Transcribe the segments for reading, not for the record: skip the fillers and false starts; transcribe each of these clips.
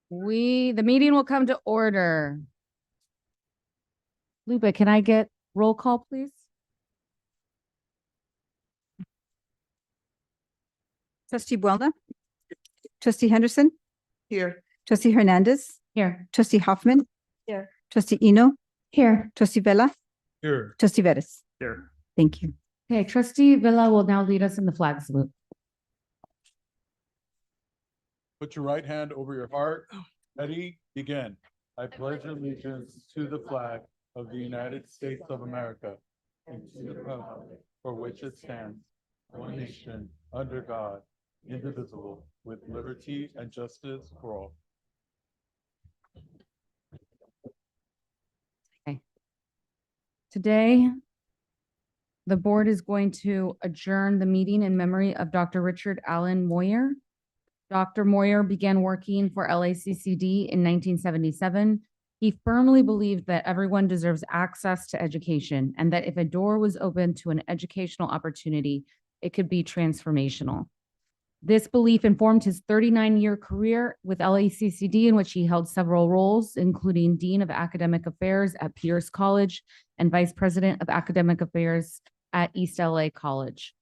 The meeting will come to order. Lupe, can I get roll call, please? Trustee Buelna. Trustee Henderson. Here. Trustee Hernandez. Here. Trustee Hoffman. Here. Trustee Eno. Here. Trustee Vela. Here. Trustee Vettis. Here. Thank you. Okay, Trustee Villa will now lead us in the flag salute. Put your right hand over your heart. Ready, begin. I pledge allegiance to the flag of the United States of America and to the republic for which it stands, one nation, under God, indivisible, with liberty and justice for all. Okay. Today, the board is going to adjourn the meeting in memory of Dr. Richard Allen Moyer. Dr. Moyer began working for LACCD in 1977. He firmly believed that everyone deserves access to education and that if a door was open to an educational opportunity, it could be transformational. This belief informed his 39-year career with LACCD, in which he held several roles, including Dean of Academic Affairs at Pierce College and Vice President of Academic Affairs at East LA College.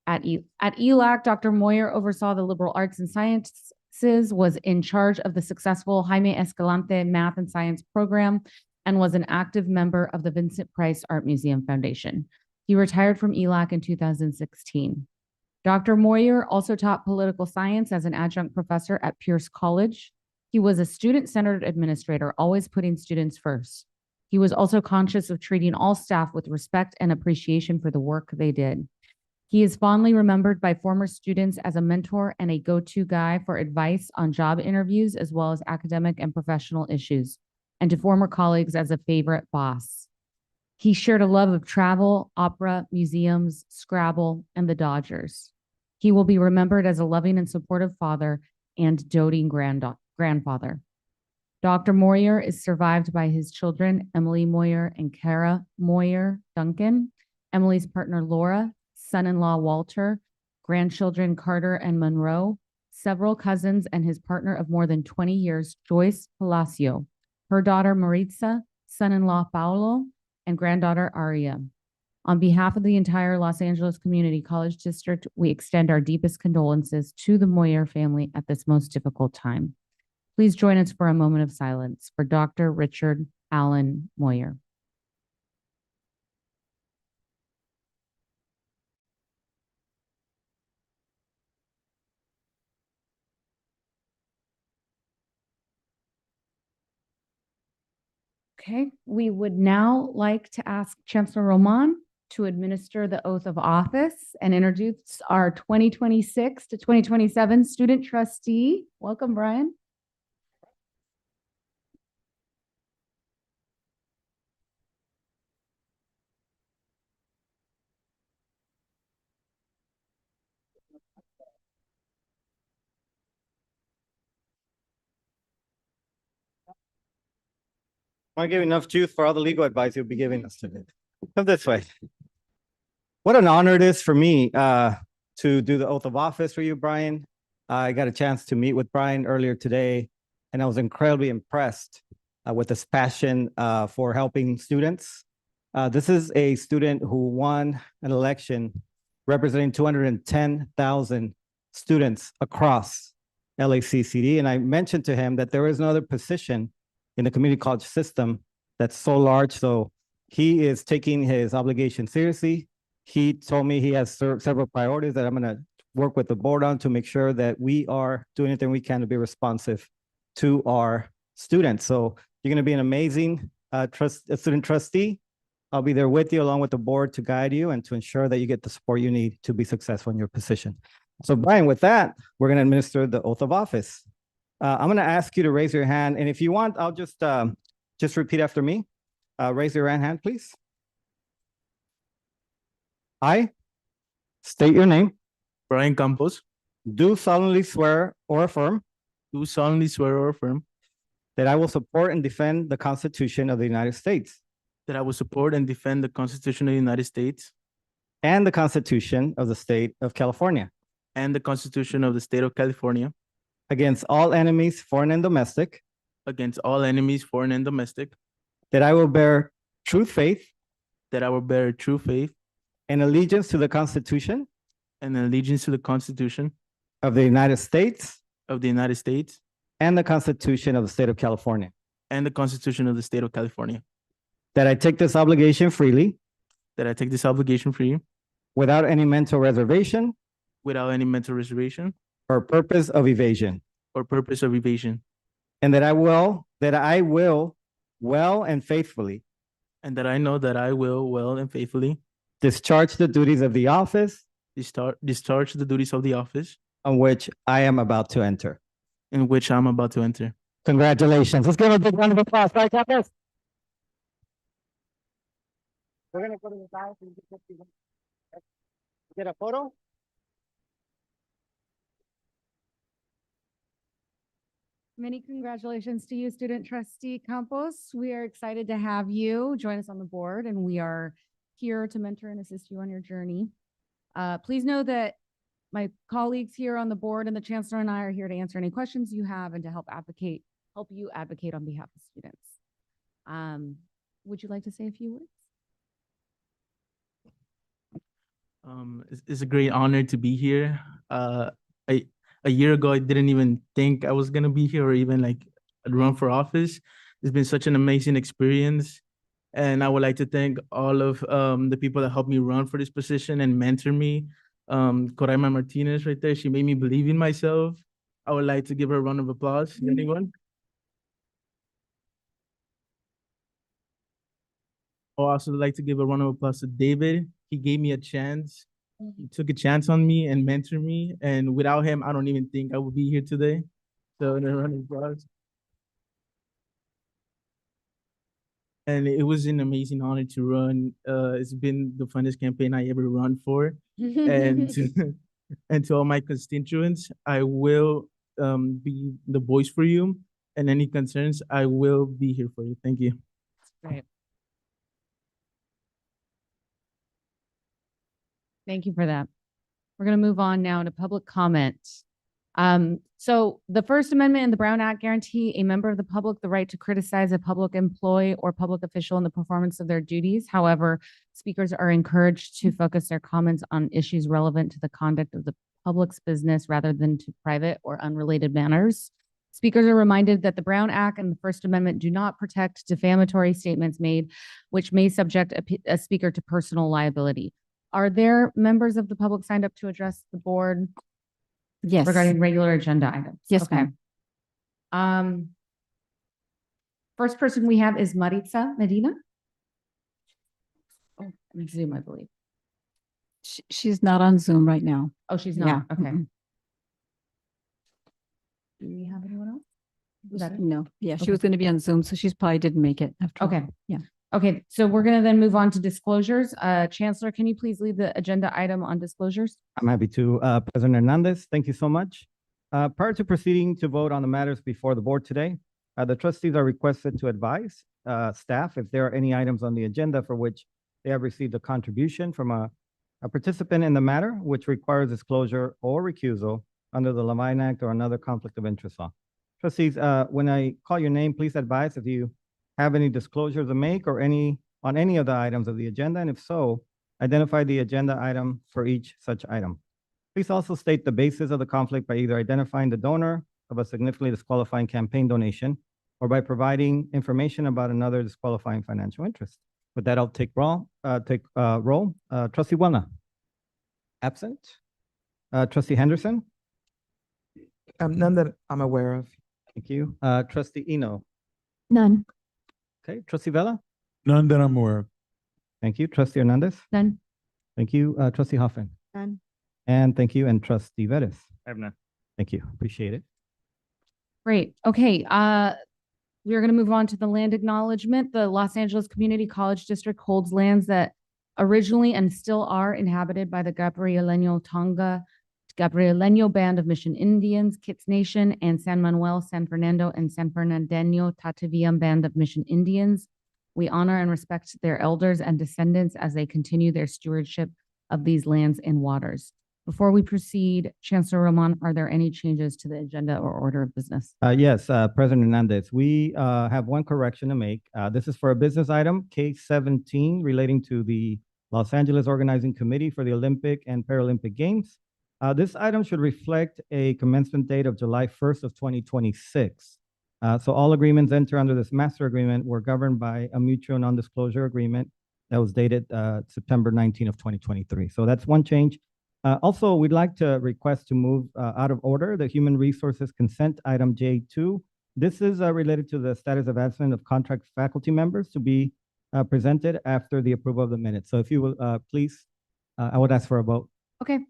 At ELAC, Dr. Moyer oversaw the liberal arts and sciences, was in charge of the successful Jaime Escalante Math and Science program, and was an active member of the Vincent Price Art Museum Foundation. He retired from ELAC in 2016. Dr. Moyer also taught political science as an adjunct professor at Pierce College. He was a student-centered administrator, always putting students first. He was also conscious of treating all staff with respect and appreciation for the work they did. He is fondly remembered by former students as a mentor and a go-to guy for advice on job interviews, as well as academic and professional issues, and to former colleagues as a favorite boss. He shared a love of travel, opera, museums, Scrabble, and the Dodgers. He will be remembered as a loving and supportive father and doting grandfather. Dr. Moyer is survived by his children, Emily Moyer and Kara Moyer Duncan, Emily's partner, Laura, son-in-law Walter, grandchildren Carter and Monroe, several cousins, and his partner of more than 20 years, Joyce Palacio, her daughter Maritza, son-in-law Paulo, and granddaughter Aria. On behalf of the entire Los Angeles Community College District, we extend our deepest condolences to the Moyer family at this most difficult time. Please join us for a moment of silence for Dr. Richard Allen Moyer. Okay, we would now like to ask Chancellor Roman to administer the oath of office and introduce our 2026 to 2027 student trustee. Welcome, Brian. I want to give enough juice for all the legal advice you'll be giving us today. Come this way. What an honor it is for me to do the oath of office for you, Brian. I got a chance to meet with Brian earlier today, and I was incredibly impressed with his passion for helping students. This is a student who won an election representing 210,000 students across LACCD, and I mentioned to him that there is no other position in the community college system that's so large. So he is taking his obligation seriously. He told me he has several priorities that I'm gonna work with the board on to make sure that we are doing anything we can to be responsive to our students. So you're gonna be an amazing student trustee. I'll be there with you along with the board to guide you and to ensure that you get the support you need to be successful in your position. So Brian, with that, we're gonna administer the oath of office. I'm gonna ask you to raise your hand, and if you want, I'll just repeat after me. Raise your hand, please. I state your name. Brian Campos, Do solemnly swear or affirm do solemnly swear or affirm that I will support and defend the Constitution of the United States that I will support and defend the Constitution of the United States and the Constitution of the State of California and the Constitution of the State of California against all enemies, foreign and domestic, against all enemies, foreign and domestic, that I will bear true faith that I will bear true faith and allegiance to the Constitution and allegiance to the Constitution of the United States of the United States and the Constitution of the State of California, and the Constitution of the State of California, that I take this obligation freely that I take this obligation free without any mental reservation without any mental reservation or purpose of evasion, or purpose of evasion, and that I will well and faithfully and that I know that I will well and faithfully discharge the duties of the office discharge the duties of the office on which I am about to enter. in which I'm about to enter. Congratulations. Let's give a big round of applause. Right, Campos? We're gonna go to the side. Get a photo? Many congratulations to you, student trustee Campos. We are excited to have you join us on the board, and we are here to mentor and assist you on your journey. Please know that my colleagues here on the board and the chancellor and I are here to answer any questions you have and to help you advocate on behalf of students. Would you like to say a few words? It's a great honor to be here. A year ago, I didn't even think I was gonna be here or even like run for office. It's been such an amazing experience. And I would like to thank all of the people that helped me run for this position and mentor me. Coraima Martinez right there, she made me believe in myself. I would like to give her a round of applause. Anyone? I would also like to give a round of applause to David. He gave me a chance. He took a chance on me and mentored me. And without him, I don't even think I would be here today. So a round of applause. And it was an amazing honor to run. It's been the funnest campaign I ever run for. And and to all my constituents, I will be the voice for you. And any concerns, I will be here for you. Thank you. Great. Thank you for that. We're going to move on now to public comment. So the First Amendment and the Brown Act guarantee a member of the public the right to criticize a public employee or public official in the performance of their duties. However, speakers are encouraged to focus their comments on issues relevant to the conduct of the public's business rather than to private or unrelated matters. Speakers are reminded that the Brown Act and the First Amendment do not protect defamatory statements made, which may subject a speaker to personal liability. Are there members of the public signed up to address the board Yes. regarding regular agenda items? Yes, Okay. First person we have is Maritza Medina. Oh, let me zoom, I believe. She's not on Zoom right now. Oh, she's Yeah. not. Okay. mm-mm. Do we have anyone else? Is that it? No, yeah, Okay. she was going to be on Zoom, so she's probably didn't make it after all. Okay. Yeah. Okay, so we're gonna then move on to disclosures. Chancellor, can you please lead the agenda item on disclosures? I'm happy to, President Hernandez, thank you so much. Prior to proceeding to vote on the matters before the board today, the trustees are requested to advise staff if there are any items on the agenda for which they have received a contribution from a participant in the matter, which requires disclosure or recusal under the Levine Act or another conflict of interest law. Trustees, when I call your name, please advise if you have any disclosures to make or on any of the items of the agenda, and if so, identify the agenda item for each such item. Please also state the basis of the conflict by either identifying the donor of a significantly disqualifying campaign donation or by providing information about another disqualifying financial interest. With that, I'll take roll. Trustee Buelna. Absent. Trustee Henderson. None that I'm aware of. Thank you. Trustee Eno. None. Okay. Trustee Vela. None that I'm aware of. Thank you. Trustee Hernandez. None. Thank you. Trustee Hoffman. None. And thank you. And Trustee Vettis. I have none. Thank you. Appreciate it. Great. Okay. We're going to move on to the land acknowledgement. The Los Angeles Community College District holds lands that originally and still are inhabited by the Gabrieleño Band of Mission Indians, Kits Nation, and San Manuel, San Fernando, and San Fernandino Tataviam Band of Mission Indians. We honor and respect their elders and descendants as they continue their stewardship of these lands and waters. Before we proceed, Chancellor Roman, are there any changes to the agenda or order of business? Yes, President Hernandez, we have one correction to make. This is for a business item, case 17, relating to the Los Angeles Organizing Committee for the Olympic and Paralympic Games. This item should reflect a commencement date of July 1st of 2026. So all agreements entered under this master agreement were governed by a mutual non-disclosure agreement that was dated September 19 of 2023. So that's one change. Also, we'd like to request to move out of order the Human Resources Consent Item J2. This is related to the status advancement of contract faculty members to be presented after the approval of the minutes. So if you will, please, I would ask for a vote. Okay,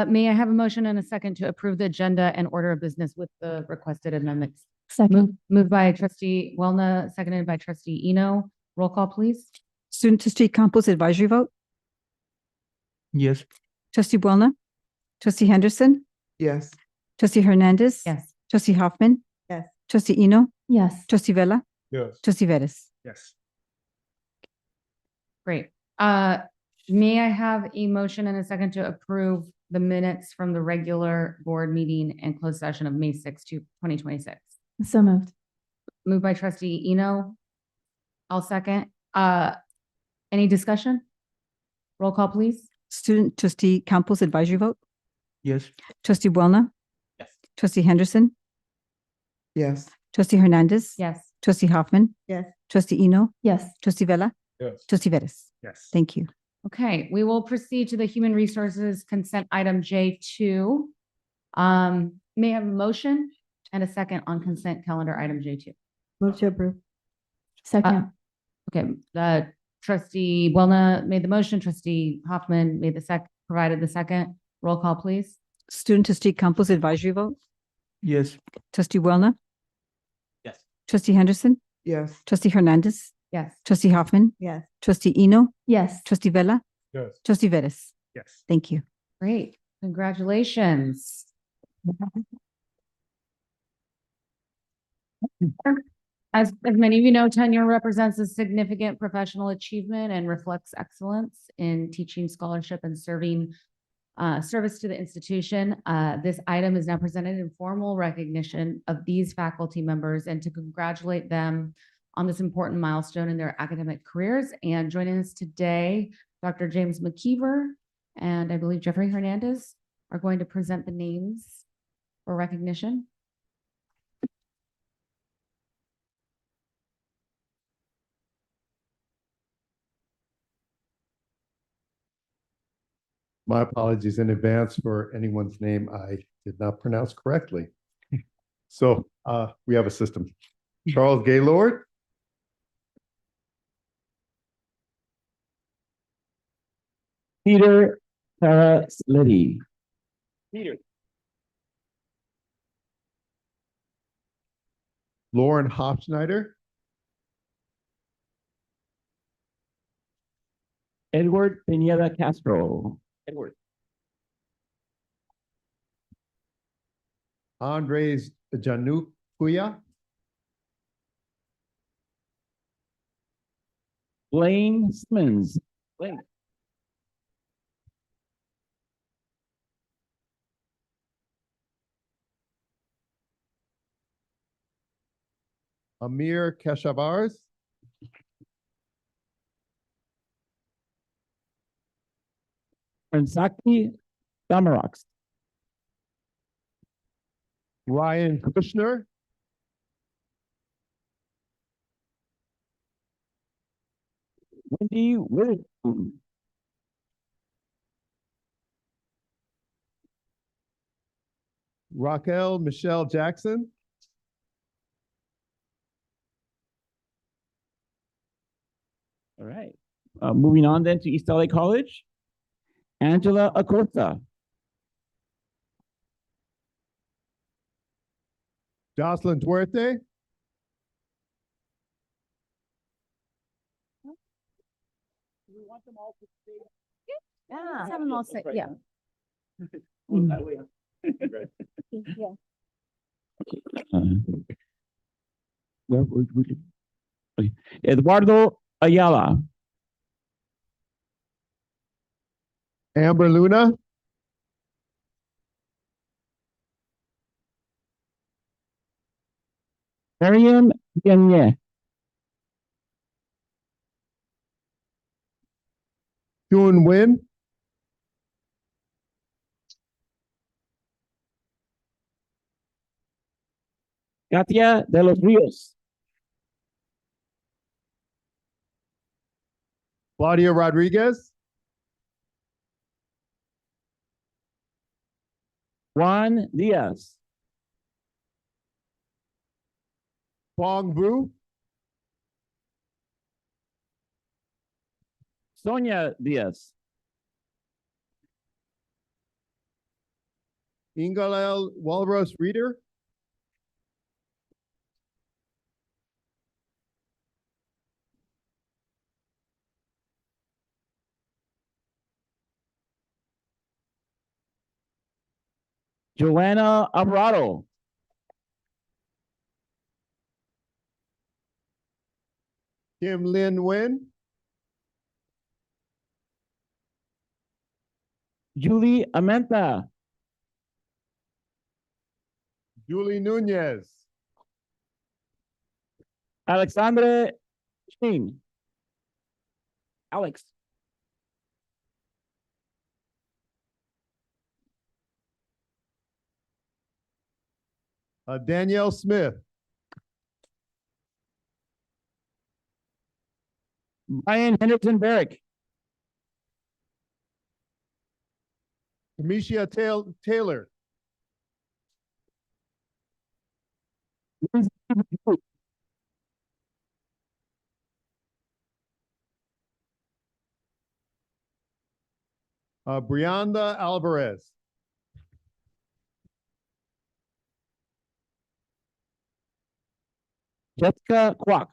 may I have a motion and a second to approve the agenda and order of business with the requested amendments? Second. Moved by Trustee Wellna, seconded by Trustee Eno. Roll call, please. Student Trustee Campos advisory vote. Yes. Trustee Buona. Trustee Henderson. Yes. Trustee Hernandez. Yes. Trustee Hoffman. Yes. Trustee Eno. Yes. Trustee Vella. Yes. Trustee Vettis. Yes. Great. May I have a motion and a second to approve the minutes from the regular board meeting and closed session of May 6, 2026? So moved. Moved by Trustee Eno. I'll second. Any discussion? Roll call, please. Student Trustee Campos advisory vote. Yes. Trustee Buona. Yes. Trustee Henderson. Yes. Trustee Hernandez. Yes. Trustee Hoffman. Yes. Trustee Eno. Yes. Trustee Vella. Yes. Trustee Vettis. Yes. Thank you. Okay, we will proceed to the Human Resources Consent Item J2. May I have a motion and a second on consent calendar item J2? Move to approve. Okay, Trustee Wellna made the motion, Trustee Hoffman made provided the second. Roll call, please. Student Trustee Campos advisory vote. Yes. Trustee Buona. Yes. Trustee Henderson. Yes. Trustee Hernandez. Yes. Trustee Hoffman. Yes. Trustee Eno. Yes. Trustee Vella. Yes. Trustee Vettis. Yes. Thank you. Great, congratulations. As many of you know, tenure represents a significant professional achievement and reflects excellence in teaching, scholarship, and service to the institution. This item is now presented in formal recognition of these faculty members and to congratulate them on this important milestone in their academic careers. And joining us today, Dr. James McKeever and I believe Jeffrey Hernandez are going to present the names for recognition. My apologies in advance for anyone's name I did not pronounce correctly. So we have a system. Charles Gaylord. Peter Paraslitty. Peter. Lauren Hofschneider. Edward Pineda Castro. Edward. Andres Janukuya. Blaine Simmons. Blaine. Amir Keshavars. Fransaki Damarox. Ryan Kushner. Wendy Witherspoon. Raquel Michelle Jackson. All right. Moving on then to East LA College. Angela Acosta. Jocelyn Duarte. Let's have them all say, yeah. Okay. Eduardo Ayala. Amber Luna. Miriam Bienye, Yun Win, Katia de los Rios, Claudia Rodriguez, Juan Diaz, Pong Vu, Sonia Diaz, Ingalel Walrus Reader, Joanna Alvarado, Kim Lin Win, Julie Amenta, Julie Nunez, Alexandre Sheen, Alex, Danielle Smith, Brian Henderson Barrick, Kamisha Taylor, Brianda Alvarez, Jessica Kwok,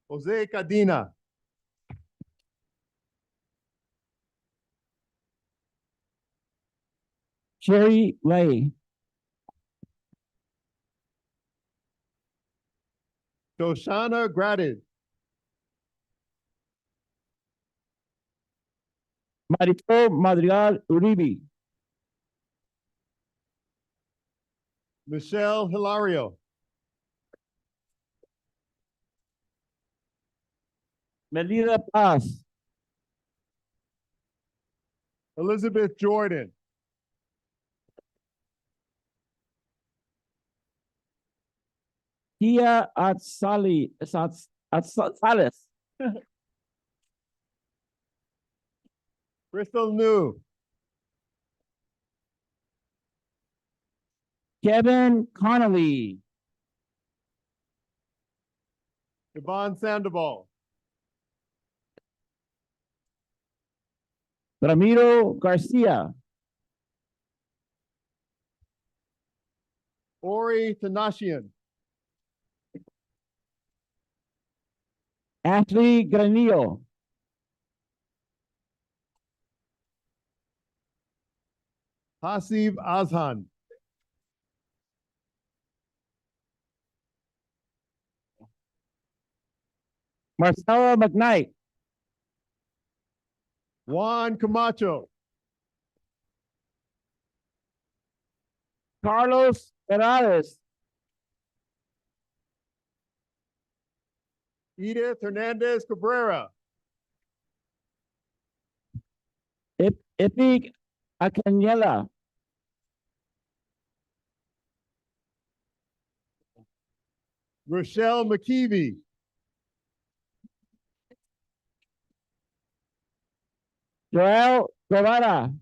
Jose Cadena, Sherry Lay, Shoshana Gradid, Marisol Madrigal Uribe, Michelle Hilario, Melida Paz, Elizabeth Jordan, Tia Atsales, Crystal New, Kevin Connolly, Yvonne Sandoval, Ramiro Garcia, Ori Tanashian, Ashley Granillo, Hasib Azhan, Marcella McKnight, Juan Camacho, Carlos Perales, Edith Hernandez Cabrera, Ipik Acanyela, Rochelle McKeevy, Joel Guevara,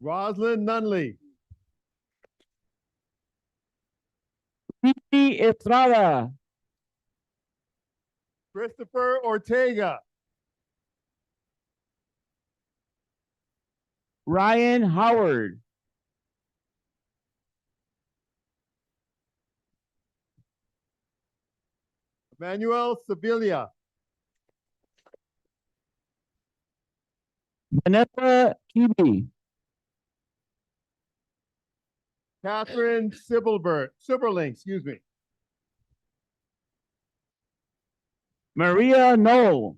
Roslyn Nunley, Vicky Estrada, Christopher Ortega, Ryan Howard, Emmanuel Sevilla, Vanessa Kibi, Catherine Sibberling, excuse me. Maria Knoll,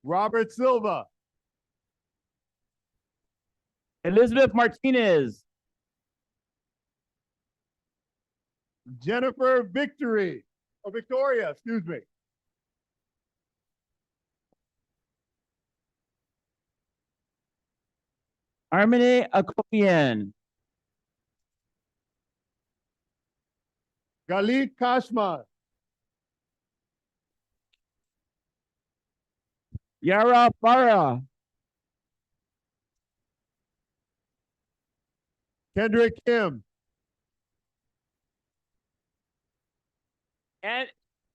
Robert Silva, Elizabeth Martinez, Jennifer Victoria, excuse me. Armine Akopian, Galit Kashman, Yara Farah, Kendrick Kim, and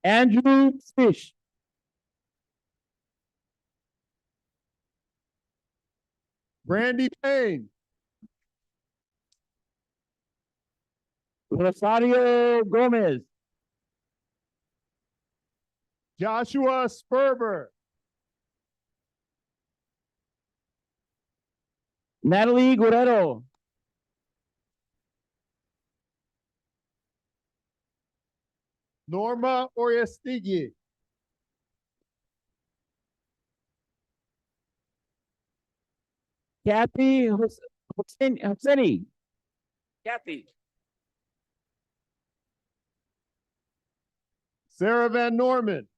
Andrew Fish, Brandy Payne, Rosario Gomez, Joshua Sperber, Natalie Guerrero, Norma Oriastigi, Kathy Hosseini, Kathy, Sarah Van Norman,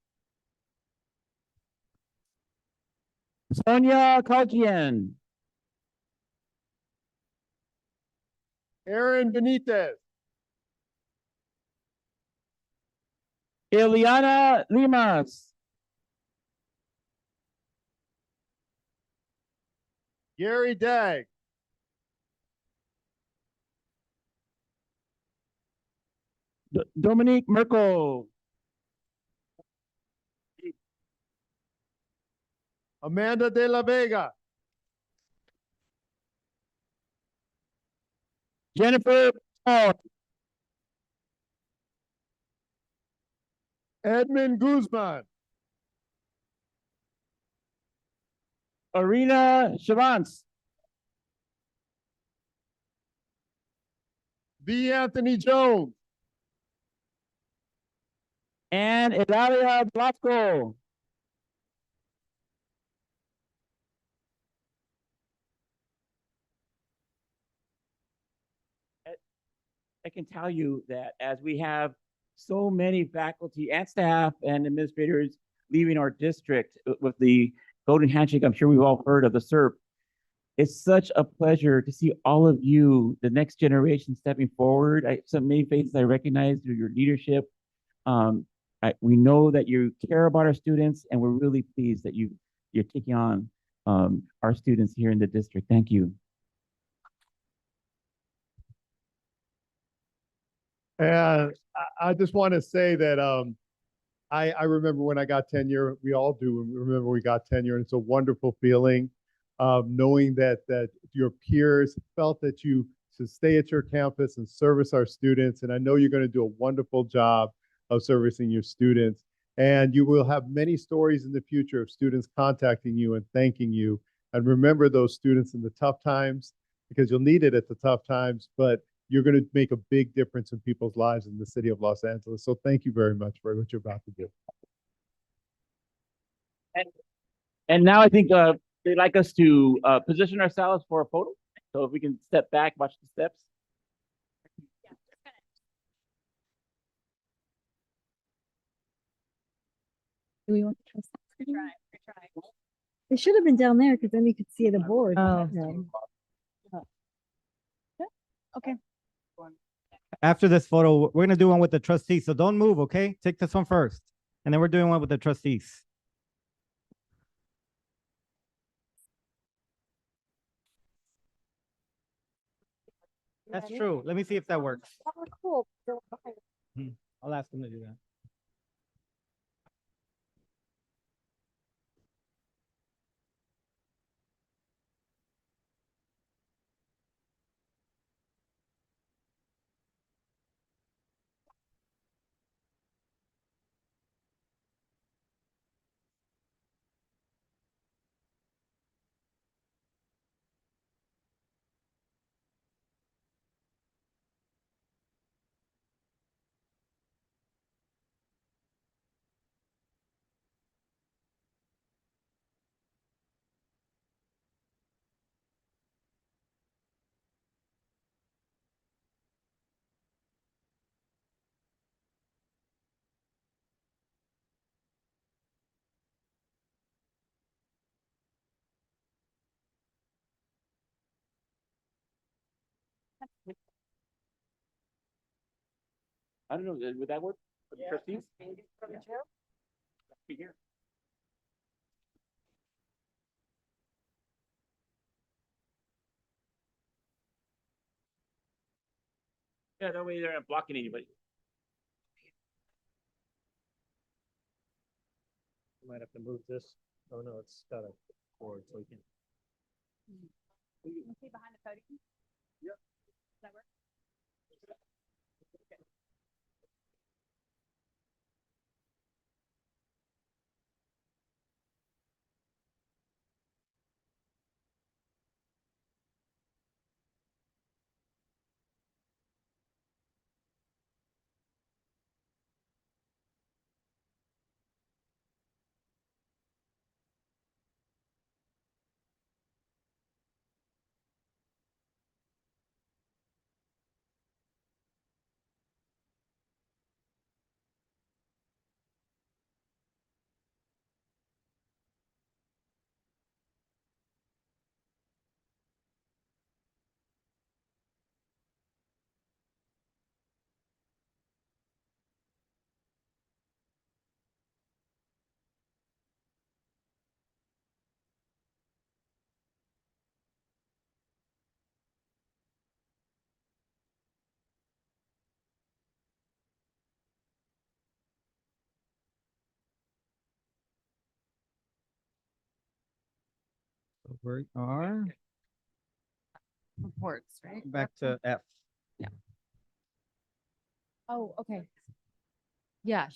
Sonia Kalkian, Aaron Benitez, Eliana Limas, Gary Dagg, Dominique Merkel, Amanda de la Vega, Jennifer Paul, Edmund Guzman, Arena Chavance, V. Anthony Jones, and Elalia Blasco. I can tell you that as we have so many faculty and staff and administrators leaving our district with the golden handshake, I'm sure we've all heard of the SERP. It's such a pleasure to see all of you, the next generation, stepping forward. Some many faces I recognize through your leadership. We know that you care about our students, and we're really pleased that you're taking on our students here in the district. Thank you. and I just want to say that I remember when I got tenure. We all do. We remember we got tenure, and it's a wonderful feeling knowing that your peers felt that you should stay at your campus and service our students. And I know you're going to do a wonderful job of servicing your students. And you will have many stories in the future of students contacting you and thanking you. And remember those students in the tough times, because you'll need it at the tough times, but you're going to make a big difference in people's lives in the city of Los Angeles. So thank you very much for what you're about to do. And now I think they'd like us to position ourselves for a photo. So if we can step back, watch the steps. Do we want the trustees? They should have been down there because then we could see the board. Oh. Okay. After this photo, we're gonna do one with the trustees, so don't move, okay? Take this one first, and then we're doing one with the trustees. That's true. Let me see if that works. Cool. I'll ask them to do that. I don't know, would that work for the trustees? Be here. Yeah, that way they're not blocking anybody. Might have to move this. Oh, no, it's got a cord, so we can. Behind the podium? Yep. Does that work? We are Reports, right? back to F. Oh, okay. Yeah.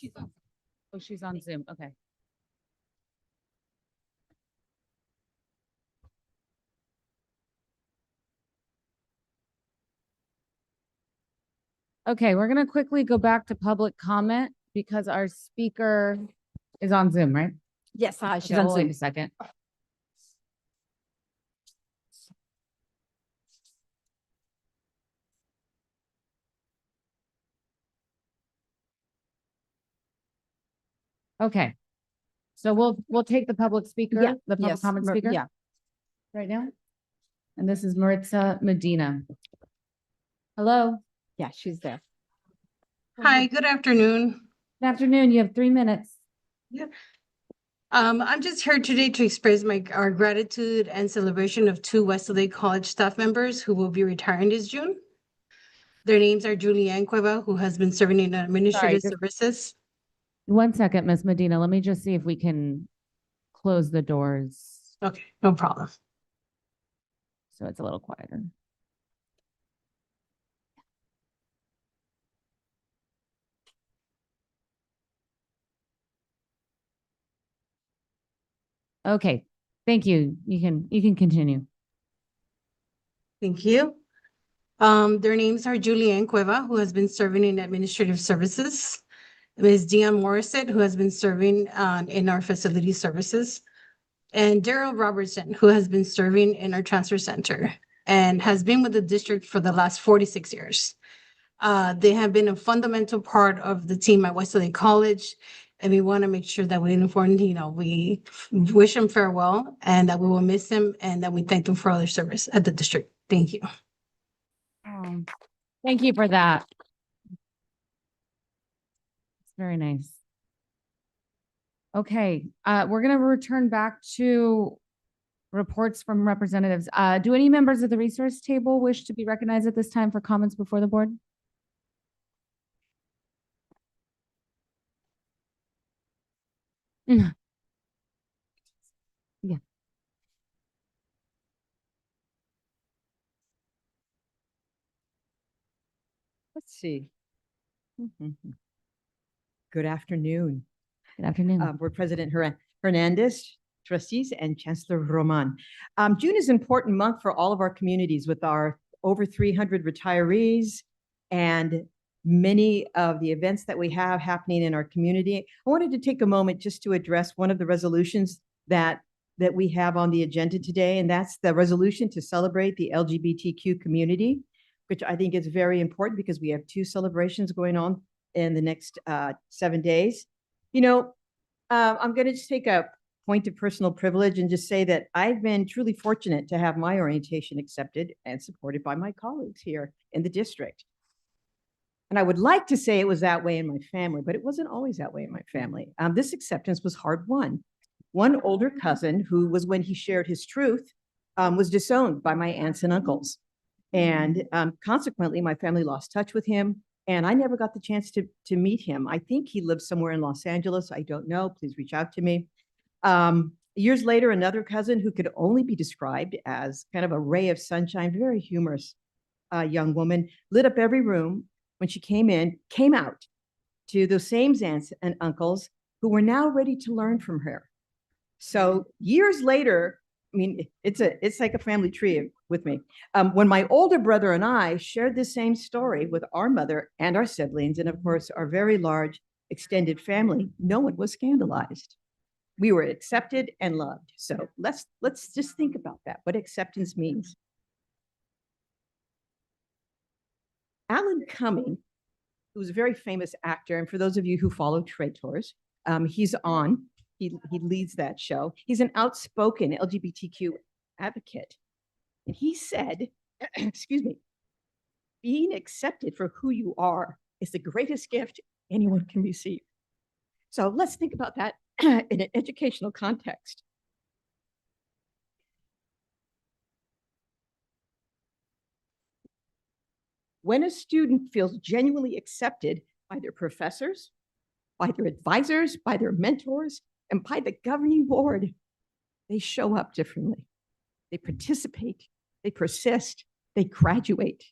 Oh, she's on Zoom. Okay. Okay, we're gonna quickly go back to public comment because our speaker is on Zoom, right? Yes, hi, she's Okay, on we'll wait Zoom. a second. Okay. So we'll take the public speaker, Yeah, the public yes, comment speaker. Yeah, Right now. And this is Maritza Medina. Hello, yeah, she's there. Hi, good afternoon. good afternoon. You have 3 minutes. I'm just here today to express our gratitude and celebration of two Wesley College staff members who will be retiring this June. Their names are Julianne Cueva, who has been serving in administrative just- services. 1 second, Miss Medina. Let me just see if we can close the doors Okay, no problem. so it's a little quieter. Okay, thank you. You can continue. Thank you. Their names are Julianne Cueva, who has been serving in administrative services. Ms. Dion Morissette, who has been serving in our facility services. And Daryl Robertson, who has been serving in our transfer center and has been with the district for the last 46 years. They have been a fundamental part of the team at Wesley College. And we want to make sure that we inform, we wish them farewell and that we will miss them and that we thank them for all their service at the district. Thank you. Thank you for that. It's very nice. Okay, we're gonna return back to reports from representatives. Do any members of the resource table wish to be recognized at this time for comments before the board? Yeah. Let's see. Good afternoon, Good afternoon. Board President Hernandez, trustees, and Chancellor Roman. June is an important month for all of our communities with our over 300 retirees and many of the events that we have happening in our community. I wanted to take a moment just to address one of the resolutions that we have on the agenda today, and that's the resolution to celebrate the LGBTQ community, which I think is very important because we have two celebrations going on in the next 7 days. I'm going to just take a point of personal privilege and just say that I've been truly fortunate to have my orientation accepted and supported by my colleagues here in the district. And I would like to say it was that way in my family, but it wasn't always that way in my family. This acceptance was hard won. One older cousin, who was when he shared his truth, was disowned by my aunts and uncles. And consequently, my family lost touch with him, and I never got the chance to meet him. I think he lives somewhere in Los Angeles. I don't know. Please reach out to me. Years later, another cousin who could only be described as kind of a ray of sunshine, very humorous young woman, lit up every room when she came out to those same aunts and uncles who were now ready to learn from her. So years later, I mean, it's like a family tree with me. When my older brother and I shared the same story with our mother and our siblings, and of course, our very large extended family, no one was scandalized. We were accepted and loved. So let's just think about that, what acceptance means. Alan Cumming, who's a very famous actor, and for those of you who follow Trade Tours, he leads that show. He's an outspoken LGBTQ advocate. And he said, excuse me, being accepted for who you are is the greatest gift anyone can receive. So let's think about that in an educational context. When a student feels genuinely accepted by their professors, by their advisors, by their mentors, and by the governing board, they show up differently. They participate, they persist, they graduate.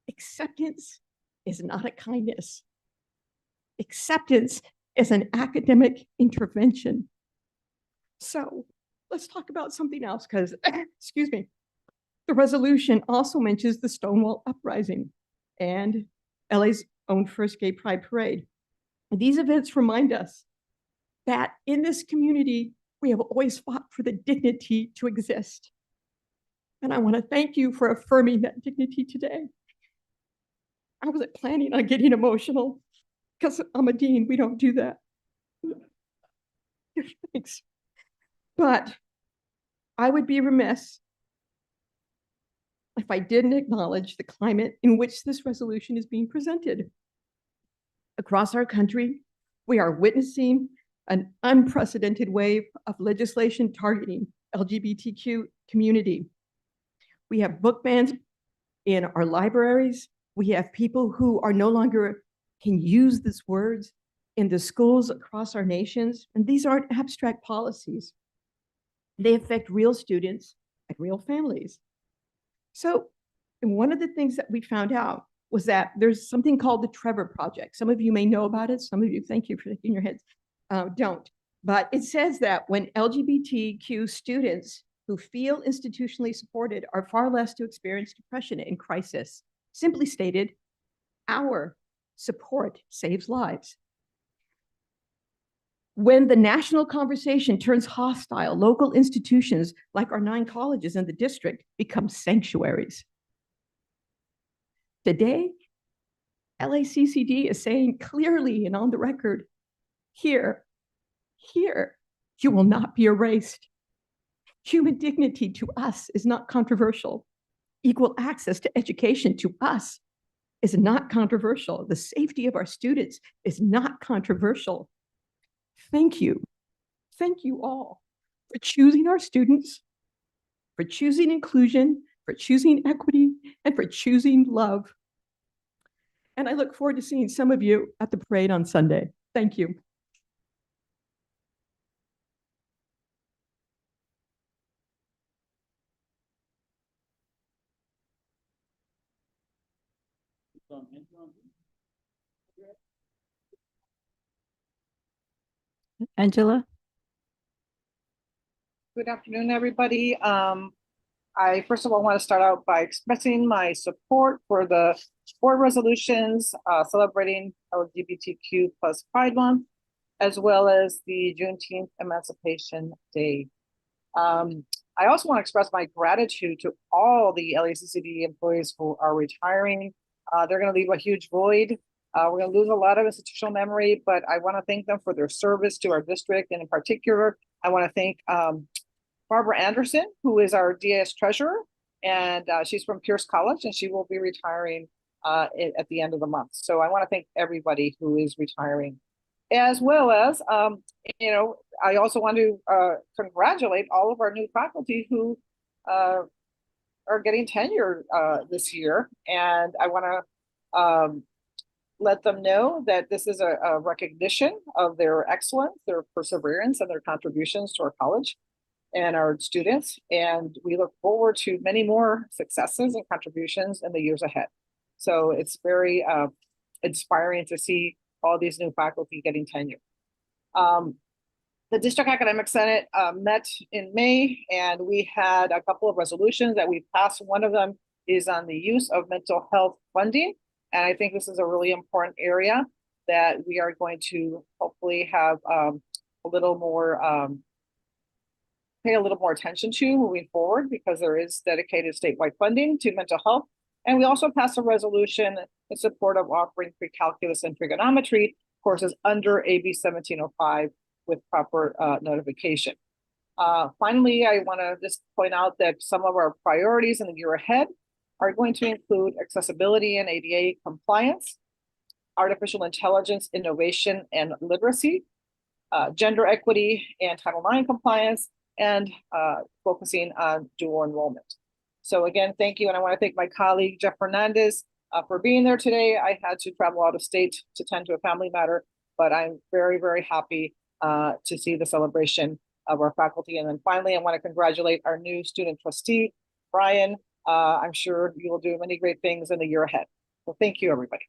Acceptance is not a kindness. Acceptance is an academic intervention. So let's talk about something else because, excuse me, the resolution also mentions the Stonewall Uprising and LA's own first Gay Pride Parade. These events remind us that in this community, we have always fought for the dignity to exist. And I want to thank you for affirming that dignity today. I wasn't planning on getting emotional because I'm a dean. We don't do that. Thanks. But I would be remiss if I didn't acknowledge the climate in which this resolution is being presented. Across our country, we are witnessing an unprecedented wave of legislation targeting LGBTQ community. We have book bans in our libraries. We have people who are no longer can use these words in the schools across our nations. And these aren't abstract policies. They affect real students and real families. So, and one of the things that we found out was that there's something called the Trevor Project. Some of you may know about it. Some of you, thank you for shaking your heads, don't. But it says that when LGBTQ students who feel institutionally supported are far less to experience depression and crisis. Simply stated, our support saves lives. When the national conversation turns hostile, local institutions like our 9 colleges in the district become sanctuaries. Today, LACCD is saying clearly and on the record, here, you will not be erased. Human dignity to us is not controversial. Equal access to education to us is not controversial. The safety of our students is not controversial. Thank you. Thank you all for choosing our students, for choosing inclusion, for choosing equity, and for choosing love. And I look forward to seeing some of you at the parade on Sunday. Thank you. Angela? Good afternoon, everybody. I first of all want to start out by expressing my support for the 4 resolutions celebrating LGBTQ plus Pride Month, as well as the Juneteenth Emancipation Day. I also want to express my gratitude to all the LACCD employees who are retiring. They're going to leave a huge void. We're going to lose a lot of institutional memory, but I want to thank them for their service to our district. And in particular, I want to thank Barbara Anderson, who is our DAS treasurer, and she's from Pierce College, and she will be retiring at the end of the month. So I want to thank everybody who is retiring, as well as, I also want to congratulate all of our new faculty who are getting tenure this year. And I want to let them know that this is a recognition of their excellence, their perseverance, and their contributions to our college and our students. And we look forward to many more successes and contributions in the years ahead. So it's very inspiring to see all these new faculty getting tenure. The District Academic Senate met in May, and we had a couple of resolutions that we passed. One of them is on the use of mental health funding. And I think this is a really important area that we are going to hopefully have a little more, pay a little more attention to moving forward, because there is dedicated statewide funding to mental health. And we also passed a resolution in support of offering pre-calculus and trigonometry courses under AB 1705 with proper notification. Finally, I want to just point out that some of our priorities in the year ahead are going to include accessibility and ADA compliance, artificial intelligence, innovation, and literacy, gender equity and Title IX compliance, and focusing on dual enrollment. So again, thank you. And I want to thank my colleague, Jeff Fernandez, for being there today. I had to travel out of state to tend to a family matter, but I'm very, very happy to see the celebration of our faculty. And then finally, I want to congratulate our new student trustee, Brian. I'm sure you will do many great things in the year ahead. So thank you, everybody.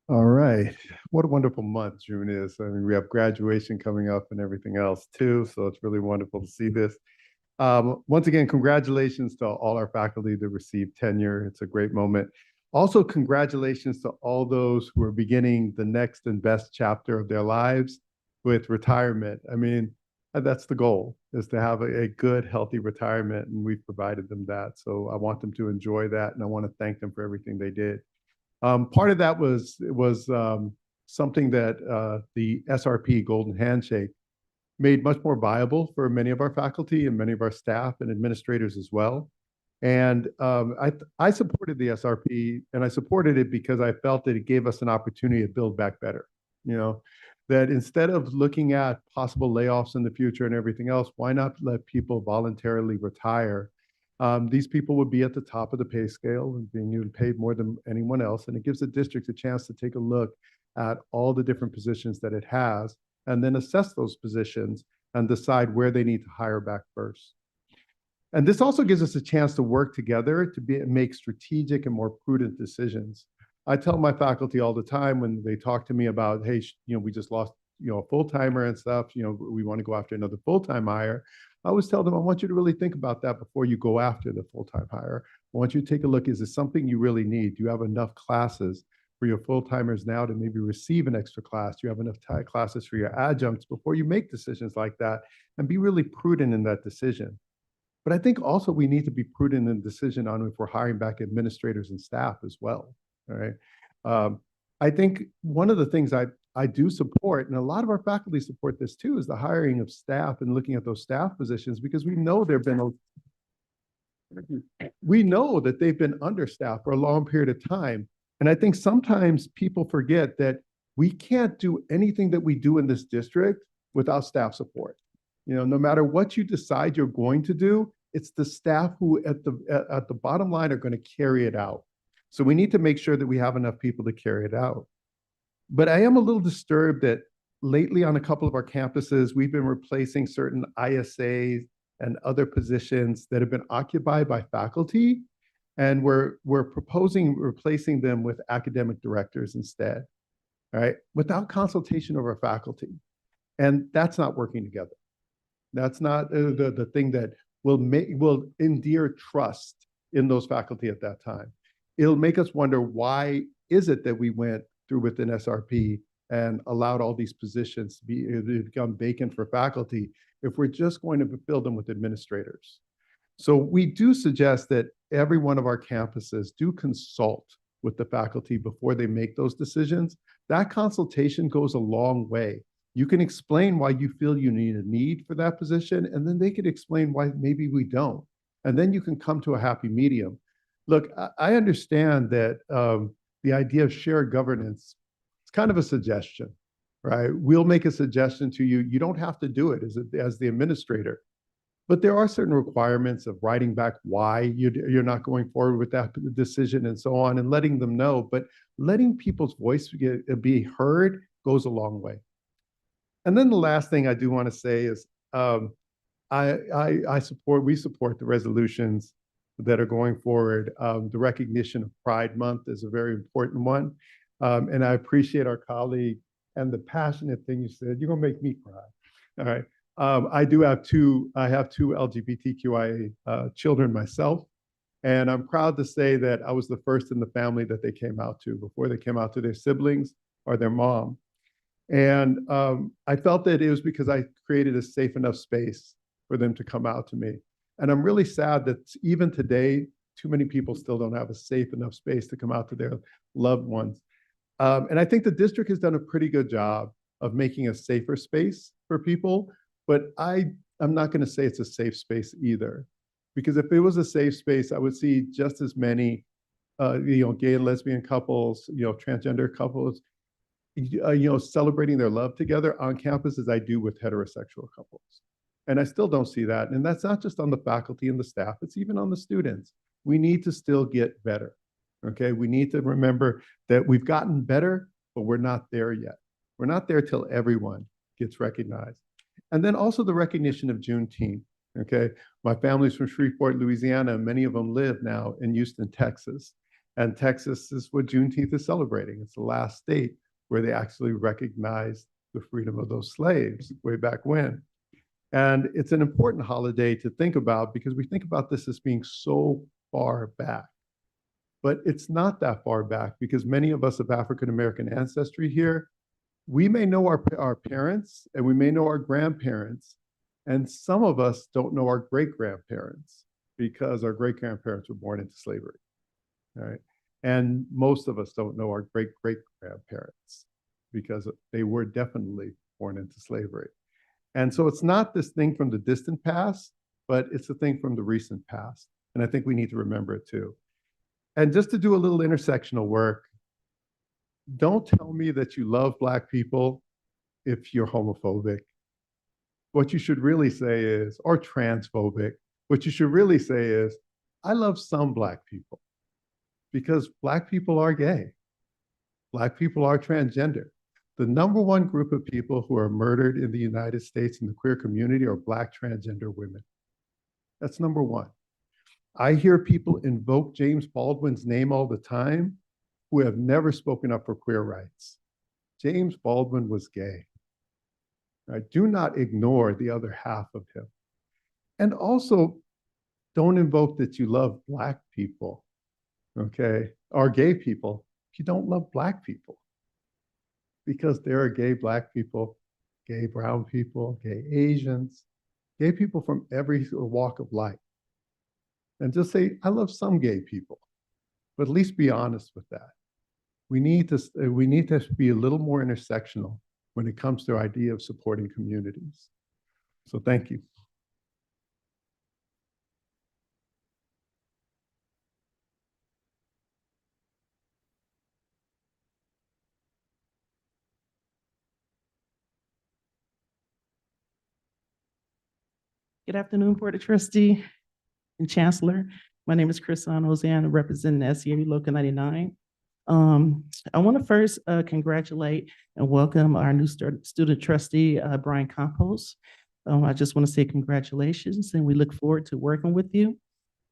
All right. What a wonderful month June is. I mean, we have graduation coming up and everything else too. So it's really wonderful to see this. Once again, congratulations to all our faculty that received tenure. It's a great moment. Also, congratulations to all those who are beginning the next and best chapter of their lives with retirement. I mean, that's the goal, is to have a good, healthy retirement, and we've provided them that. So I want them to enjoy that, and I want to thank them for everything they did. Part of that was something that the SRP Golden Handshake made much more viable for many of our faculty and many of our staff and administrators as well. And I supported the SRP, and I supported it because I felt that it gave us an opportunity to build back better. You know, that instead of looking at possible layoffs in the future and everything else, why not let people voluntarily retire? These people would be at the top of the pay scale and being paid more than anyone else. And it gives the district a chance to take a look at all the different positions that it has, and then assess those positions and decide where they need to hire back first. And this also gives us a chance to work together to make strategic and more prudent decisions. I tell my faculty all the time when they talk to me about, hey, we just lost, a full-timer and stuff, we want to go after another full-time hire. I always tell them, I want you to really think about that before you go after the full-time hire. I want you to take a look, is this something you really need? Do you have enough classes for your full-timers now to maybe receive an extra class? Do you have enough classes for your adjuncts before you make decisions like that? And be really prudent in that decision. But I think also we need to be prudent in the decision on if we're hiring back administrators and staff as well. All right. I think one of the things I do support, and a lot of our faculty support this too, is the hiring of staff and looking at those staff positions, because we know that they've been understaffed for a long period of time. And I think sometimes people forget that we can't do anything that we do in this district without staff support. No matter what you decide you're going to do, it's the staff who at the bottom line are going to carry it out. So we need to make sure that we have enough people to carry it out. But I am a little disturbed that lately on a couple of our campuses, we've been replacing certain ISAs and other positions that have been occupied by faculty, and we're proposing replacing them with academic directors instead, all right, without consultation of our faculty. And that's not working together. That's not the thing that will endear trust in those faculty at that time. It'll make us wonder, why is it that we went through with an SRP and allowed all these positions to become vacant for faculty if we're just going to fill them with administrators? So we do suggest that every one of our campuses do consult with the faculty before they make those decisions. That consultation goes a long way. You can explain why you feel you need a need for that position, and then they could explain why maybe we don't. And then you can come to a happy medium. Look, I understand that the idea of shared governance, it's kind of a suggestion, right? We'll make a suggestion to you. You don't have to do it as the administrator. But there are certain requirements of writing back why you're not going forward with that decision and so on, and letting them know. But letting people's voice be heard goes a long way. And then the last thing I do want to say is we support the resolutions that are going forward. The recognition of Pride Month is a very important one. And I appreciate our colleague and the passionate thing you said. You're gonna make me cry. All right. I have two LGBTQIA children myself. And I'm proud to say that I was the first in the family that they came out to before they came out to their siblings or their mom. And I felt that it was because I created a safe enough space for them to come out to me. And I'm really sad that even today, too many people still don't have a safe enough space to come out to their loved ones. And I think the district has done a pretty good job of making a safer space for people, but I'm not going to say it's a safe space either. Because if it was a safe space, I would see just as many gay and lesbian couples, transgender couples, celebrating their love together on campus as I do with heterosexual couples. And I still don't see that. And that's not just on the faculty and the staff, it's even on the students. We need to still get better, okay? We need to remember that we've gotten better, but we're not there yet. We're not there till everyone gets recognized. And then also the recognition of Juneteenth, okay? My family's from Shreveport, Louisiana, and many of them live now in Houston, Texas. And Texas is what Juneteenth is celebrating. It's the last state where they actually recognized the freedom of those slaves way back when. And it's an important holiday to think about because we think about this as being so far back. But it's not that far back because many of us of African-American ancestry here, we may know our parents and we may know our grandparents, and some of us don't know our great-grandparents because our great-grandparents were born into slavery, all right? And most of us don't know our great-great-grandparents because they were definitely born into slavery. And so it's not this thing from the distant past, but it's a thing from the recent past. And I think we need to remember it too. And just to do a little intersectional work, don't tell me that you love Black people if you're homophobic. What you should really say is, or transphobic, what you should really say is, I love some Black people because Black people are gay. Black people are transgender. The number one group of people who are murdered in the United States in the queer community are Black transgender women. That's number one. I hear people invoke James Baldwin's name all the time who have never spoken up for queer rights. James Baldwin was gay. Right? Do not ignore the other half of him. And also, don't invoke that you love Black people, okay, or gay people if you don't love Black people. Because there are gay Black people, gay brown people, gay Asians, gay people from every walk of life. And just say, I love some gay people, but at least be honest with that. We need to be a little more intersectional when it comes to our idea of supporting communities. So thank you. Good afternoon, Board of Trustee and Chancellor. My name is Chris Ozan, representing SEA Local 99. I want to first congratulate and welcome our new student trustee, Brian Campos. I just want to say congratulations, and we look forward to working with you.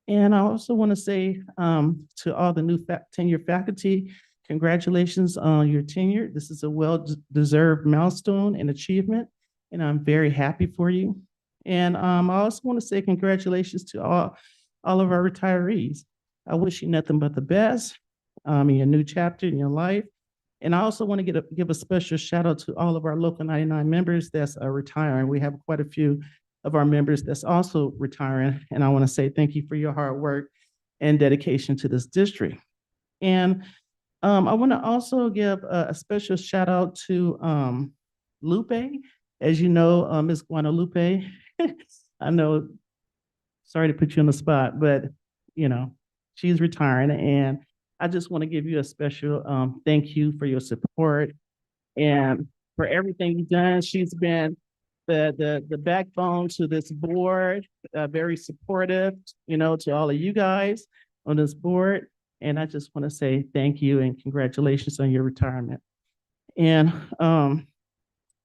And I also want to say to all the new tenured faculty, congratulations on your tenure. This is a well-deserved milestone and achievement, and I'm very happy for you. And I also want to say congratulations to all of our retirees. I wish you nothing but the best in your new chapter in your life. And I also want to give a special shout out to all of our Local 99 members that's retiring. We have quite a few of our members that's also retiring. And I want to say thank you for your hard work and dedication to this district. And I want to also give a special shout out to Lupe. As you know, Ms. Guadalupe, I know, sorry to put you on the spot, but you know, she's retiring, and I just want to give you a special thank you for your support and for everything you've done. She's been the backbone to this board, very supportive, you know, to all of you guys on this board. And I just want to say thank you and congratulations on your retirement. And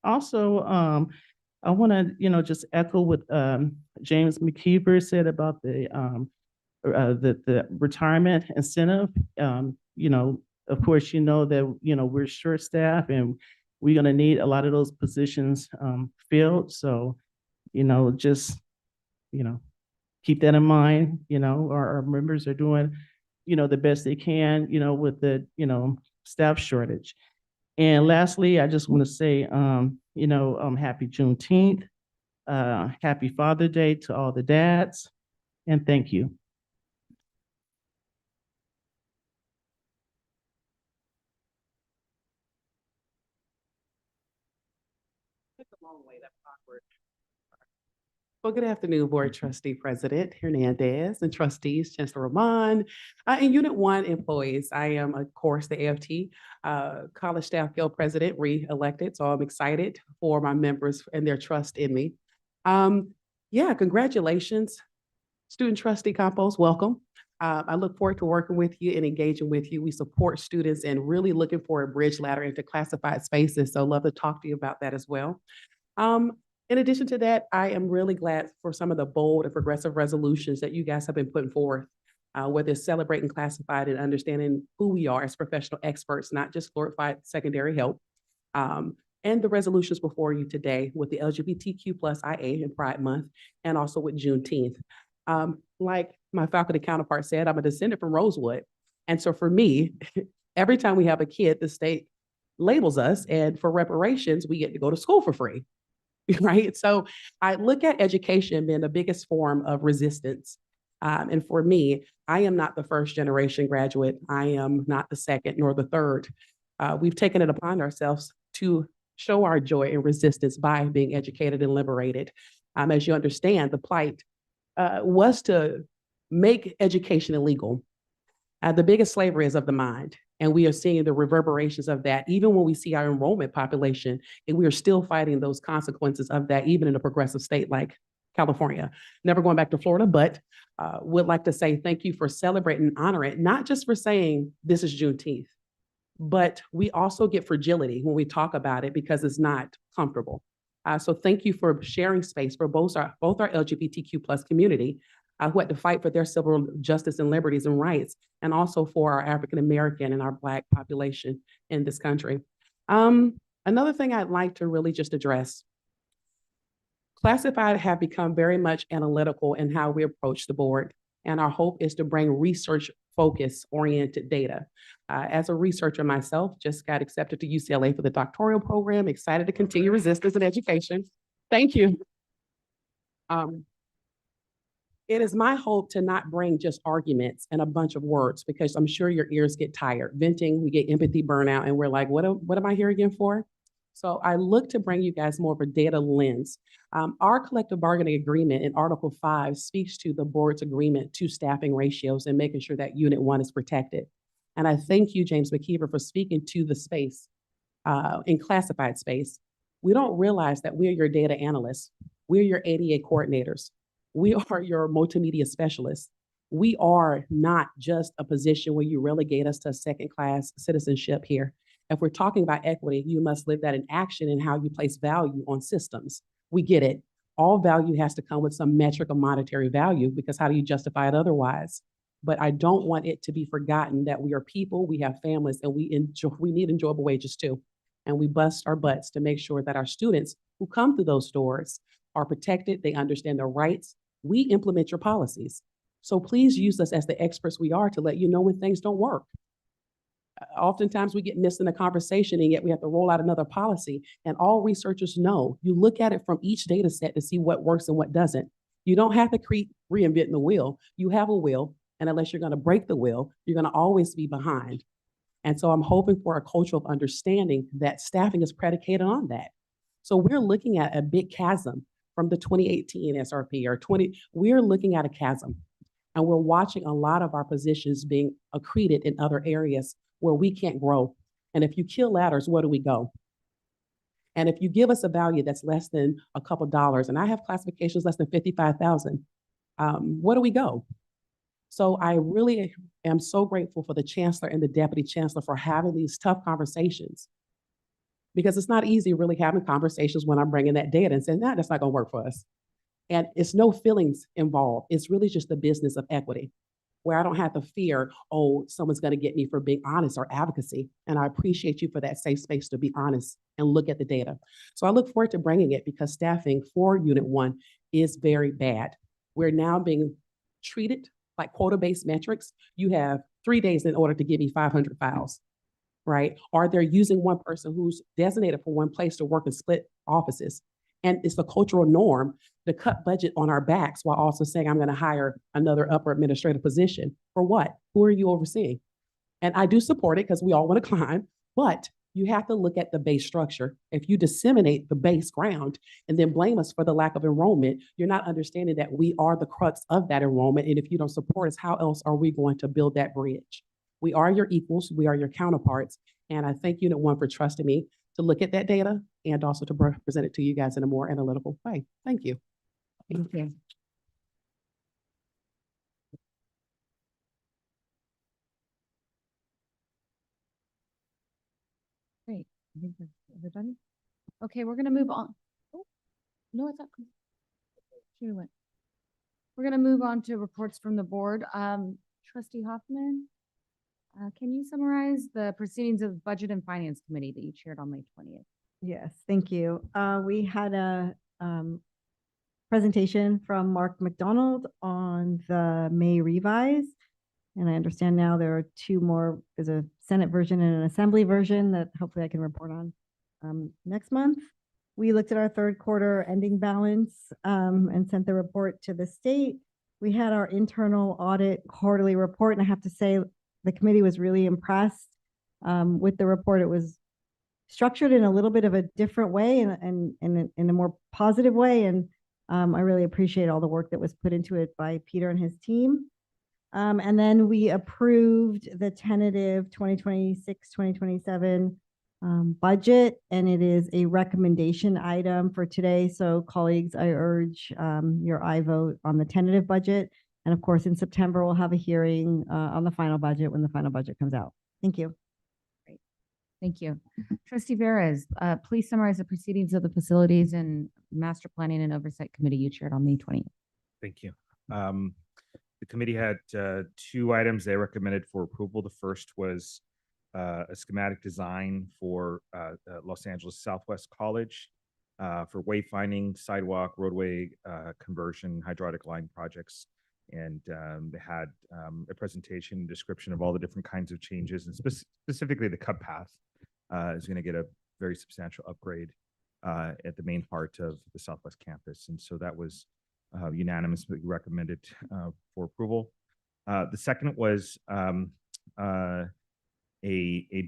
also, I want to, you know, just echo what James McKeever said about the retirement incentive. You know, of course, you know that, you know, we're short staffed and we're going to need a lot of those positions filled. So, you know, just, you know, keep that in mind. You know, our members are doing, you know, the best they can, you know, with the, you know, staff shortage. And lastly, I just want to say, you know, happy Juneteenth, happy Father's Day to all the dads, and thank you. Well, good afternoon, Board Trustee President Hernandez and Trustees, Chancellor Roman, and Unit 1 employees. I am, of course, the AFT College Staff Guild President, re-elected, so I'm excited for my members and their trust in me. Yeah, congratulations, Student Trustee Campos, welcome. I look forward to working with you and engaging with you. We support students and really looking for a bridge ladder into classified spaces, so love to talk to you about that as well. In addition to that, I am really glad for some of the bold and progressive resolutions that you guys have been putting forth, whether it's celebrating classified and understanding who we are as professional experts, not just glorified secondary help. And the resolutions before you today with the LGBTQ plus IA in Pride Month and also with Juneteenth. Like my faculty counterpart said, I'm a descendant from Rosewood. And so for me, every time we have a kid, the state labels us, and for reparations, we get to go to school for free. Right? So I look at education being the biggest form of resistance. And for me, I am not the first generation graduate. I am not the second nor the third. We've taken it upon ourselves to show our joy and resistance by being educated and liberated. As you understand, the plight was to make education illegal. The biggest slavery is of the mind. And we are seeing the reverberations of that, even when we see our enrollment population, and we are still fighting those consequences of that, even in a progressive state like California. Never going back to Florida, but would like to say thank you for celebrating and honoring it, not just for saying this is Juneteenth, but we also get fragility when we talk about it because it's not comfortable. So thank you for sharing space for both our LGBTQ plus community, who had to fight for their civil justice and liberties and rights, and also for our African-American and our Black population in this country. Another thing I'd like to really just address, classified have become very much analytical in how we approach the board, and our hope is to bring research-focused-oriented data. As a researcher myself, just got accepted to UCLA for the doctoral program, excited to continue resistance in education. Thank you. It is my hope to not bring just arguments and a bunch of words, because I'm sure your ears get tired. Venting, we get empathy burnout, and we're like, what am I here again for? So I look to bring you guys more of a data lens. Our collective bargaining agreement in Article 5 speaks to the board's agreement to staffing ratios and making sure that Unit 1 is protected. And I thank you, James McKeever, for speaking to the space, in classified space. We don't realize that we are your data analysts. We're your ADA coordinators. We are your multimedia specialists. We are not just a position where you relegate us to a second-class citizenship here. If we're talking about equity, you must live that in action in how you place value on systems. We get it. All value has to come with some metric of monetary value, because how do you justify it otherwise? But I don't want it to be forgotten that we are people, we have families, and we need enjoyable wages too. And we bust our butts to make sure that our students who come through those doors are protected, they understand their rights. We implement your policies. So please use us as the experts we are to let you know when things don't work. Oftentimes we get missed in a conversation, and yet we have to roll out another policy. And all researchers know, you look at it from each data set to see what works and what doesn't. You don't have to reinvent the wheel. You have a wheel, and unless you're going to break the wheel, you're going to always be behind. And so I'm hoping for a culture of understanding that staffing is predicated on that. So we're looking at a big chasm from the 2018 SRP or we're looking at a chasm. And we're watching a lot of our positions being accreted in other areas where we can't grow. And if you kill ladders, where do we go? And if you give us a value that's less than a couple dollars, and I have classifications less than 55,000, where do we go? So I really am so grateful for the chancellor and the deputy chancellor for having these tough conversations, because it's not easy really having conversations when I'm bringing that data and saying, nah, that's not going to work for us. And it's no feelings involved. It's really just the business of equity, where I don't have to fear, oh, someone's going to get me for being honest or advocacy. And I appreciate you for that safe space to be honest and look at the data. So I look forward to bringing it, because staffing for Unit 1 is very bad. We're now being treated like quota-based metrics. You have 3 days in order to give me 500 files, right? Or they're using one person who's designated for one place to work in split offices. And it's the cultural norm to cut budget on our backs while also saying, I'm going to hire another upper administrative position. For what? Who are you overseeing? And I do support it because we all want to climb, but you have to look at the base structure. If you disseminate the base ground and then blame us for the lack of enrollment, you're not understanding that we are the crux of that enrollment. And if you don't support us, how else are we going to build that bridge? We are your equals. We are your counterparts. And I thank Unit 1 for trusting me to look at that data and also to present it to you guys in a more analytical way. Thank you. Thank you. Great. I think that's everybody. Okay, we're gonna move on. Oh, no, I thought. She went. We're gonna move on to reports from the board. Trustee Hoffman, can you summarize the proceedings of the Budget and Finance Committee that you chaired on May 20th? Yes, thank you. We had a presentation from Mark McDonald on the May revise. And I understand now there are 2 more, there's a Senate version and an Assembly version that hopefully I can report on next month. We looked at our third quarter ending balance and sent the report to the state. We had our internal audit quarterly report, and I have to say the committee was really impressed with the report. It was structured in a little bit of a different way and in a more positive way. And I really appreciate all the work that was put into it by Peter and his team. And then we approved the tentative 2026-2027 budget, and it is a recommendation item for today. So colleagues, I urge your aye vote on the tentative budget. And of course, in September, we'll have a hearing on the final budget when the final budget comes out. Thank you. Great. Thank you. Trustee Veras, please summarize the proceedings of the Facilities and Master Planning and Oversight Committee you chaired on May 20th. Thank you. The committee had 2 items they recommended for approval. The first was a schematic design for Los Angeles Southwest College for wayfinding, sidewalk, roadway conversion, hydraulic line projects. And they had a presentation and description of all the different kinds of changes, and specifically the cub path is going to get a very substantial upgrade at the main heart of the Southwest campus. And so that was unanimously recommended for approval. The second was a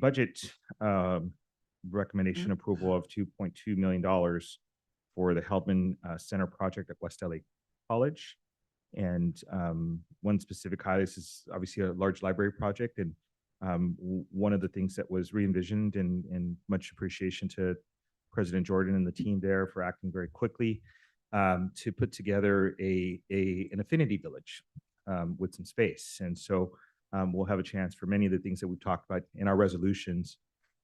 budget recommendation approval of $2.2 million for the Heldman Center project at West LA College. And one specific highlight is obviously a large library project. And one of the things that was re-envisioned, and much appreciation to President Jordan and the team there for acting very quickly to put together an affinity village with some space. And so we'll have a chance for many of the things that we've talked about in our resolutions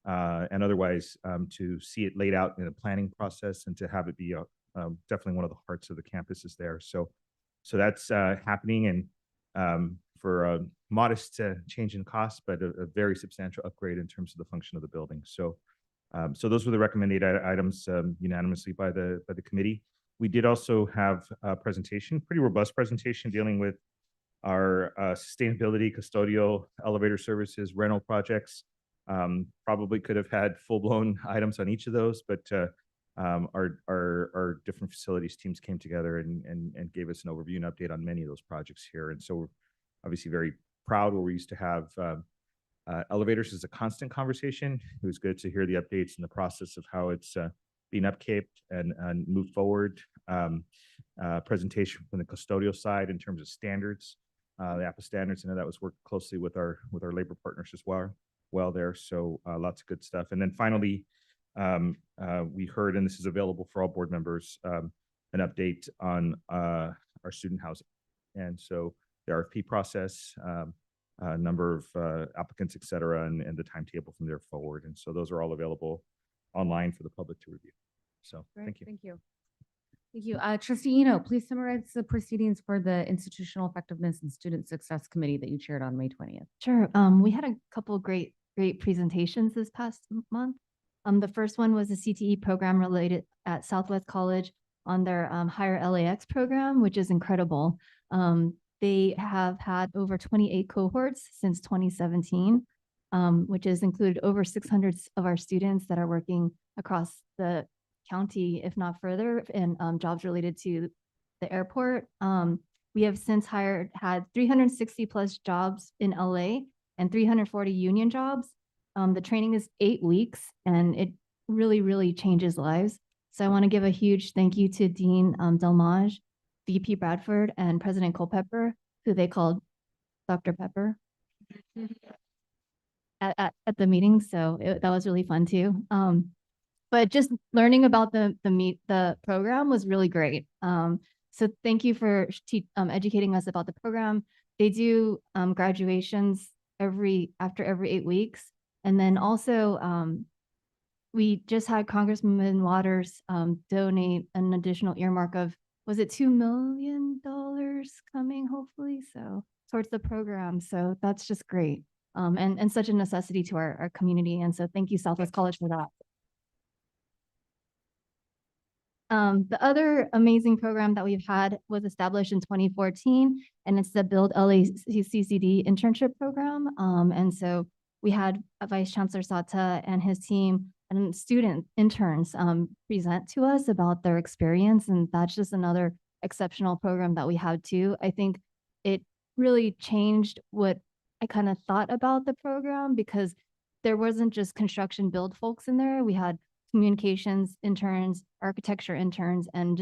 and otherwise to see it laid out in a planning process and to have it be definitely one of the hearts of the campuses there. So that's happening, and for a modest change in cost, but a very substantial upgrade in terms of the function of the building. So those were the recommended items unanimously by the committee. We did also have a presentation, pretty robust presentation, dealing with our sustainability, custodial, elevator services, rental projects. Probably could have had full-blown items on each of those, but our different facilities teams came together and gave us an overview and update on many of those projects here. And so we're obviously very proud, where we used to have Elevators is a constant conversation. It was good to hear the updates and the process of how it's being upkept and moved forward. Presentation from the custodial side in terms of standards, the APA standards. I know that was worked closely with our labor partners as well there. So lots of good stuff. And then finally, we heard, and this is available for all board members, an update on our student housing. And so the RFP process, number of applicants, et cetera, and the timetable from there forward. And so those are all available online for the public to review. So Great, thank you. Thank you. Thank you. Trustee Eno, please summarize the proceedings for the Institutional Effectiveness and Student Success Committee that you chaired on May 20th. Sure. We had a couple great presentations this past month. The first one was a CTE program related at Southwest College on their higher LAX program, which is incredible. They have had over 28 cohorts since 2017, which has included over 600 of our students that are working across the county, if not further, in jobs related to the airport. We have since had 360 plus jobs in LA and 340 union jobs. The training is 8 weeks and it really, really changes lives. So I want to give a huge thank you to Dean Delmage, VP Bradford, and President Culpepper, who they called Dr. Pepper at the meeting. So that was really fun too. But just learning about the program was really great. So thank you for educating us about the program. They do graduations after every 8 weeks. And then also we just had Congressman Waters donate an additional earmark of, was it $2 million coming hopefully? So towards the program. So that's just great. And such a necessity to our community. And so thank you, Southwest College, for that. The other amazing program that we've had was established in 2014, and it's the Build LACCD internship program. And so we had Vice Chancellor Sata and his team and student interns present to us about their experience. And that's just another exceptional program that we have too. I think it really changed what I kind of thought about the program, because there wasn't just construction build folks in there. We had communications interns, architecture interns, and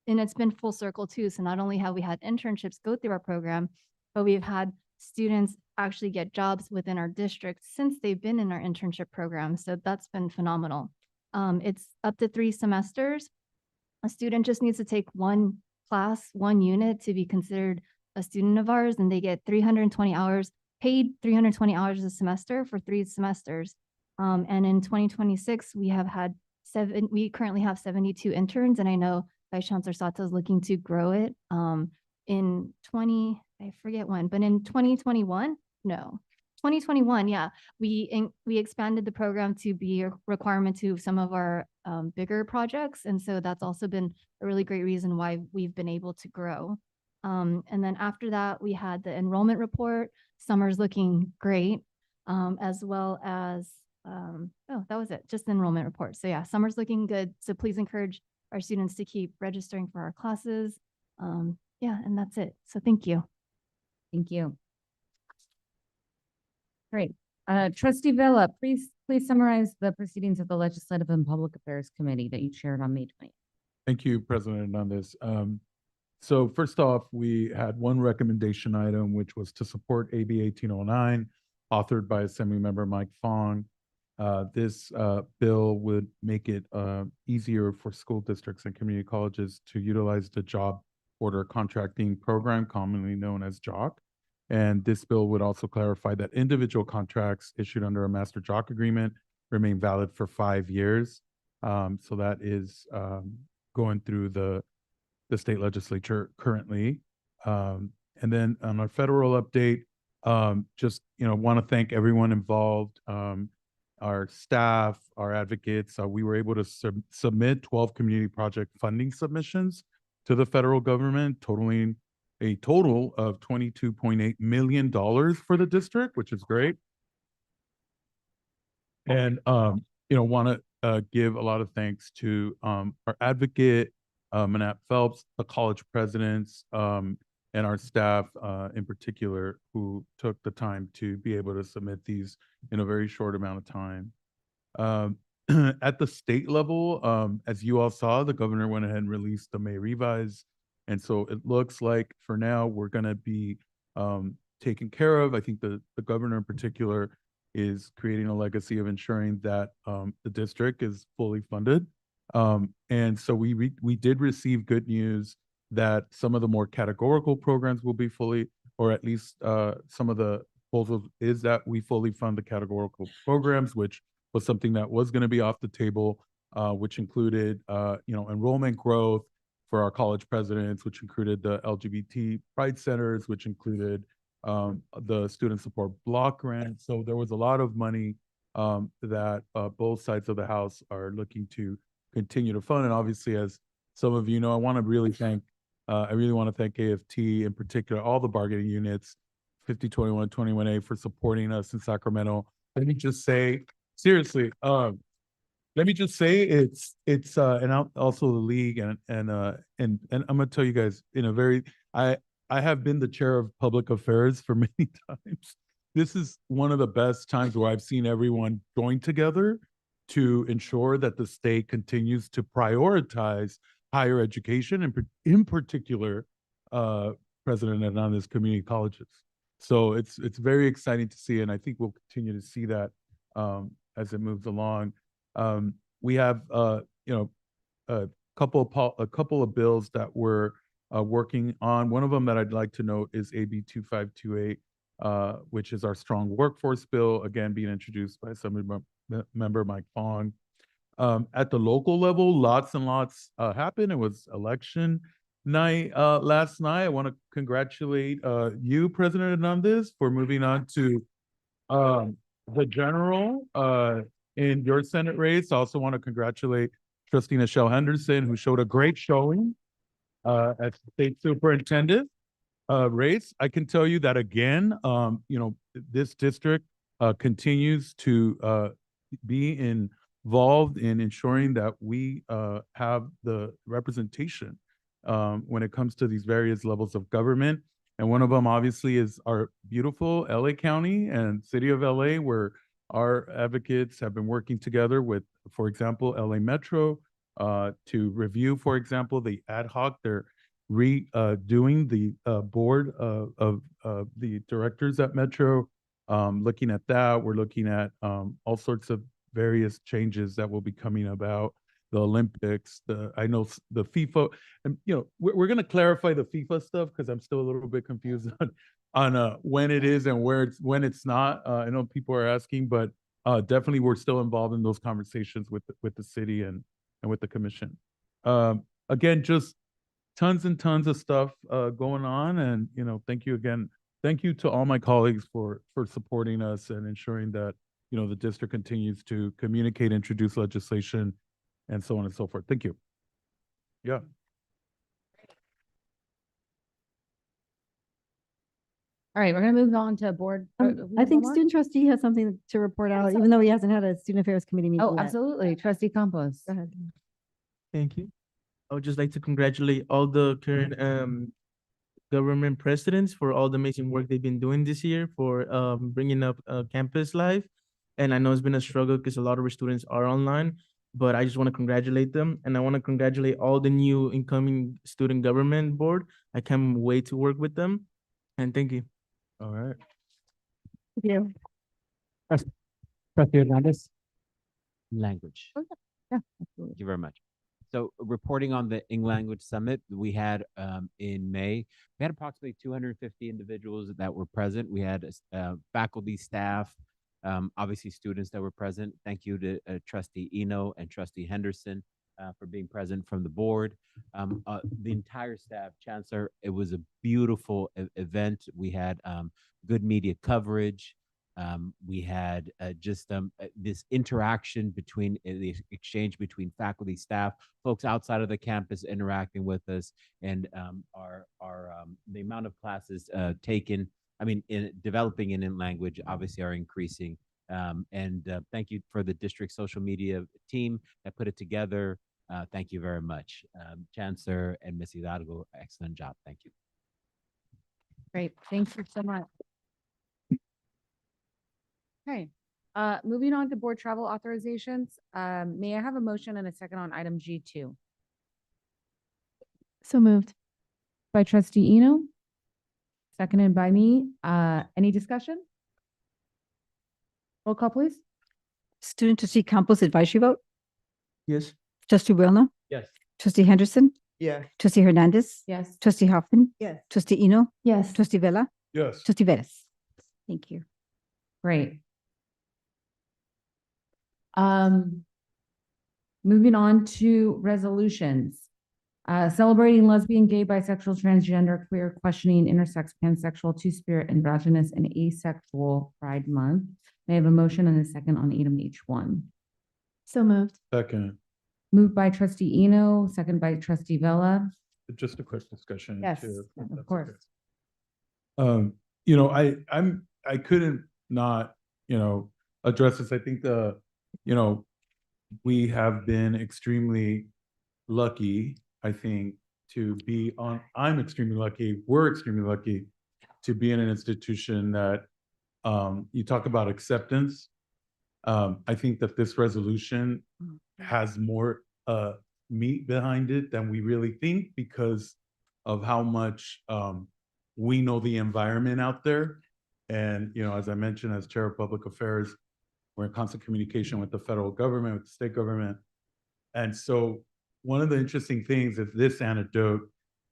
it's been full circle too. So not only have we had internships go through our program, but we've had students actually get jobs within our district since they've been in our internship program. So that's been phenomenal. It's up to 3 semesters. A student just needs to take one class, one unit to be considered a student of ours, and they get 320 hours, paid 320 hours a semester for 3 semesters. And in 2026, we currently have 72 interns, and I know Vice Chancellor Sata is looking to grow it I forget when, but in 2021, yeah, we expanded the program to be a requirement to some of our bigger projects. And so that's also been a really great reason why we've been able to grow. And then after that, we had the enrollment report. Summer's looking great, as well as that was it, just the enrollment report. So yeah, summer's looking good. So please encourage our students to keep registering for our classes. Yeah, and that's it. So thank you. Thank you. Great. Trustee Vella, please summarize the proceedings of the Legislative and Public Affairs Committee that you chaired on May 20th. Thank you, President Hernandez. So first off, we had one recommendation item, which was to support AB 1809, authored by Assemblymember Mike Fong. This bill would make it easier for school districts and community colleges to utilize the Job Order Contracting Program, commonly known as JOC. And this bill would also clarify that individual contracts issued under a master JOC agreement remain valid for 5 years. So that is going through the state legislature currently. And then on our federal update, just want to thank everyone involved, our staff, our advocates. We were able to submit 12 community project funding submissions to the federal government, totaling a total of $22.8 million for the district, which is great. And want to give a lot of thanks to our advocate, Manat Phelps, the college presidents, and and our staff in particular who took the time to be able to submit these in a very short amount of time. At the state level, as you all saw, the governor went ahead and released the May revise. And so it looks like for now, we're going to be taken care of. I think the governor in particular is creating a legacy of ensuring that the district is fully funded. And so we did receive good news that some of the more categorical programs will be fully, or at least some of the proposals is that we fully fund the categorical programs, which was something that was going to be off the table, which included, enrollment growth for our college presidents, which included the LGBT Pride Centers, which included the student support block grant. So there was a lot of money that both sides of the house are looking to continue to fund. And obviously, as some of you know, I want to really thank, AFT in particular, all the bargaining units, 5021, 21A for supporting us in Sacramento. Let me just say, seriously, let me just say it's and also the league and I'm gonna tell you guys in a very I have been the chair of public affairs for many times. This is one of the best times where I've seen everyone join together to ensure that the state continues to prioritize higher education and in particular President Hernandez community colleges. So it's very exciting to see, and I think we'll continue to see that as it moves along. We have a couple of bills that we're working on. One of them that I'd like to note is AB 2528, which is our strong workforce bill, again being introduced by Assembly Member Mike Fong. At the local level, lots and lots happened. It was election night last night. I want to congratulate you, President Hernandez, for moving on to the general in your Senate race. I also want to congratulate Trustee Nichelle Henderson, who showed a great showing at the State Superintendent race. I can tell you that again, this district continues to be involved in ensuring that we have the representation when it comes to these various levels of government. And one of them obviously is our beautiful LA County and City of LA, where our advocates have been working together with, for example, LA Metro to review, for example, the ad hoc. They're redoing the board of the directors at Metro. Looking at that, we're looking at all sorts of various changes that will be coming about. The Olympics, I know the FIFA, and we're going to clarify the FIFA stuff because I'm still a little bit confused on when it is and when it's not. I know people are asking, but definitely we're still involved in those conversations with the city and with the commission. Again, just tons and tons of stuff going on, and thank you again. Thank you to all my colleagues for supporting us and ensuring that the district continues to communicate, introduce legislation, and so on and so forth. Thank you. Yeah. All right, we're gonna move on to board. we I have one think more? student trustee has something to report out, even though he hasn't had a student affairs committee meeting Oh, yet. absolutely. Trustee Campos. Go ahead. Thank you. I would just like to congratulate all the current government presidents for all the amazing work they've been doing this year for bringing up campus life. And I know it's been a struggle because a lot of our students are online, but I just want to congratulate them. And I want to congratulate all the new incoming student government board. I can't wait to work with them. And thank you. All right. Thank you. Trustee Hernandez. Language. Yeah, Thank you very much. So reporting on the English Language Summit we had in May, we had approximately 250 individuals that were present. We had faculty, staff, obviously students that were present. Thank you to Trustee Eno and Trustee Henderson for being present from the board. The entire staff, Chancellor, it was a beautiful event. We had good media coverage. We had just this interaction between the exchange between faculty, staff, folks outside of the campus interacting with us, and the amount of classes taken. I mean, in developing in language, obviously are increasing. Thank you for the district social media team that put it together. Thank you very much, Chancellor and Ms. Hidalgo. Excellent job. Thank you. Great, thank you so much. Okay, moving on to board travel authorizations. May I have a motion and a second on item G2? So moved. By trustee Eno, seconded by me. Any discussion? Roll call, please. Student trustee Campos advisory vote, Yes. trustee Wilna, Yes. trustee Henderson, Yeah. trustee Hernandez, Yes. trustee Hoffman, Yes. trustee Eno, Yes. trustee Vella, Yes. trustee Vettis. Thank you. Great. Moving on to resolutions. Celebrating lesbian, gay, bisexual, transgender, queer, questioning, intersex, pansexual, two-spirit, androgynous, and asexual Pride Month. May I have a motion and a second on item H1? So moved. Second, Moved by trustee Eno, second by trustee Vella. just a quick discussion. Yes, too, if of that's course. okay. You know, I couldn't not, address this. I think we have been extremely lucky, I think, I'm extremely lucky, we're extremely lucky to be in an institution that, you talk about acceptance. I think that this resolution has more, meat behind it than we really think because of how much, we know the environment out there. And, as I mentioned, as chair of public affairs, we're in constant communication with the federal government, with the state government. And so one of the interesting things is this anecdote.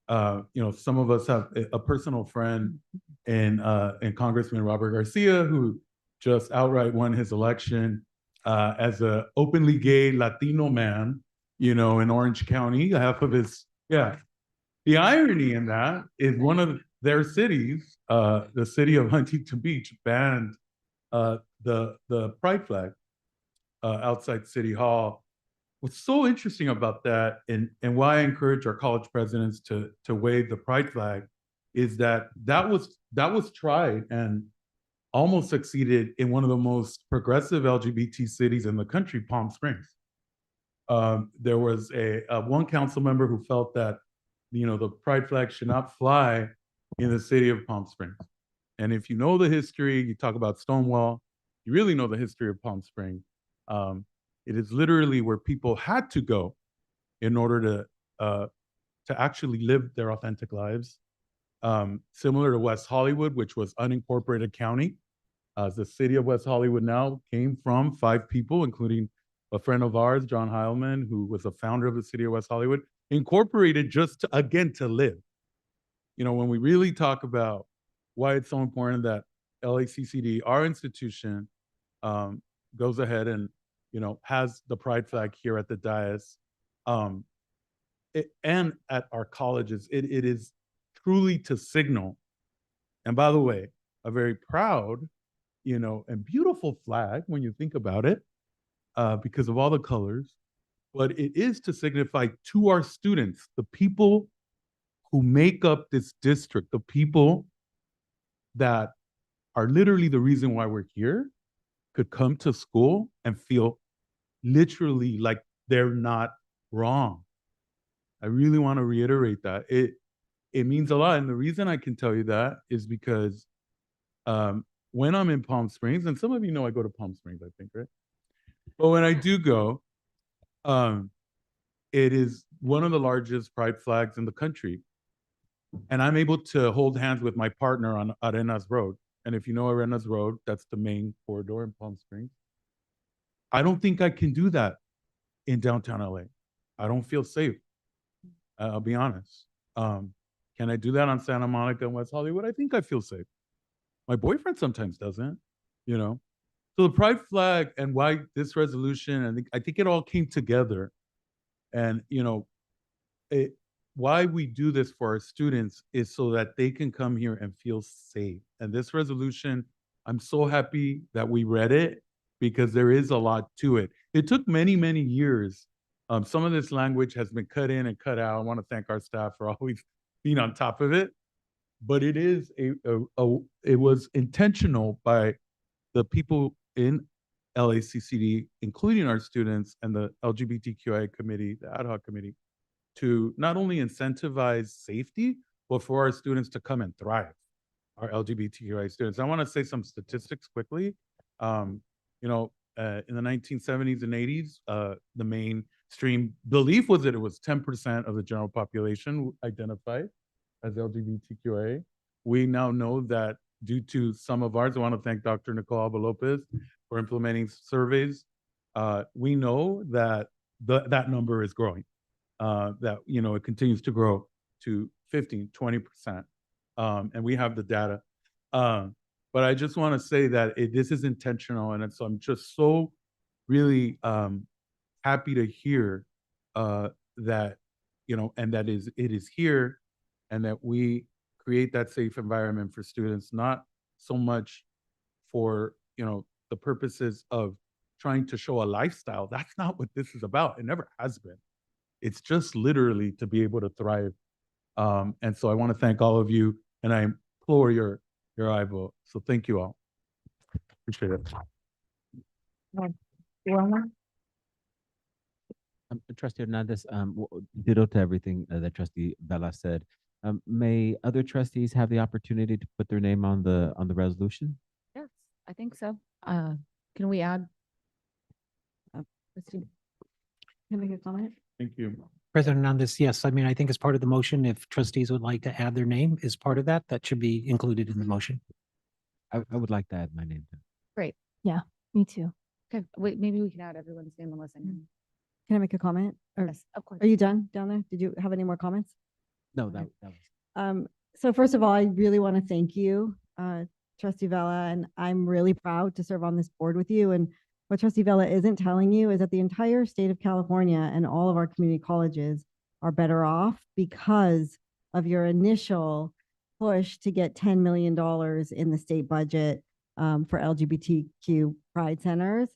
Some of us have a personal friend in Congressman Robert Garcia, who just outright won his election as a openly gay Latino man, in Orange County. Half of his, yeah. The irony in that is one of their cities, the city of Huntington Beach, banned the pride flag outside City Hall. What's so interesting about that, and why I encourage our college presidents to wave the pride flag, is that was tried and almost succeeded in one of the most progressive LGBT cities in the country, Palm Springs. There was a one council member who felt that the pride flag should not fly in the city of Palm Springs. And if you know the history, you talk about Stonewall, you really know the history of Palm Springs. It is literally where people had to go in order to actually live their authentic lives. Similar to West Hollywood, which was unincorporated county. The city of West Hollywood now came from 5 people, including a friend of ours, John Heilman, who was a founder of the city of West Hollywood, incorporated just to live. When we really talk about why it's so important that LACCD, our institution, goes ahead and has the pride flag here at the dais, and at our colleges. It is truly to signal. And by the way, a very proud, and beautiful flag when you think about it, because of all the colors. But it is to signify to our students, the people who make up this district, the people that are literally the reason why we're here, could come to school and feel literally like they're not wrong. I really want to reiterate that. It means a lot. And the reason I can tell you that is because when I'm in Palm Springs, and some of you know I go to Palm Springs, I think, right? But when I do go, it is one of the largest pride flags in the country. And I'm able to hold hands with my partner on Arenas Road. And if you know Arenas Road, that's the main corridor in Palm Springs. I don't think I can do that in downtown LA. I don't feel safe. I'll be honest. Can I do that on Santa Monica and West Hollywood? I think I feel safe. My boyfriend sometimes doesn't, So the pride flag and why this resolution, I think it all came together. And, why we do this for our students is so that they can come here and feel safe. And this resolution, I'm so happy that we read it because there is a lot to it. It took many, many years. Some of this language has been cut in and cut out. I want to thank our staff for always being on top of it. But it is it was intentional by the people in LACCD, including our students and the LGBTQI committee, the ad hoc committee, to not only incentivize safety, but for our students to come and thrive. our LGBTQI students. I want to say some statistics quickly. In the 1970s and 80s, the mainstream belief was that it was 10% of the general population identified as LGBTQA. We now know that due to some of ours, I want to thank Dr. Nicole Alba Lopez for implementing surveys. We know that that number is growing, that, it continues to grow to 15, 20%. And we have the data. But I just want to say that this is intentional. And so I'm just so really happy to hear that, and that it is here, and that we create that safe environment for students, not so much for, the purposes of trying to show a lifestyle. That's not what this is about. It never has been. It's just literally to be able to thrive. And so I want to thank all of you, and I implore your eye vote. So thank you all. Appreciate it. Trustee Hernandez, ditto to everything that Trustee Vela said. May other trustees have the opportunity to put their name on the resolution? Yes, I think so. Can we add? Can I make a comment? Thank you. President Hernandez, yes, I mean, I think as part of the motion, if trustees would like to add their name as part of that, that should be included in the motion. I would like to add my name. Great. Yeah, me too. Okay, wait, maybe we can add everyone's name unless anyone. Can I make a comment? Or Yes, of course. are you done down there? Did you have any more comments? No, that was. So first of all, I really want to thank you, Trustee Vela, and I'm really proud to serve on this board with you. And what Trustee Vela isn't telling you is that the entire state of California and all of our community colleges are better off because of your initial push to get $10 million in the state budget for LGBTQ pride centers.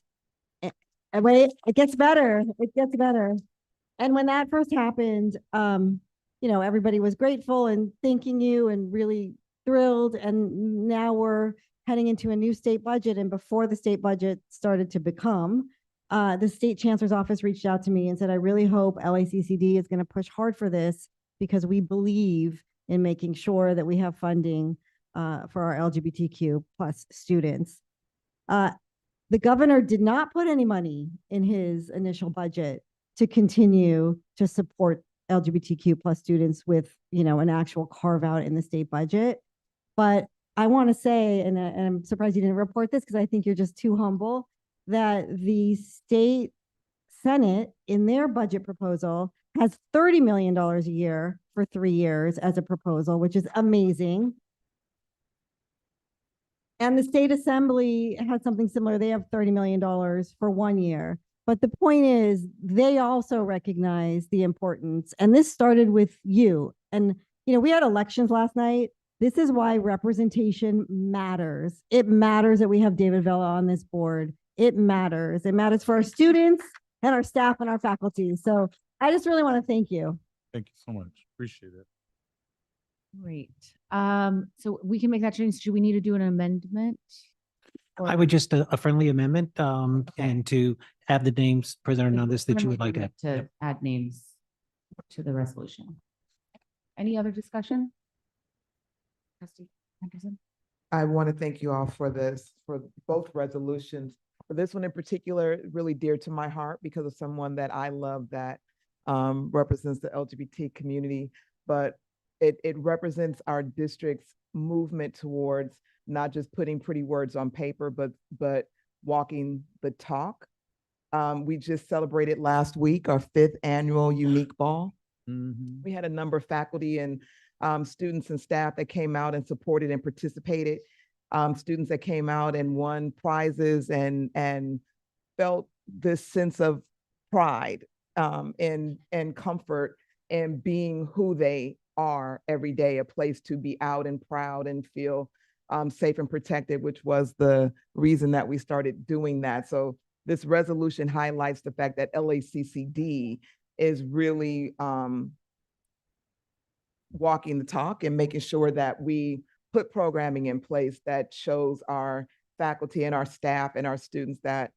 And wait, it gets better. It gets better. And when that first happened, everybody was grateful and thanking you and really thrilled. And now we're heading into a new state budget. And before the state budget started to become, the state chancellor's office reached out to me and said, I really hope LACCD is going to push hard for this because we believe in making sure that we have funding for our LGBTQ plus students. The governor did not put any money in his initial budget to continue to support LGBTQ plus students with, an actual carve out in the state budget. But I want to say, and I'm surprised you didn't report this because I think you're just too humble, that the state Senate in their budget proposal has $30 million a year for 3 years as a proposal, which is amazing. And the state assembly has something similar. They have $30 million for 1 year. But the point is, they also recognize the importance. And this started with you. And, we had elections last night. This is why representation matters. It matters that we have David Vela on this board. It matters. It matters for our students and our staff and our faculty. So I just really want to thank you. Thank you so much. Appreciate it. Great. So we can make that change. Do we need to do an amendment? I would just a friendly amendment and to add the names, President Hernandez, that you would like to add. To add names to the resolution. Any other discussion? Trustee Henderson? I want to thank you all for both resolutions. For this one in particular, really dear to my heart because of someone that I love that represents the LGBT community, but it represents our district's movement towards not just putting pretty words on paper, but walking the talk. We just celebrated last week our 5th annual Unique Ball. Mm-hmm. We had a number of faculty and students and staff that came out and supported and participated. Students that came out and won prizes and felt this sense of pride and comfort in being who they are every day, a place to be out and proud and feel safe and protected, which was the reason that we started doing that. So this resolution highlights the fact that LACCD is really walking the talk and making sure that we put programming in place that shows our faculty and our staff and our students that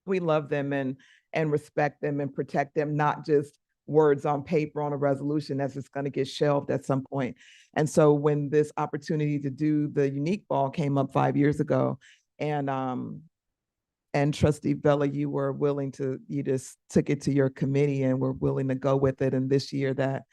we love them and respect them and protect them, not just words on paper on a resolution that's just going to get shelved at some point. And so when this opportunity to do the unique ball came up 5 years ago, and Trustee Bella, you were willing to, you just took it to your committee and were willing to go with it. And this year, that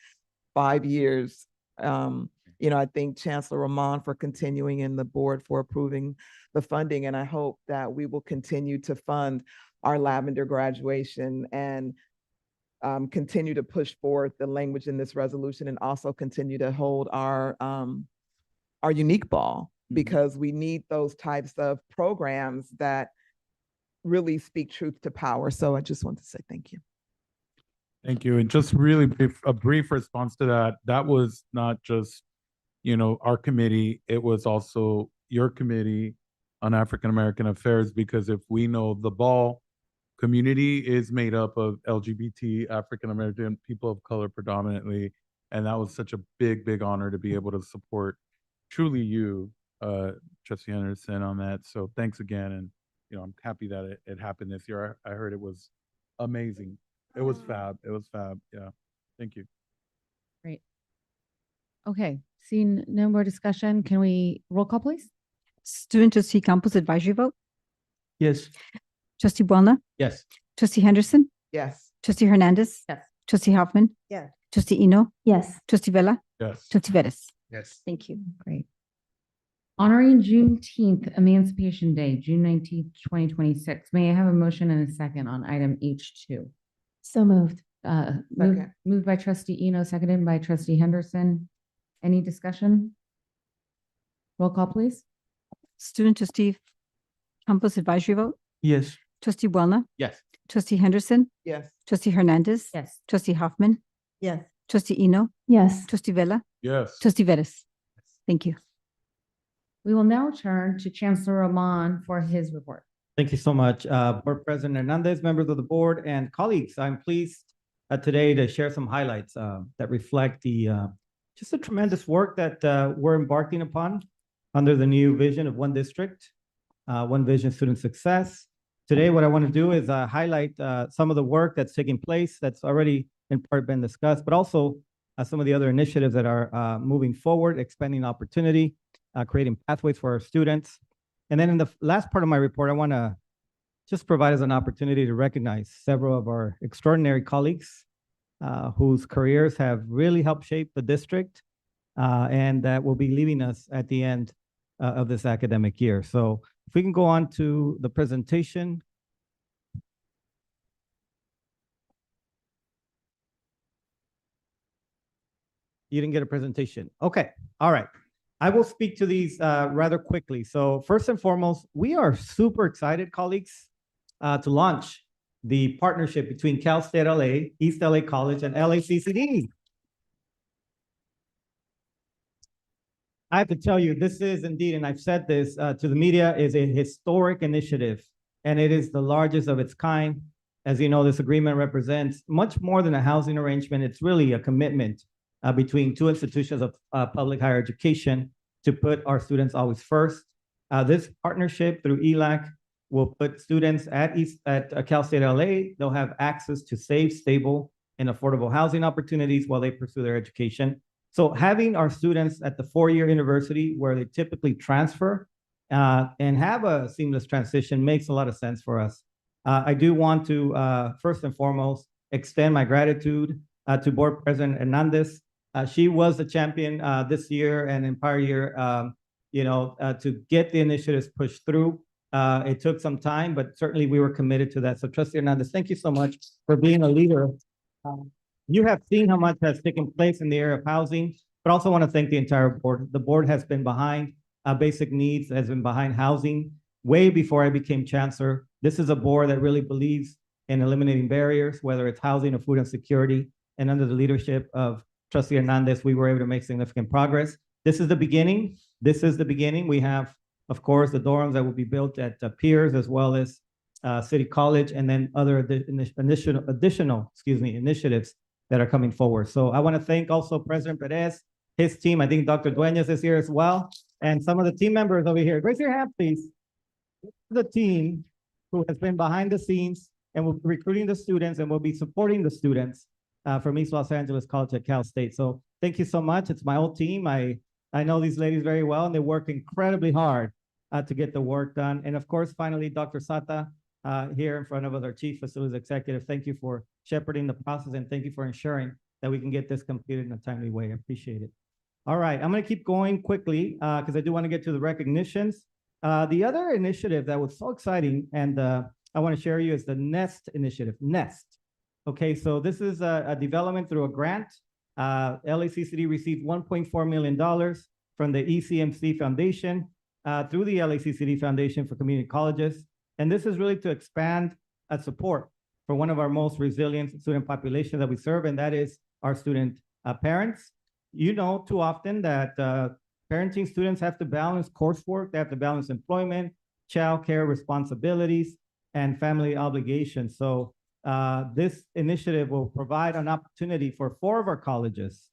5 years, I thank Chancellor Rahman for continuing and the board for approving the funding. And I hope that we will continue to fund our Lavender graduation and continue to push forward the language in this resolution, and also continue to hold our unique ball, because we need those types of programs that really speak truth to power. So I just want to say thank you. Thank you. And just really a brief response to that. That was not just, our committee, it was also your committee on African American Affairs, because if we know the ball community is made up of LGBT, African American, people of color predominantly, and that was such a big honor to be able to support truly you, Trustee Henderson, on that. So thanks again, and I'm happy that it happened this year. I heard it was amazing. It was fab. It was fab. Yeah. Thank you. Great. Okay, seeing no more discussion, can we roll call, please? Student Trustee Campos advisory vote. Yes. Trustee Buona, Yes. Trustee Henderson, Yes. Trustee Hernandez. Yes. Trustee Hoffman. Yes. Trustee Eno. Yes. Trustee Vella. Yes. Trustee Vettis. Yes. Thank you. Great. Honoring Juneteenth Emancipation Day, June 19th, 2026. May I have a motion and a second on item H2? So moved. Moved by Trustee Eno, seconded by Trustee Henderson. Any discussion? Roll call, please. Student Trustee Campos advisory vote. Yes. Trustee Buona, Yes. Trustee Henderson, Yes. Trustee Hernandez. Yes. Trustee Hoffman, Yes. Trustee Eno, Yes. Trustee Vella, Yes. Trustee Vettis. Thank you. We will now turn to Chancellor Rahman for his report. Thank you so much, Board President Hernandez, members of the board, and colleagues. I'm pleased today to share some highlights that reflect just the tremendous work that we're embarking upon under the new vision of One District, One Vision Student Success. Today, what I want to do is highlight some of the work that's taking place that's already in part been discussed, but also some of the other initiatives that are moving forward, expanding opportunity, creating pathways for our students. And then in the last part of my report, I want to just provide us an opportunity to recognize several of our extraordinary colleagues whose careers have really helped shape the district and that will be leaving us at the end of this academic year. So if we can go on to the presentation. You didn't get a presentation. Okay, all right. I will speak to these rather quickly. So first and foremost, we are super excited, colleagues, to launch the partnership between Cal State LA, East LA College, and LACCD. I have to tell you, this is indeed, and I've said this to the media, is a historic initiative, and it is the largest of its kind. As you know, this agreement represents much more than a housing arrangement. It's really a commitment between two institutions of public higher education to put our students always first. This partnership through ELAC will put students at Cal State LA. They'll have access to safe, stable, and affordable housing opportunities while they pursue their education. So having our students at the four-year university where they typically transfer and have a seamless transition makes a lot of sense for us. I do want to, first and foremost, extend my gratitude to Board President Hernandez. She was the champion this year and in prior year, to get the initiatives pushed through. It took some time, but certainly we were committed to that. So Trustee Hernandez, thank you so much for being a leader. You have seen how much has taken place in the area of housing, but also want to thank the entire board. The board has been behind basic needs, has been behind housing way before I became chancellor. This is a board that really believes in eliminating barriers, whether it's housing or food insecurity. And under the leadership of Trustee Hernandez, we were able to make significant progress. This is the beginning. This is the beginning. We have, of course, the dorms that will be built at Piers as well as City College, and then other additional initiatives that are coming forward. So I want to thank also President Perez, his team. I think Dr. Dueñas is here as well, and some of the team members over here. Raise your hand, please. The team who has been behind the scenes and will be recruiting the students and will be supporting the students from East Los Angeles College at Cal State. So thank you so much. It's my old team. I know these ladies very well, and they work incredibly hard to get the work done. And of course, finally, Dr. Sata, here in front of us, our Chief Facilities Executive. Thank you for shepherding the process, and thank you for ensuring that we can get this completed in a timely way. I appreciate it. All right, I'm going to keep going quickly because I do want to get to the recognitions. The other initiative that was so exciting, and I want to share you, is the NEST initiative. NEST. Okay, so this is a development through a grant. LACCD received $1.4 million from the ECMC Foundation through the LACCD Foundation for Community Colleges. And this is really to expand support for one of our most resilient student population that we serve, and that is our student parents. You know too often that parenting students have to balance coursework, they have to balance employment, childcare responsibilities, and family obligations. So this initiative will provide an opportunity for 4 of our colleges,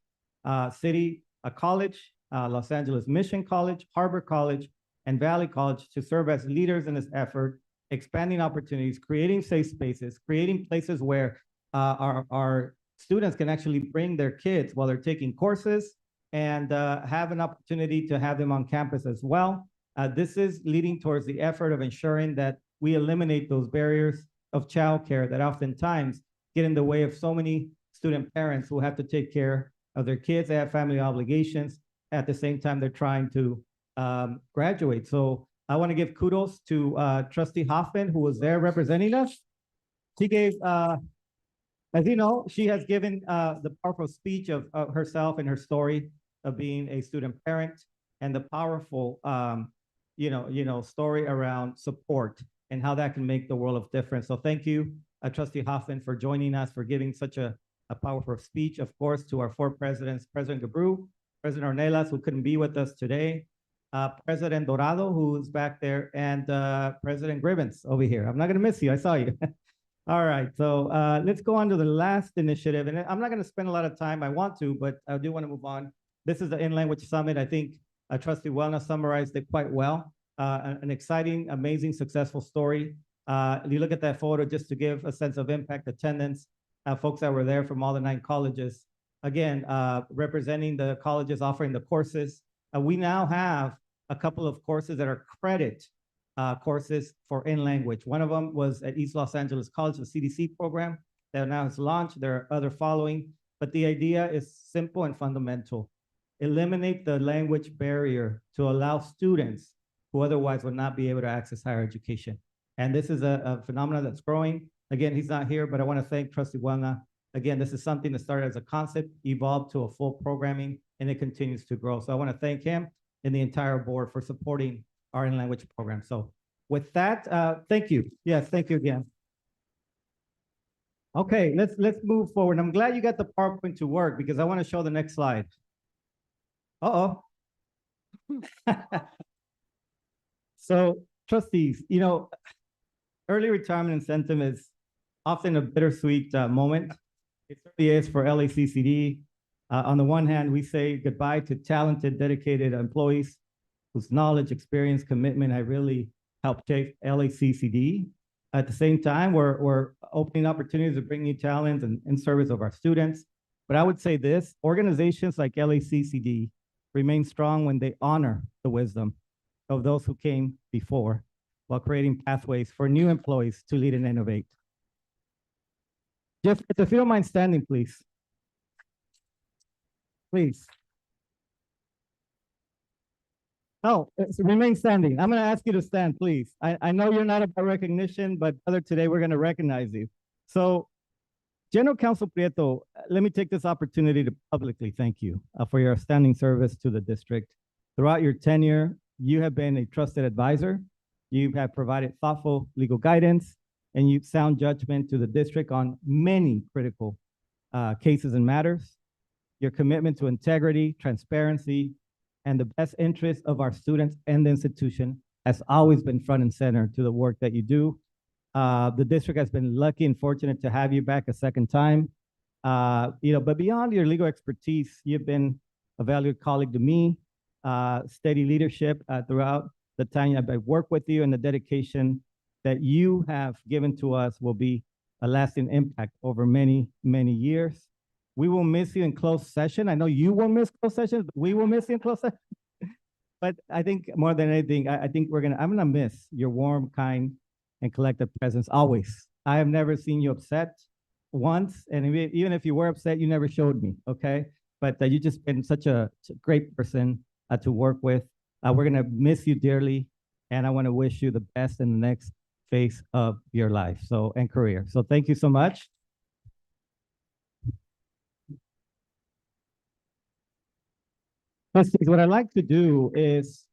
City College, Los Angeles Mission College, Harbor College, and Valley College, to serve as leaders in this effort, expanding opportunities, creating safe spaces, creating places where our students can actually bring their kids while they're taking courses, and have an opportunity to have them on campus as well. This is leading towards the effort of ensuring that we eliminate those barriers of childcare that oftentimes get in the way of so many student parents who have to take care of their kids. They have family obligations. At the same time, they're trying to graduate. So I want to give kudos to Trustee Hoffman, who was there representing us. She gave, as you know, she has given the powerful speech of herself and her story of being a student parent, and the powerful, story around support and how that can make the world of difference. So thank you, Trustee Hoffman, for joining us, for giving such a powerful speech. Of course, to our 4 presidents, President Gabru, President Ornelas, who couldn't be with us today, President Dorado, who's back there, and President Gribbons over here. I'm not going to miss you. I saw you. All right, so let's go on to the last initiative. And I'm not going to spend a lot of time. I want to, but I do want to move on. This is the In-Language Summit. I think Trustee Wellness summarized it quite well. An exciting, amazing, successful story. You look at that photo just to give a sense of impact, attendance, folks that were there from all the 9 colleges. Again, representing the colleges offering the courses. We now have a couple of courses that are credit courses for in-language. One of them was at East Los Angeles College, the CDC program that now has launched. There are other following, but the idea is simple and fundamental. Eliminate the language barrier to allow students who otherwise would not be able to access higher education. And this is a phenomenon that's growing. Again, he's not here, but I want to thank Trustee Wellna. Again, this is something that started as a concept, evolved to a full programming, and it continues to grow. So I want to thank him and the entire board for supporting our in-language program. So with that, thank you. Yes, thank you again. Okay, let's move forward. I'm glad you got the PowerPoint to work because I want to show the next slide. Uh-oh. So trustees, early retirement incentive is often a bittersweet moment. It certainly is for LACCD. On the one hand, we say goodbye to talented, dedicated employees whose knowledge, experience, commitment have really helped shape LACCD. At the same time, we're opening opportunities to bring new talent and in service of our students. But I would say this, organizations like LACCD remain strong when they honor the wisdom of those who came before, while creating pathways for new employees to lead and innovate. Jeff, if you don't mind standing, please. Please. Oh, remain standing. I'm going to ask you to stand, please. I know you're not about recognition, but brother, today we're going to recognize you. So, General Counsel Prieto, let me take this opportunity to publicly thank you for your outstanding service to the district. Throughout your tenure, you have been a trusted advisor. You have provided thoughtful legal guidance and you sound judgment to the district on many critical cases and matters. Your commitment to integrity, transparency, and the best interest of our students and the institution has always been front and center to the work that you do. The district has been lucky and fortunate to have you back a second time. But beyond your legal expertise, you've been a valued colleague to me, steady leadership throughout the time I've worked with you, and the dedication that you have given to us will be a lasting impact over many, many years. We will miss you in closed session. I know you will miss closed sessions, but we will miss you in closed session. But I think more than anything, I think I'm gonna miss your warm, kind, and collective presence always. I have never seen you upset once, and even if you were upset, you never showed me, okay? But you just been such a great person to work with. We're gonna miss you dearly, and I wanna wish you the best in the next phase of your life, and career. So thank you so much. Trustees, what I'd like to do is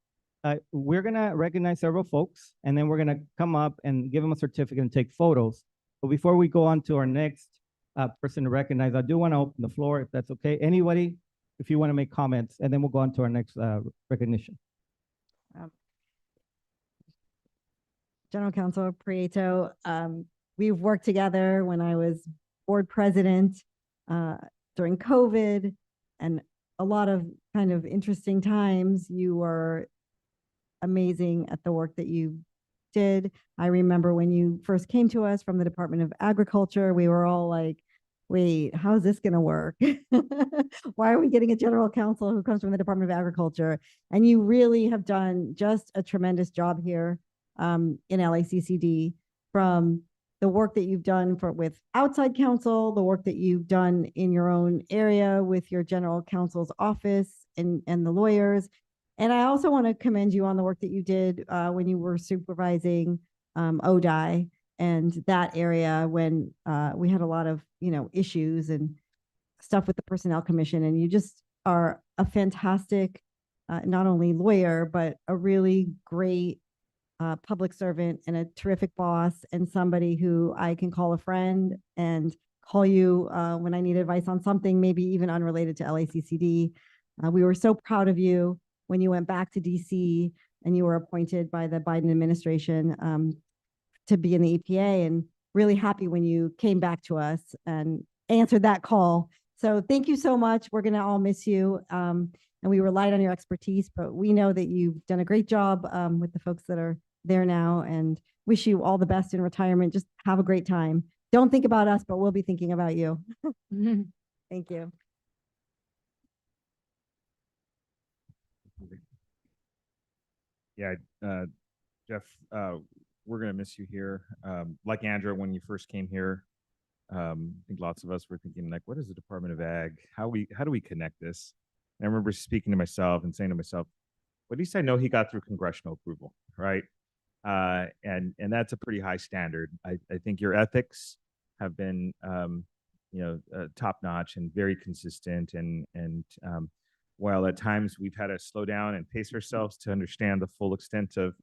we're gonna recognize several folks, and then we're gonna come up and give them a certificate and take photos. But before we go on to our next person to recognize, I do want to open the floor, if that's okay. Anybody, if you want to make comments, and then we'll go on to our next recognition. General Counsel Prieto, we've worked together when I was board president during COVID and a lot of kind of interesting times. You were amazing at the work that you did. I remember when you first came to us from the Department of Agriculture, we were all like, wait, how is this going to work? Why are we getting a general counsel who comes from the Department of Agriculture? And you really have done just a tremendous job here in LACCD, from the work that you've done with outside counsel, the work that you've done in your own area with your general counsel's office and the lawyers. And I also want to commend you on the work that you did when you were supervising ODI and that area when we had a lot of, issues and stuff with the Personnel Commission. And you just are a fantastic, not only lawyer, but a really great public servant and a terrific boss, and somebody who I can call a friend and call you when I need advice on something, maybe even unrelated to LACCD. We were so proud of you when you went back to DC and you were appointed by the Biden administration to be in the EPA, and really happy when you came back to us and answered that call. So thank you so much. We're going to all miss you. And we relied on your expertise, but we know that you've done a great job with the folks that are there now, and wish you all the best in retirement. Just have a great time. Don't think about us, but we'll be thinking about you. Thank you. Yeah, Jeff, we're gonna miss you here. Like Andrew, when you first came here, I think lots of us were thinking, like, what is the Department of Ag? How do we connect this? And I remember speaking to myself and saying to myself, well, at least I know he got through congressional approval, right? And that's a pretty high standard. I think your ethics have been, top notch and very consistent. And while at times we've had to slow down and pace ourselves to understand the full extent of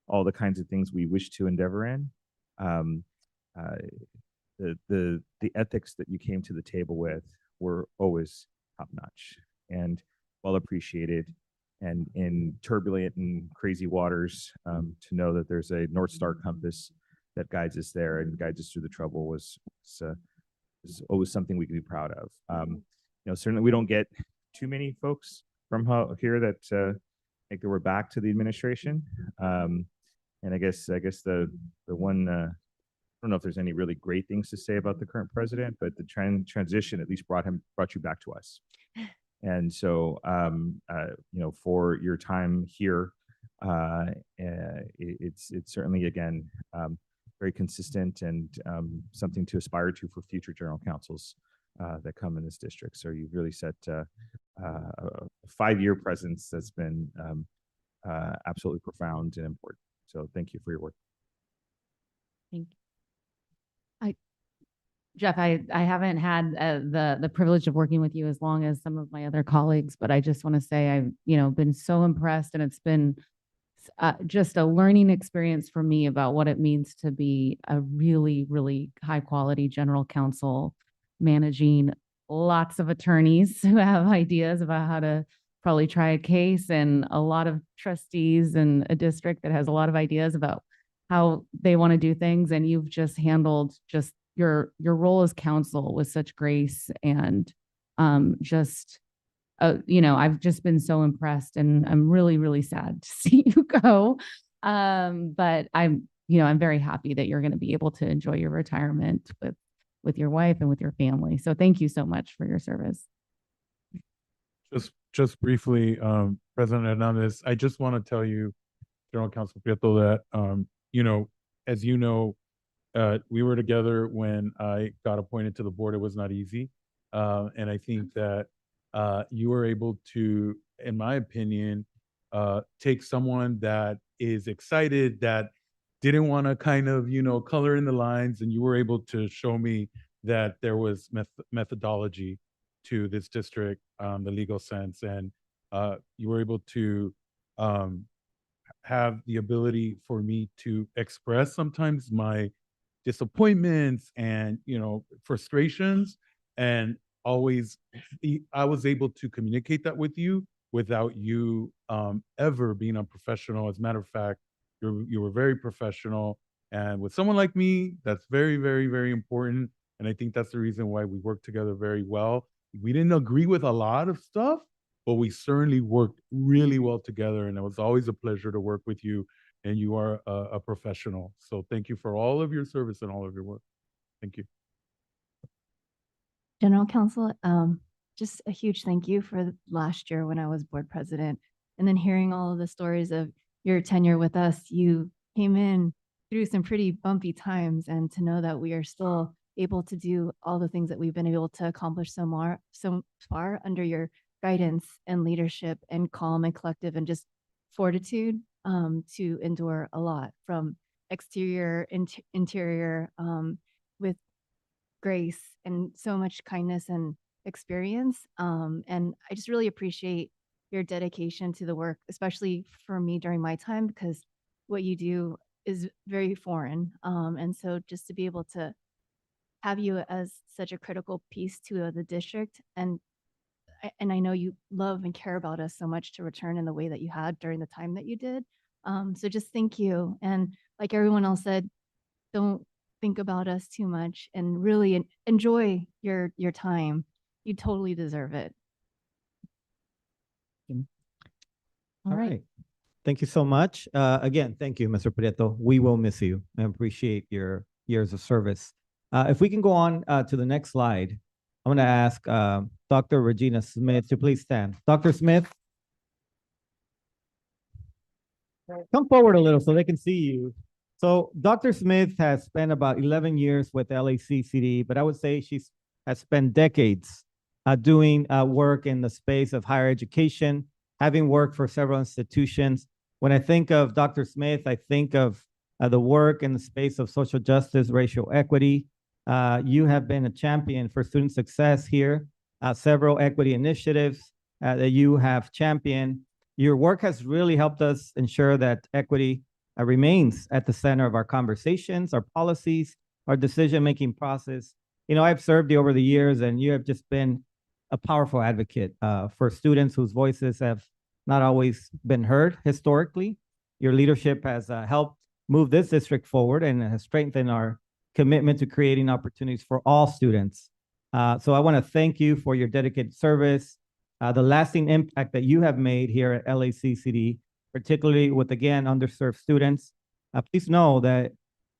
all the kinds of things we wish to endeavor in, the ethics that you came to the table with were always top notch and well appreciated. And in turbulent and crazy waters, to know that there's a North Star compass that guides us there and guides us through the trouble was always something we could be proud of. Certainly we don't get too many folks from here that think that we're back to the administration. And I guess the one, I don't know if there's any really great things to say about the current president, but the transition at least brought you back to us. And so, for your time here, it's certainly, again, very consistent and something to aspire to for future general counsels that come in this district. So you've really set a 5-year presence that's been absolutely profound and important. So thank you for your work. Thank you. Jeff, I haven't had the privilege of working with you as long as some of my other colleagues, but I just want to say I've been so impressed, and it's been just a learning experience for me about what it means to be a really, really high quality general counsel, managing lots of attorneys who have ideas about how to probably try a case, and a lot of trustees in a district that has a lot of ideas about how they want to do things. And you've just handled just your role as counsel with such grace, and I've just been so impressed, and I'm really, really sad to see you go. But I'm very happy that you're going to be able to enjoy your retirement with with your wife and with your family. So thank you so much for your service. Just briefly, President Hernandez, I just want to tell you, General Counsel Prieto, that, you know, as you know, we were together when I got appointed to the board. It was not easy. And I think that you were able to, in my opinion, take someone that is excited, that didn't want to kind of, you know, color in the lines, and you were able to show me that there was methodology to this district, the legal sense, and you were able to have the ability for me to express sometimes my disappointments and, you know, frustrations, and always I was able to communicate that with you without you ever being unprofessional. As a matter of fact, you were very professional, and with someone like me, that's very, very, very important. And I think that's the reason why we work together very well. We didn't agree with a lot of stuff, but we certainly worked really well together, and it was always a pleasure to work with you. And you are a professional. So thank you for all of your service and all of your work. Thank you. General Counsel, just a huge thank you for last year when I was board president, and then hearing all of the stories of your tenure with us. You came in through some pretty bumpy times, and to know that we are still able to do all the things that we've been able to accomplish so far under your guidance and leadership and calm and collective and just fortitude to endure a lot from exterior, interior, with grace and so much kindness and experience. And I just really appreciate your dedication to the work, especially for me during my time, because what you do is very foreign. And so just to be able to have you as such a critical piece to the district, and I know you love and care about us so much, to return in the way that you had during the time that you did. So just thank you. And like everyone else said, don't think about us too much, and really enjoy your time. You totally deserve it. All right. Thank you so much. Again, thank you, Mr. Prieto. We will miss you and appreciate your years of service. If we can go on to the next slide, I'm going to ask Dr. Regina Smith to please stand. Dr. Smith, come forward a little so they can see you. So Dr. Smith has spent about 11 years with LACCD, but I would say she has spent decades doing work in the space of higher education, having worked for several institutions. When I think of Dr. Smith, I think of the work in the space of social justice, racial equity. You have been a champion for student success here, several equity initiatives that you have championed. Your work has really helped us ensure that equity remains at the center of our conversations, our policies, our decision-making process. You know, I've served you over the years, and you have just been a powerful advocate for students whose voices have not always been heard historically. Your leadership has helped move this district forward and has strengthened our commitment to creating opportunities for all students. So I want to thank you for your dedicated service, the lasting impact that you have made here at LACCD, particularly with, again, underserved students. Please know that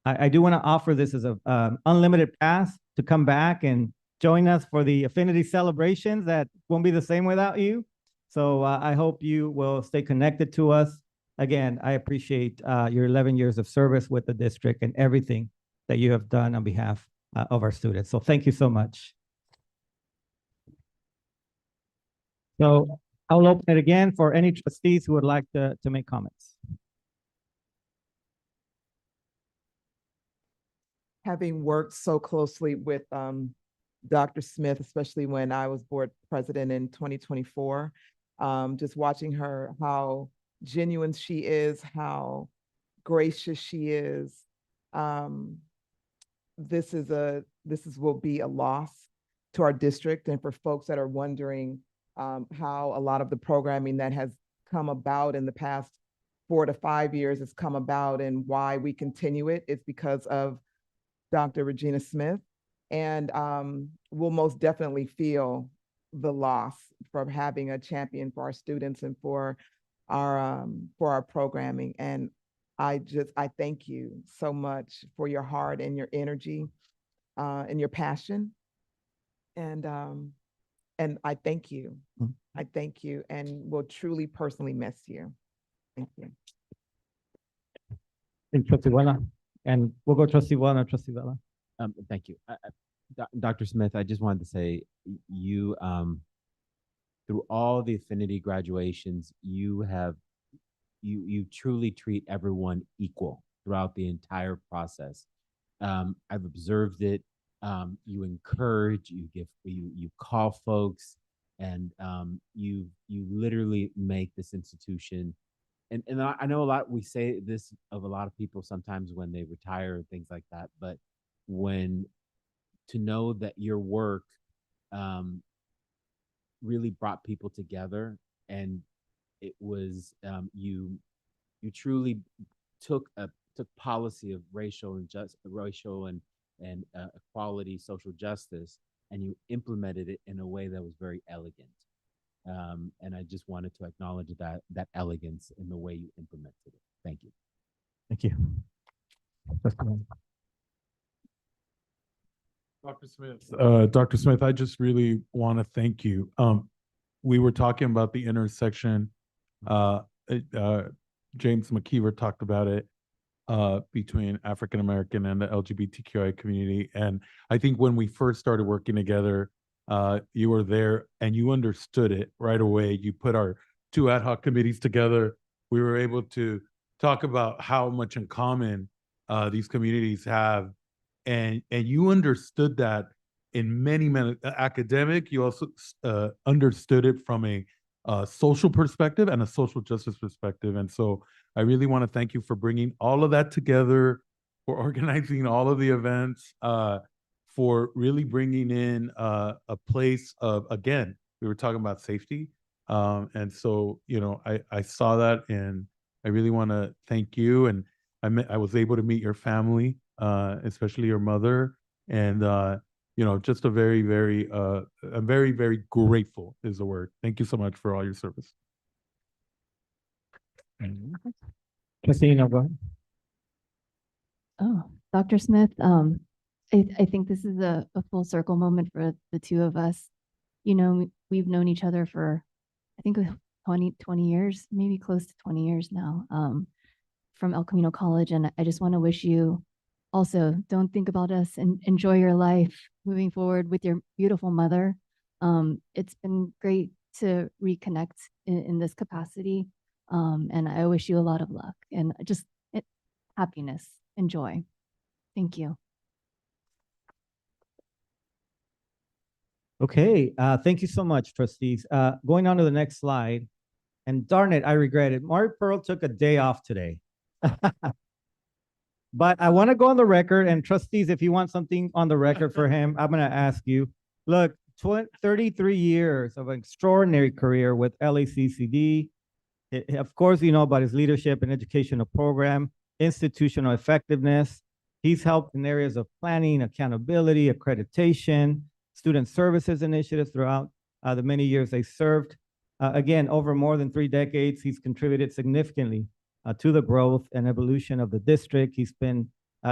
I do want to offer this as an unlimited pass to come back and join us for the Affinity celebrations that won't be the same without you. So I hope you will stay connected to us. Again, I appreciate your 11 years of service with the district and everything that you have done on behalf of our students. So thank you so much. So I'll open it again for any trustees who would like to make comments. Having worked so closely with Dr. Smith, especially when I was board president in 2024, just watching her, how genuine she is, how gracious she is. This will be a loss to our district, and for folks that are wondering how a lot of the programming that has come about in the past 4 to 5 years has come about and why we continue it, it's because of Dr. Regina Smith. And we'll most definitely feel the loss from having a champion for our students and for our programming. And I thank you so much for your heart and your energy. and your passion. And I thank you. Mm. I thank you and will truly personally miss you. Thank you. Thank Trustee Vella. And we'll go Trustee Vella and Trustee Vella. Thank you. Dr. Smith, I just wanted to say you, through all the affinity graduations, you truly treat everyone equal throughout the entire process. I've observed it. You encourage, you call folks, and you literally make this institution. And I know we say this of a lot of people sometimes when they retire and things like that, but to know that your work really brought people together, and it was you truly took policy of racial and equality, social justice, and you implemented it in a way that was very elegant. And I just wanted to acknowledge that elegance in the way you implemented it. Thank you. Thank you. Dr. Smith, I just really want to thank you. We were talking about the intersection. James McKeever talked about it between African American and the LGBTQI community. And I think when we first started working together, you were there and you understood it right away. You put our two ad hoc committees together. We were able to talk about how much in common these communities have. And you understood that in many academic, you also understood it from a social perspective and a social justice perspective. And so I really want to thank you for bringing all of that together, for organizing all of the events, for really bringing in a place of, again, we were talking about safety. And so, I saw that, and I really want to thank you. And I was able to meet your family, especially your mother. And, just I'm very, very grateful is the word. Thank you so much for all your service. Trustee, go ahead. Oh, Dr. Smith, I think this is a full circle moment for the two of us. We've known each other for, I think, 20 years, maybe close to 20 years now, from El Camino College. And I just want to wish you also, don't think about us, and enjoy your life moving forward with your beautiful mother. It's been great to reconnect in this capacity. And I wish you a lot of luck and just happiness and joy. Thank you. Okay, thank you so much, trustees. Going on to the next slide, and darn it, I regret it. Mari Pearl took a day off today. But I want to go on the record, and trustees, if you want something on the record for him, I'm going to ask you. Look, 33 years of an extraordinary career with LACCD. Of course, you know about his leadership and educational program, institutional effectiveness. He's helped in areas of planning, accountability, accreditation, student services initiatives throughout the many years they served. Again, over more than 3 decades, he's contributed significantly to the growth and evolution of the district. He's been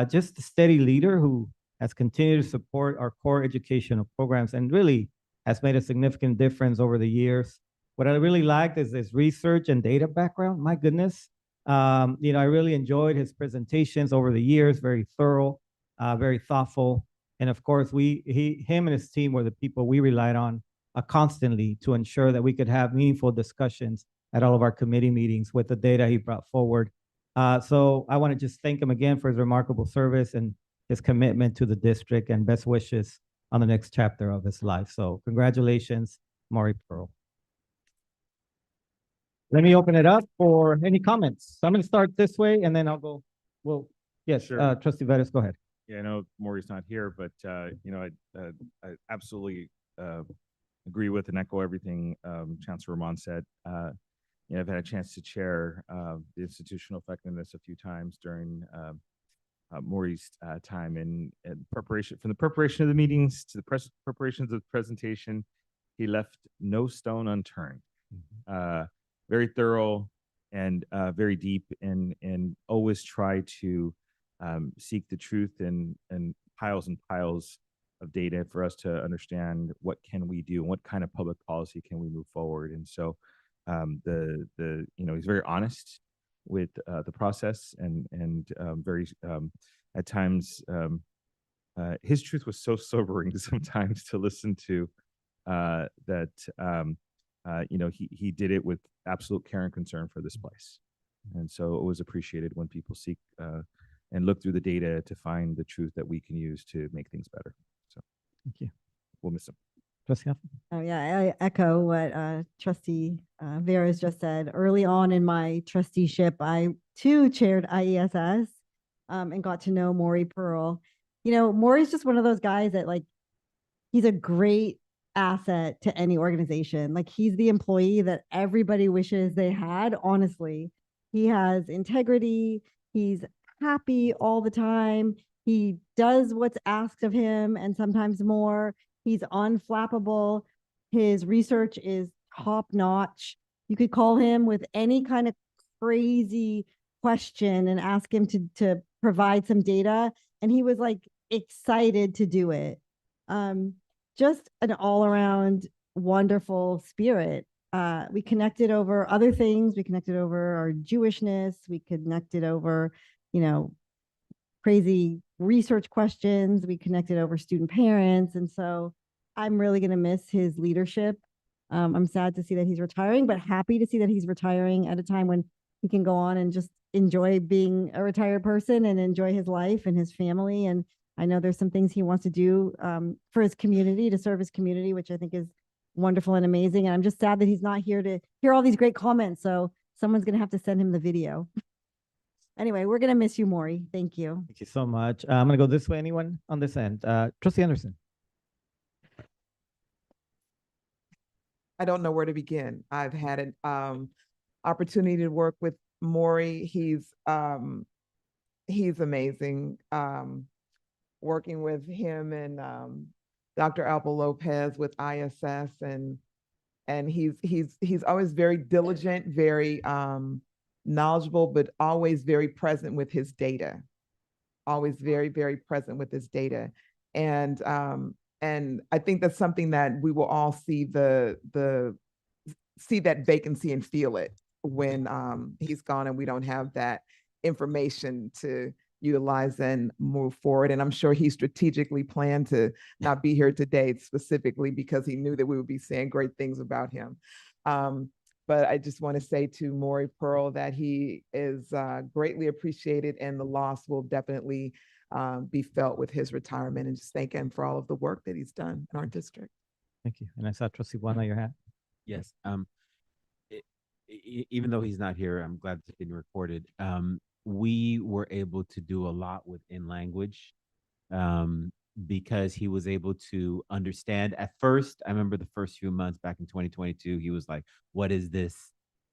just a steady leader who has continued to support our core educational programs and really has made a significant difference over the years. What I really liked is his research and data background. My goodness. I really enjoyed his presentations over the years, very thorough, very thoughtful. And of course, him and his team were the people we relied on constantly to ensure that we could have meaningful discussions at all of our committee meetings with the data he brought forward. So I want to just thank him again for his remarkable service and his commitment to the district, and best wishes on the next chapter of his life. So congratulations, Mari Pearl. Let me open it up for any comments. So I'm going to start this way, and then I'll go. Well, yes, Sure. Trustee Vettis, go ahead. Yeah, I know Maury's not here, but I absolutely agree with and echo everything Chancellor Rahman said. I've had a chance to chair the institutional effectiveness a few times during Maury's time in preparation. From the preparation of the meetings to the preparations of the presentation, he left no stone unturned. Very thorough and very deep, and always try to seek the truth and piles and piles of data for us to understand what can we do and what kind of public policy can we move forward. And so he's very honest with the process and very at times his truth was so sobering sometimes to listen to he did it with absolute care and concern for this place. And so it was appreciated when people seek and look through the data to find the truth that we can use to make things better. So Thank you. We'll miss him. Trustee Huff? Oh, yeah, I echo what Trustee Veras just said. Early on in my trusteeship, I too chaired IESS and got to know Maury Pearl. You know, Maury's just one of those guys that he's a great asset to any organization. Like, he's the employee that everybody wishes they had, honestly. He has integrity. He's happy all the time. He does what's asked of him and sometimes more. He's unflappable. His research is top notch. You could call him with any kind of crazy question and ask him to provide some data. And he was excited to do it. Just an all around wonderful spirit. We connected over other things. We connected over our Jewishness. We connected over, crazy research questions. We connected over student parents. And so I'm really going to miss his leadership. I'm sad to see that he's retiring, but happy to see that he's retiring at a time when he can go on and just enjoy being a retired person and enjoy his life and his family. And I know there's some things he wants to do for his community, to serve his community, which I think is wonderful and amazing. And I'm just sad that he's not here to hear all these great comments. So someone's going to have to send him the video. Anyway, we're going to miss you, Maury. Thank you. Thank you so much. I'm going to go this way. Anyone on this end? Trustee Anderson. I don't know where to begin. I've had an opportunity to work with Maury. He's amazing. Working with him and Dr. Alba Lopez with ISS, and he's always very diligent, very knowledgeable, but always very present with his data. Always very, very present with his data. And I think that's something that we will all see see that vacancy and feel it when he's gone and we don't have that information to utilize and move forward. And I'm sure he strategically planned to not be here today specifically because he knew that we would be saying great things about him. But I just want to say to Maury Pearl that he is greatly appreciated, and the loss will definitely be felt with his retirement, and just thank him for all of the work that he's done in our district. Thank you. And I saw Trustee Juana, your hand. Yes. Even though he's not here, I'm glad it's being recorded. We were able to do a lot within language because he was able to understand. At first, I remember the first few months back in 2022, he was like, what is this?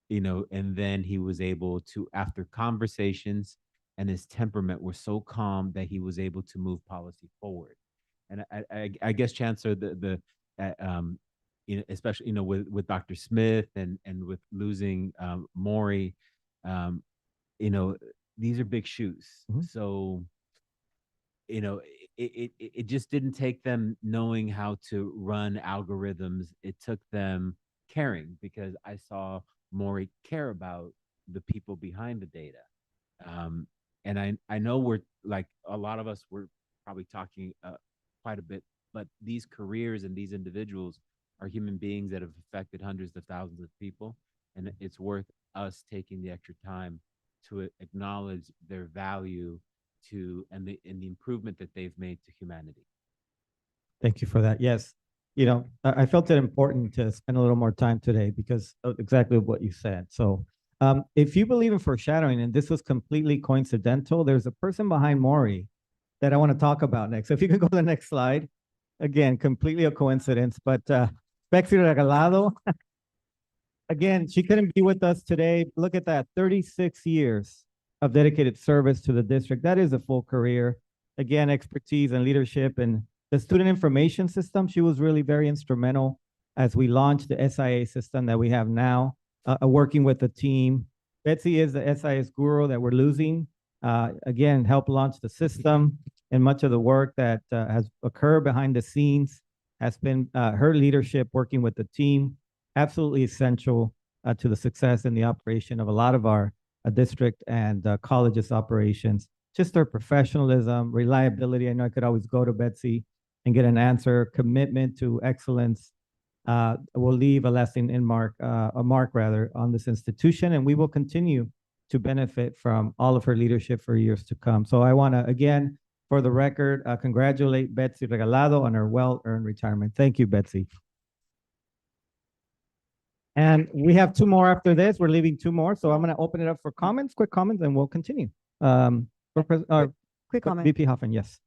And then he was able to, after conversations, and his temperament were so calm that he was able to move policy forward. And I guess, Chancellor, especially with Dr. Smith and with losing Maury, these are big shoes. Mm-hmm. So, it just didn't take them knowing how to run algorithms. It took them caring, because I saw Maury care about the people behind the data. And I know we're like, a lot of us were probably talking quite a bit, but these careers and these individuals are human beings that have affected hundreds of thousands of people. And it's worth us taking the extra time to acknowledge their value and the improvement that they've made to humanity. Thank you for that. Yes. I felt it important to spend a little more time today because of exactly what you said. So if you believe in foreshadowing, and this was completely coincidental, there's a person behind Maury that I want to talk about next. So if you can go to the next slide. Again, completely a coincidence, but Bexy Regalado, again, she couldn't be with us today. Look at that, 36 years of dedicated service to the district. That is a full career. Again, expertise and leadership, and the student information system. She was really very instrumental as we launched the SIA system that we have now, working with the team. Betsy is the SIS guru that we're losing. Again, helped launch the system. and much of the work that has occurred behind the scenes has been her leadership working with the team, absolutely essential to the success and the operation of a lot of our district and colleges operations. Just her professionalism, reliability. I know I could always go to Betsy and get an answer, commitment to excellence will leave a lasting mark rather on this institution, and we will continue to benefit from all of her leadership for years to come. So I want to, again, for the record, congratulate Betsy Regalado on her well-earned retirement. Thank you, Betsy. And we have two more after this. We're leaving two more, so I'm going to open it up for comments, quick comments, and we'll continue. Quick comment. VP Hoffman, yes.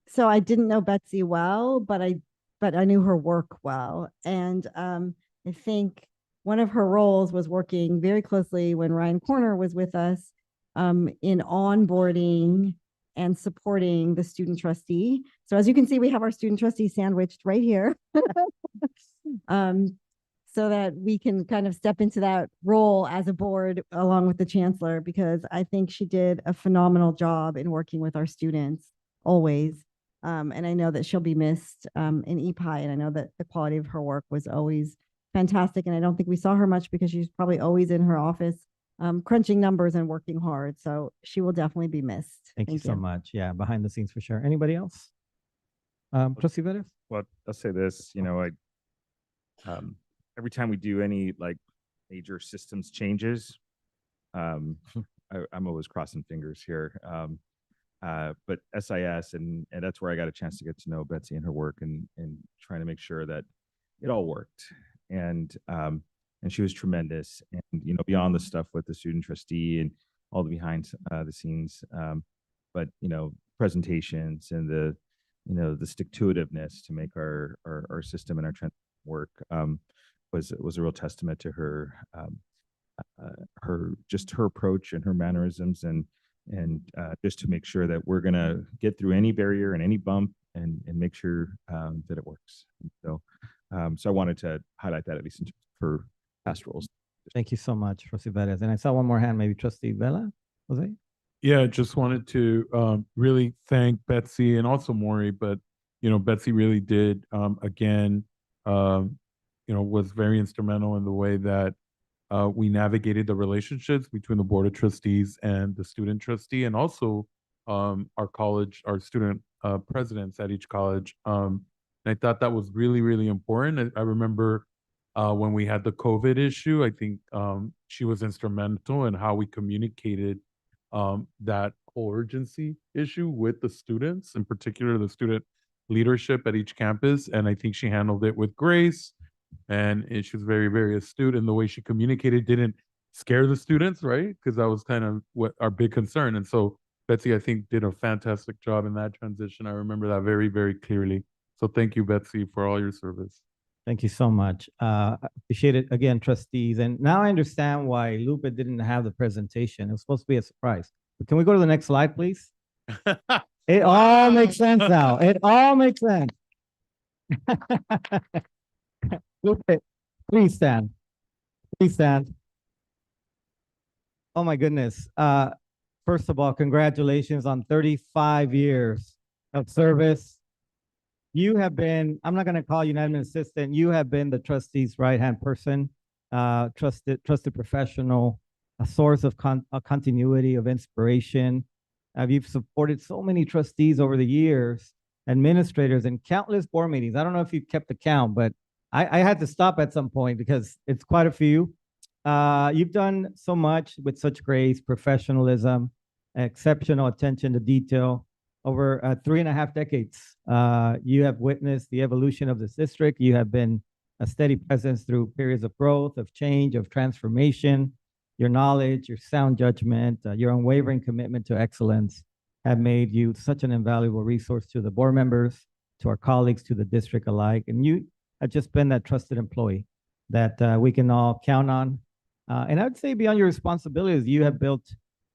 So I didn't know Betsy well, but I knew her work well. And I think one of her roles was working very closely when Ryan Corner was with us in onboarding and supporting the student trustee. So as you can see, we have our student trustee sandwiched right here. So that we can kind of step into that role as a board along with the chancellor, because I think she did a phenomenal job in working with our students always. And I know that she'll be missed in EPI, and I know that the quality of her work was always fantastic. And I don't think we saw her much because she's probably always in her office crunching numbers and working hard. So she will definitely be missed. Thank you so much. Yeah, behind the scenes for sure. Anybody else? Trustee Vettis? Well, I'll say this, every time we do any like major systems changes, I'm always crossing fingers here. But SIS, and that's where I got a chance to get to know Betsy and her work and trying to make sure that it all worked. And she was tremendous. And, beyond the stuff with the student trustee and all the behind the scenes, but, presentations and the stick-to-itiveness to make our system and our trend work was a real testament to her approach and her mannerisms and just to make sure that we're gonna get through any barrier and any bump and make sure that it works. And so I wanted to highlight that at least in terms of her past roles. Thank you so much, Trustee Vettis. And I saw one more hand, maybe Trustee Vela, Jose? Yeah, just wanted to really thank Betsy and also Maury, but Betsy really did again was very instrumental in the way that we navigated the relationships between the Board of Trustees and the student trustee, and also our student presidents at each college. And I thought that was really, really important. I remember when we had the COVID issue, I think she was instrumental in how we communicated that whole urgency issue with the students, in particular the student leadership at each campus. And I think she handled it with grace. And she was very, very astute in the way she communicated, didn't scare the students, right? Because that was kind of what our big concern. And so Betsy, I think, did a fantastic job in that transition. I remember that very, very clearly. So thank you, Betsy, for all your service. Thank you so much. Appreciate it again, trustees. And now I understand why Lupe didn't have the presentation. It was supposed to be a surprise. But can we go to the next slide, please? It all makes sense now. It all makes sense. Lupe, please stand. Please stand. Oh my goodness. First of all, congratulations on 35 years of service. You have been, I'm not going to call you an admin assistant. You have been the trustee's right-hand person, trusted professional, a source of continuity, of inspiration. You've supported so many trustees over the years, administrators, and countless board meetings. I don't know if you've kept the count, but I had to stop at some point because it's quite a few. You've done so much with such grace, professionalism, exceptional attention to detail. Over 3.5 decades, you have witnessed the evolution of this district. You have been a steady presence through periods of growth, of change, of transformation. Your knowledge, your sound judgment, your unwavering commitment to excellence have made you such an invaluable resource to the board members, to our colleagues, to the district alike. And you have just been that trusted employee that we can all count on. And I would say beyond your responsibilities, you have built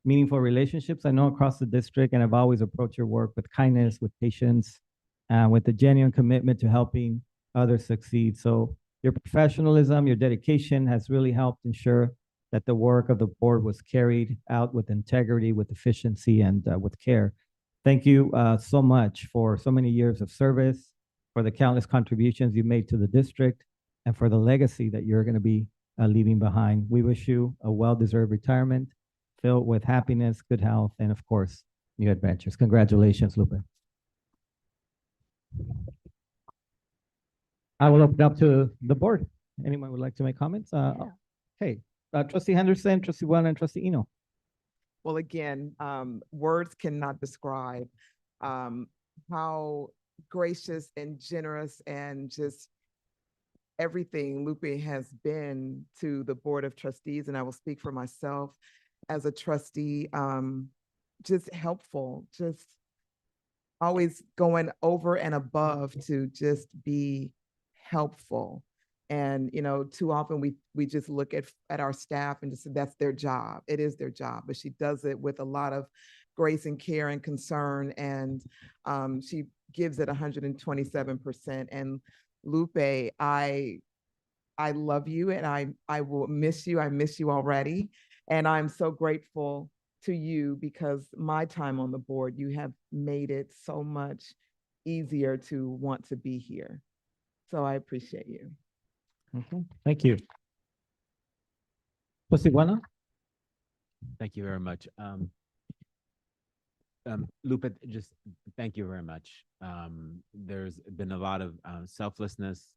meaningful relationships, I know, across the district, and I've always approached your work with kindness, with patience, with a genuine commitment to helping others succeed. So your professionalism, your dedication has really helped ensure that the work of the board was carried out with integrity, with efficiency, and with care. Thank you so much for so many years of service, for the countless contributions you made to the district, and for the legacy that you're going to be leaving behind. We wish you a well-deserved retirement filled with happiness, good health, and of course, new adventures. Congratulations, Lupe. I will open up to the board. Anyone would like to make comments? Okay, Trustee Henderson, Trustee Juan, and Trustee Eno. Well, again, words cannot describe how gracious and generous and just everything Lupe has been to the Board of Trustees, and I will speak for myself as a trustee, just helpful, just always going over and above to just be helpful. And, you know, too often we just look at our staff and just say that's their job. It is their job, but she does it with a lot of grace and care and concern. And she gives it 127%. And Lupe, I love you and I will miss you. I miss you already. And I'm so grateful to you because my time on the board, you have made it so much easier to want to be here. So I appreciate you. Okay, thank you. Trustee Juana? Thank you very much. Lupe, just thank you very much. There's been a lot of selflessness,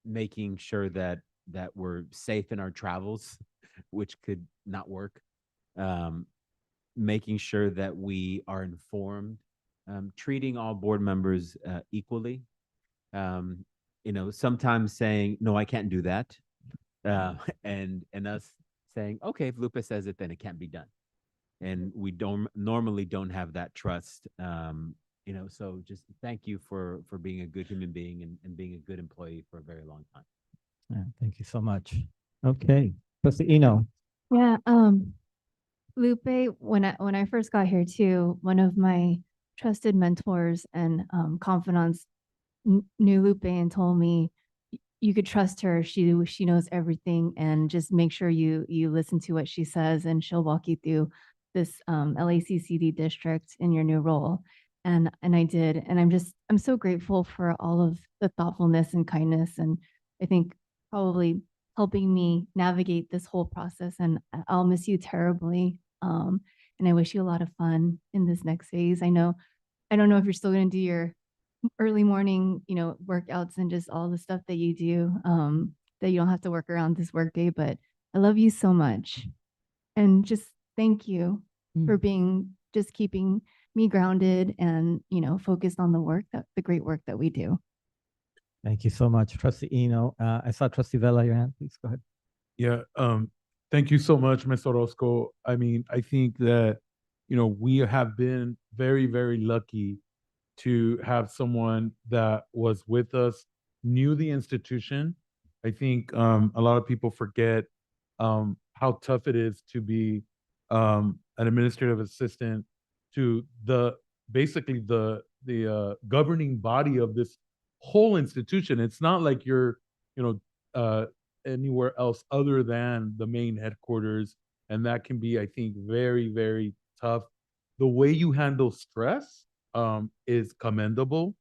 making sure that we're safe in our travels, which could not work. Making sure that we are informed, treating all board members equally. You know, sometimes saying, no, I can't do that. And us saying, okay, if Lupe says it, then it can't be done. And we normally don't have that trust. You know, so just thank you for being a good human being and being a good employee for a very long time. Yeah, thank you so much. Okay, Trustee Eno. Yeah, Lupe, when I first got here too, one of my trusted mentors and confidants knew Lupe and told me you could trust her. She knows everything, and just make sure you listen to what she says, and she'll walk you through this LACCD district in your new role. And I did, and I'm so grateful for all of the thoughtfulness and kindness, and I think probably helping me navigate this whole process. And I'll miss you terribly. And I wish you a lot of fun in this next phase. I don't know if you're still going to do your early morning, workouts and just all the stuff that you do, that you don't have to work around this workday, but I love you so much. And just thank you for just keeping me grounded and, focused on the great work that we do. Thank you so much, Trustee Eno. I saw Trustee Vela, your hand, please go ahead. Yeah, thank you so much, Ms. Orozco. I mean, I think that, we have been very, very lucky to have someone that was with us, knew the institution. I think a lot of people forget how tough it is to be an administrative assistant to basically the governing body of this whole institution. It's not like you're, anywhere else other than the main headquarters. And that can be, I think, very, very tough. The way you handle stress is commendable,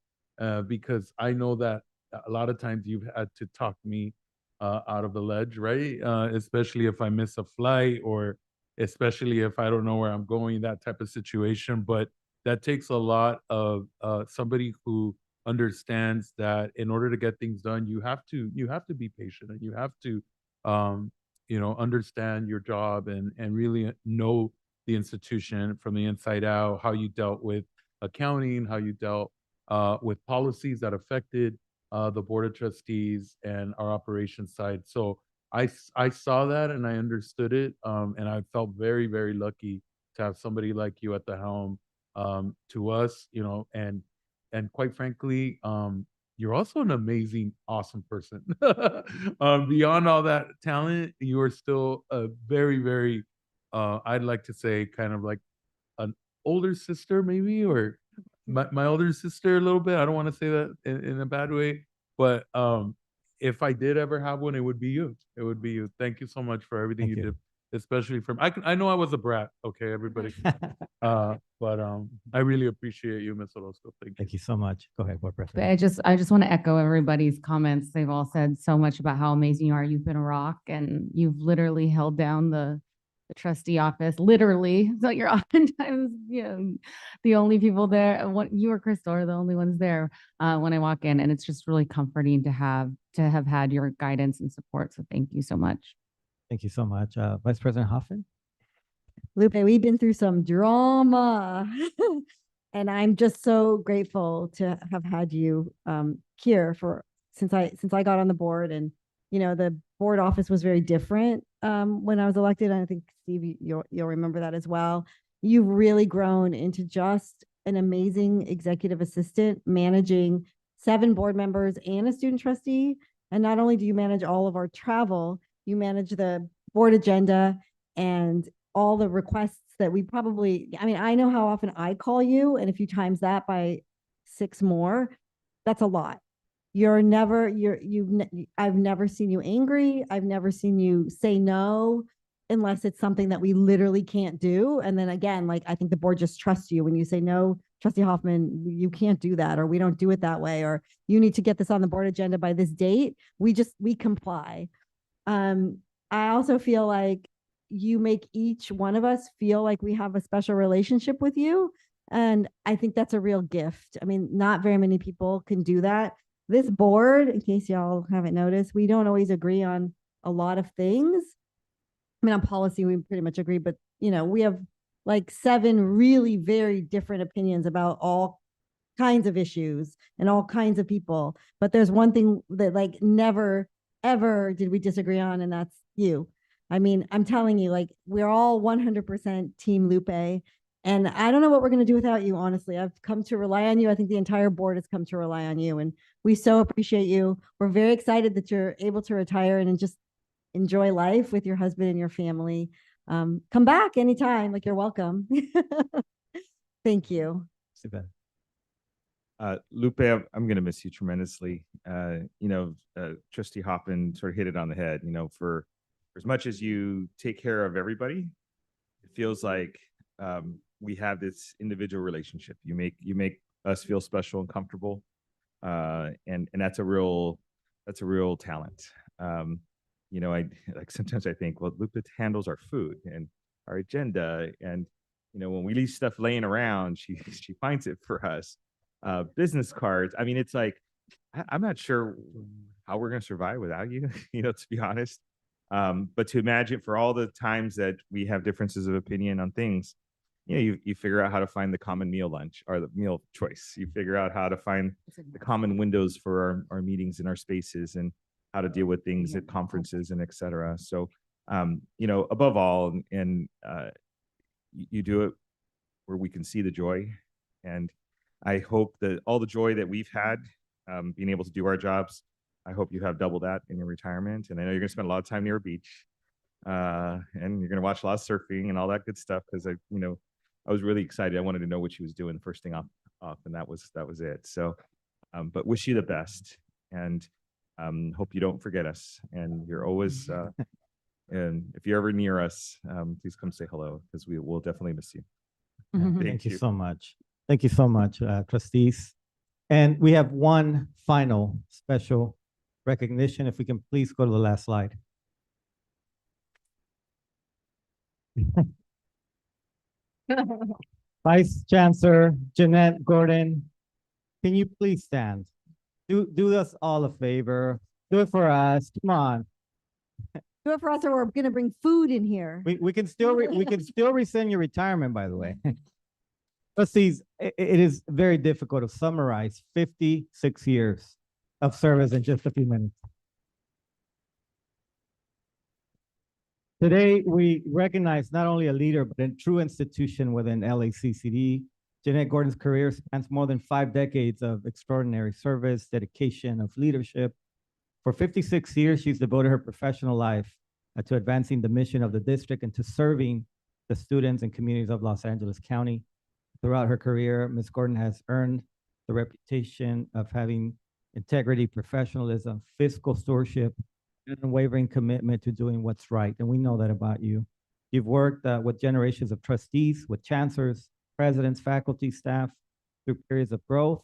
because I know that a lot of times you've had to talk me out of the ledge, right? Especially if I miss a flight or especially if I don't know where I'm going, that type of situation. But that takes a lot of somebody who understands that in order to get things done, you have to be patient and you have to understand your job and really know the institution from the inside out, how you dealt with accounting, how you dealt with policies that affected the Board of Trustees and our operations side. So I saw that and I understood it, and I felt very, very lucky to have somebody like you at the helm to us, and quite frankly, you're also an amazing, awesome person. Beyond all that talent, you are still a very, very, I'd like to say kind of like an older sister maybe, or my older sister a little bit. I don't want to say that in a bad way, but if I did ever have one, it would be you. It would be you. Thank you so much for everything you did especially from, I know I was a brat, okay, everybody. But I really appreciate you, Ms. Orozco. Thank you. Thank you so much. Go ahead, Board But President. I just want to echo everybody's comments. They've all said so much about how amazing you are. You've been a rock and you've literally held down the trustee office, literally. So you're oftentimes, the only people there. What you or Crystal are the only ones there when I walk in, and it's just really comforting to have had your guidance and support. So thank you so much. Thank you so much. Vice President Hoffman? Lupe, we've been through some drama. And I'm just so grateful to have had you here since I got on the board. And the board office was very different when I was elected. And I think Steve, you'll remember that as well. You've really grown into just an amazing executive assistant, managing 7 board members and a student trustee. And not only do you manage all of our travel, you manage the board agenda and all the requests that we probably, I know how often I call you, and if you times that by 6 more, that's a lot. I've never seen you angry. I've never seen you say no unless it's something that we literally can't do. And then again, I think the board just trusts you when you say, no, Trustee Hoffman, you can't do that, or we don't do it that way, or you need to get this on the board agenda by this date. We comply. I also feel like you make each one of us feel like we have a special relationship with you. And I think that's a real gift. Not very many people can do that. This board, in case y'all haven't noticed, we don't always agree on a lot of things. On policy, we pretty much agree, but we have 7 really very different opinions about all kinds of issues and all kinds of people. But there's one thing that never, ever did we disagree on, and that's you. I'm telling you, we're all 100% Team Lupe, and I don't know what we're going to do without you, honestly. I've come to rely on you. I think the entire board has come to rely on you, and we so appreciate you. We're very excited that you're able to retire and just enjoy life with your husband and your family. Come back anytime, you're welcome. Thank you. Lupe, I'm going to miss you tremendously. Trustee Hoffman sort of hit it on the head. For as much as you take care of everybody, it feels like we have this individual relationship. You make us feel special and comfortable, and that's a real talent. Sometimes I think, well, Lupe handles our food and our agenda, and when we leave stuff laying around, she finds it for us. Business cards. It's I'm not sure how we're going to survive without you, to be honest. But to imagine for all the times that we have differences of opinion on things, you figure out how to find the common meal lunch or the meal choice. You figure out how to find the common windows for our meetings and our spaces, and how to deal with things at conferences and et cetera. So, above all, and you do it where we can see the joy. And I hope that all the joy that we've had being able to do our jobs, I hope you have double that in your retirement. And I know you're going to spend a lot of time near a beach, and you're going to watch a lot of surfing and all that good stuff. Because I was really excited. I wanted to know what she was doing the first thing off, and that was it. So, but wish you the best, and hope you don't forget us. And you're always, and if you're ever near us, please come say hello, because we will definitely miss you. Thank you so much. Thank you so much, trustees. And we have one final special recognition. If we can please go to the last slide. Vice Chancellor Jeanette Gordon, can you please stand? Do us all a favor. Do it for us. Come on. Do it for us, or we're going to bring food in here. We can still rescind your retirement, by the way. Trustees, it is very difficult to summarize 56 years of service in just a few minutes. Today, we recognize not only a leader, but a true institution within LACCD. Jeanette Gordon's career spans more than 5 decades of extraordinary service, dedication, of leadership. For 56 years, she's devoted her professional life to advancing the mission of the district and to serving the students and communities of Los Angeles County. Throughout her career, Ms. Gordon has earned the reputation of having integrity, professionalism, fiscal stewardship, and unwavering commitment to doing what's right. And we know that about you. You've worked with generations of trustees, with chancellors, presidents, faculty, staff through periods of growth,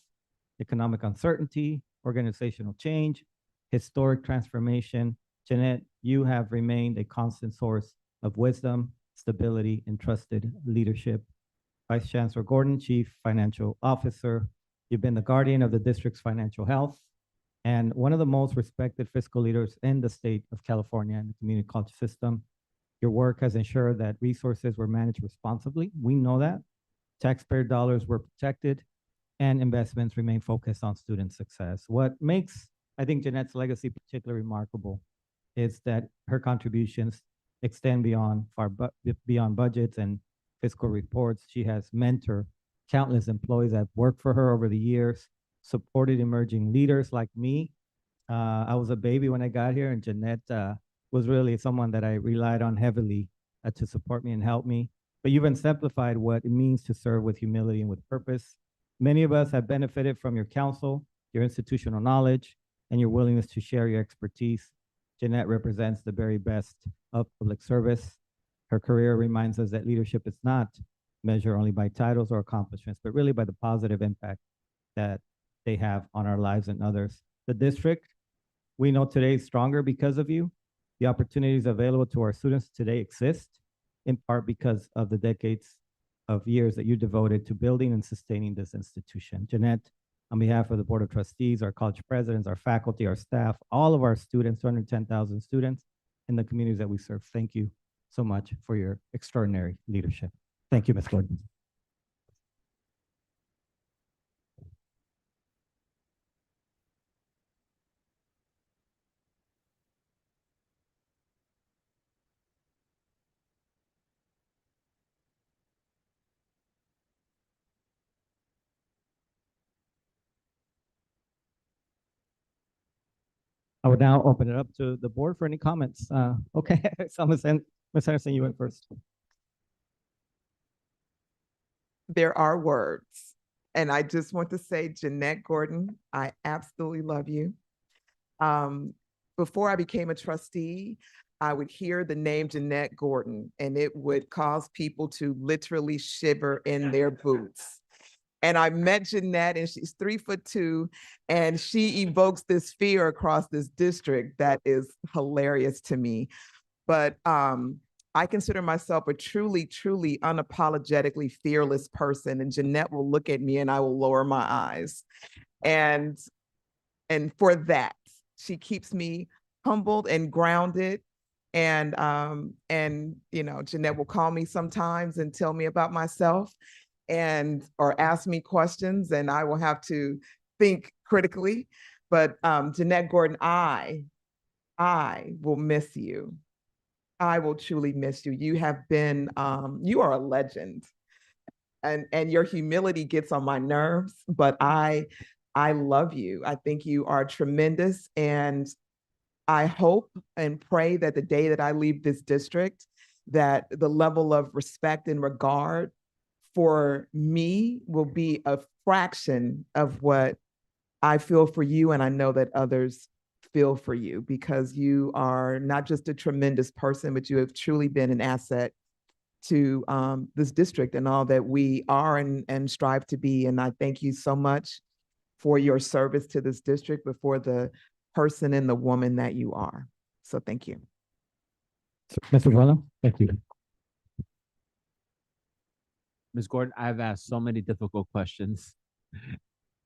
economic uncertainty, organizational change, historic transformation. Jeanette, you have remained a constant source of wisdom, stability, and trusted leadership. Vice Chancellor Gordon, Chief Financial Officer, you've been the guardian of the district's financial health and one of the most respected fiscal leaders in the state of California and the community college system. Your work has ensured that resources were managed responsibly. We know that. Taxpayer dollars were protected and investments remain focused on student success. What makes, I think, Jeanette's legacy particularly remarkable is that her contributions extend beyond beyond budgets and fiscal reports. She has mentored countless employees that have worked for her over the years, supported emerging leaders like me. I was a baby when I got here, and Jeanette was really someone that I relied on heavily to support me and help me. But you've exemplified what it means to serve with humility and with purpose. Many of us have benefited from your counsel, your institutional knowledge, and your willingness to share your expertise. Jeanette represents the very best of public service. Her career reminds us that leadership is not measured only by titles or accomplishments, but really by the positive impact that they have on our lives and others. The district, we know today is stronger because of you. The opportunities available to our students today exist in part because of the decades of years that you devoted to building and sustaining this institution. Jeanette, on behalf of the Board of Trustees, our college presidents, our faculty, our staff, all of our students, 210,000 students in the communities that we serve, thank you so much for your extraordinary leadership. Thank you, Ms. Gordon. I would now open it up to the board for any comments. Okay, so Ms. Henderson, you went first. There are words. And I just want to say, Jeanette Gordon, I absolutely love you. Before I became a trustee, I would hear the name Jeanette Gordon, and it would cause people to literally shiver in their boots. And I met Jeanette, and she's 3'2", and she evokes this fear across this district that is hilarious to me. But I consider myself a truly, truly unapologetically fearless person, and Jeanette will look at me and I will lower my eyes. And for that, she keeps me humbled and grounded. And you know, Jeanette will call me sometimes and tell me about myself or ask me questions, and I will have to think critically. But Jeanette Gordon, I will miss you. I will truly miss you. You have been, you are a legend, and your humility gets on my nerves, but I love you. I think you are tremendous, and I hope and pray that the day that I leave this district, that the level of respect and regard for me will be a fraction of what I feel for you, and I know that others feel for you, because you are not just a tremendous person, but you have truly been an asset to this district and all that we are and strive to be. And I thank you so much for your service to this district, but for the person and the woman that you are. So thank you. Mr. Bueno, thank you. Ms. Gordon, I've asked so many difficult questions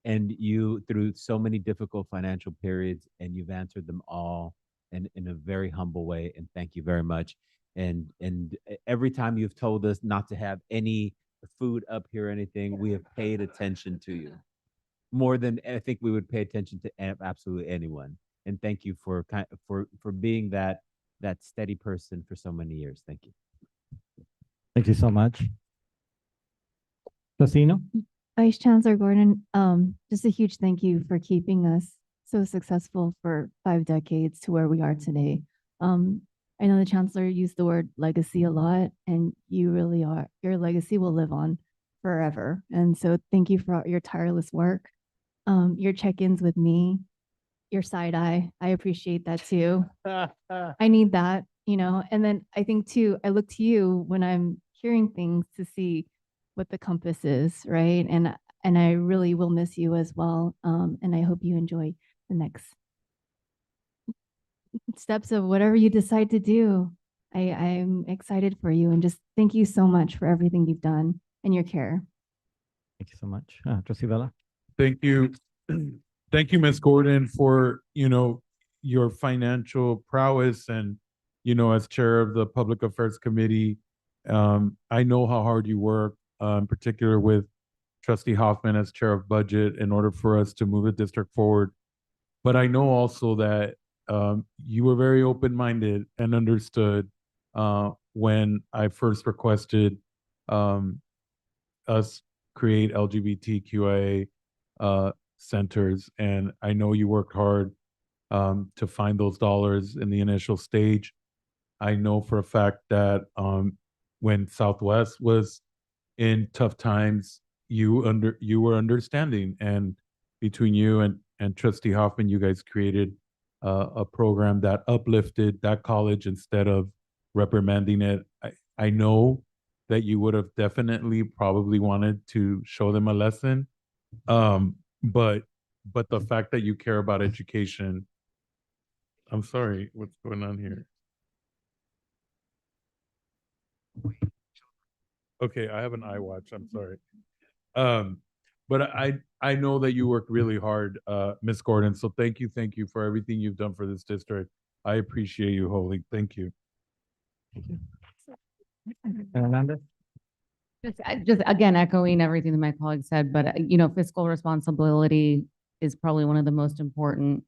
and you through so many difficult financial periods, and you've answered them all in a very humble way. And thank you very much. And every time you've told us not to have any food up here or anything, we have paid attention to you more than I think we would pay attention to absolutely anyone. And thank you for being that steady person for so many years. Thank you. Thank you so much. Lucino? Vice Chancellor Gordon, just a huge thank you for keeping us so successful for 5 decades to where we are today. I know the Chancellor used the word legacy a lot, and you really are. Your legacy will live on forever. And so thank you for your tireless work, your check-ins with me, your side eye. I appreciate that too. I need that. and then I think too, I look to you when I'm hearing things to see what the compass is, right? And I really will miss you as well. And I hope you enjoy the next steps of whatever you decide to do. I'm excited for you and just thank you so much for everything you've done and your care. Thank you so much. Trustee Vela. Thank you. Thank you, Ms. Gordon, for, your financial prowess and, as chair of the Public Affairs Committee, I know how hard you work, in particular with Trustee Hoffman as chair of budget in order for us to move the district forward. But I know also that you were very open-minded and understood when I first requested us create LGBTQIA centers. And I know you worked hard to find those dollars in the initial stage. I know for a fact that when Southwest was in tough times, you were understanding, and between you and Trustee Hoffman, you guys created a program that uplifted that college instead of reprimanding it. I know that you would have definitely probably wanted to show them a lesson, but the fact that you care about education. I'm sorry, what's going on here? Okay, I have an iWatch. I'm sorry. But I know that you worked really hard, Ms. Gordon. So thank you for everything you've done for this district. I appreciate you wholly. Thank you. Hernandez. Just again, echoing everything that my colleague said, but fiscal responsibility is probably one of the most important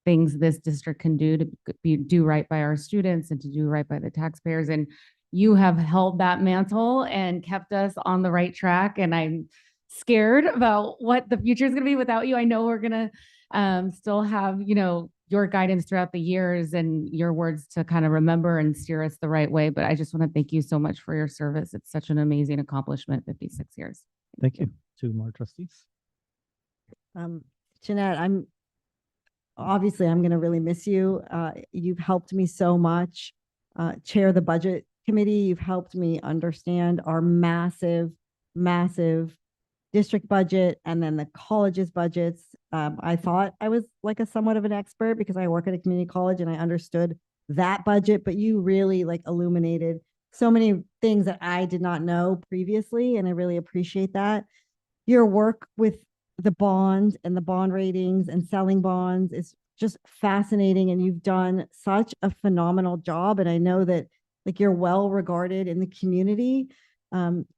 things this district can do to do right by our students and to do right by the taxpayers. And you have held that mantle and kept us on the right track. And I'm scared about what the future is going to be without you. I know we're going to still have, your guidance throughout the years and your words to kind of remember and steer us the right way. But I just want to thank you so much for your service. It's such an amazing accomplishment, 56 years. Thank you. Two more trustees. Jeanette, I'm going to really miss you. You've helped me so much. Chair the budget committee, you've helped me understand our massive district budget and then the college's budgets. I thought I was like a somewhat of an expert because I work at a community college and I understood that budget, but you really illuminated so many things that I did not know previously. And I really appreciate that. Your work with the bond and the bond ratings and selling bonds is just fascinating. And you've done such a phenomenal job. And I know that you're well regarded in the community.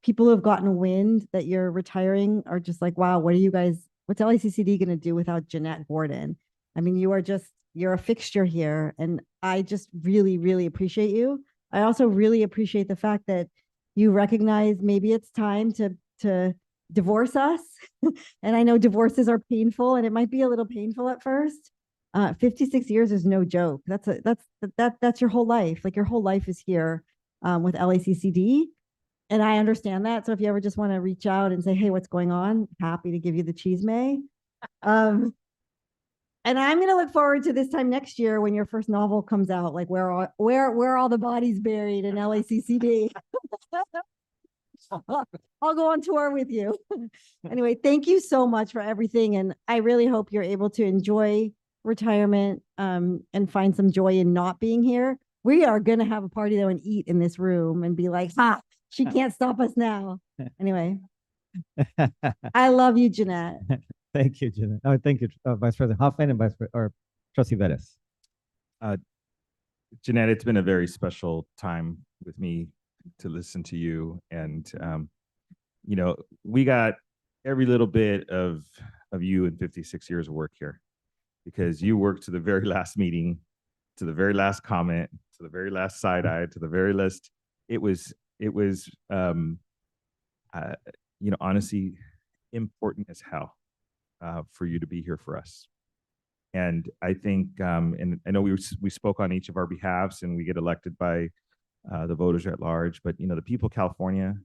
People who have gotten wind that you're retiring are just like, wow, what's LACCD going to do without Jeanette Gordon? I mean, you're a fixture here. And I just really, really appreciate you. I also really appreciate the fact that you recognize maybe it's time to divorce us. And I know divorces are painful and it might be a little painful at first. 56 years is no joke. That's your whole life. Your whole life is here with LACCD. And I understand that. So if you ever just want to reach out and say, hey, what's going on? Happy to give you the cheese may. And I'm going to look forward to this time next year when your first novel comes out, where are all the bodies buried in LACCD? I'll go on tour with you. Anyway, thank you so much for everything. And I really hope you're able to enjoy retirement and find some joy in not being here. We are going to have a party though and eat in this room and be like, she can't stop us now. Anyway, I love you, Jeanette. Thank you, Jeanette. Oh, thank you, Vice President Hoffman and Trustee Vettis. Jeanette, it's been a very special time with me to listen to you. And, we got every little bit of you in 56 years of work here, because you worked to the very last meeting, to the very last comment, to the very last side eye, to the very last. It was honestly important as hell for you to be here for us. And I think, and I know we spoke on each of our behalves and we get elected by the voters at large, but the people of California,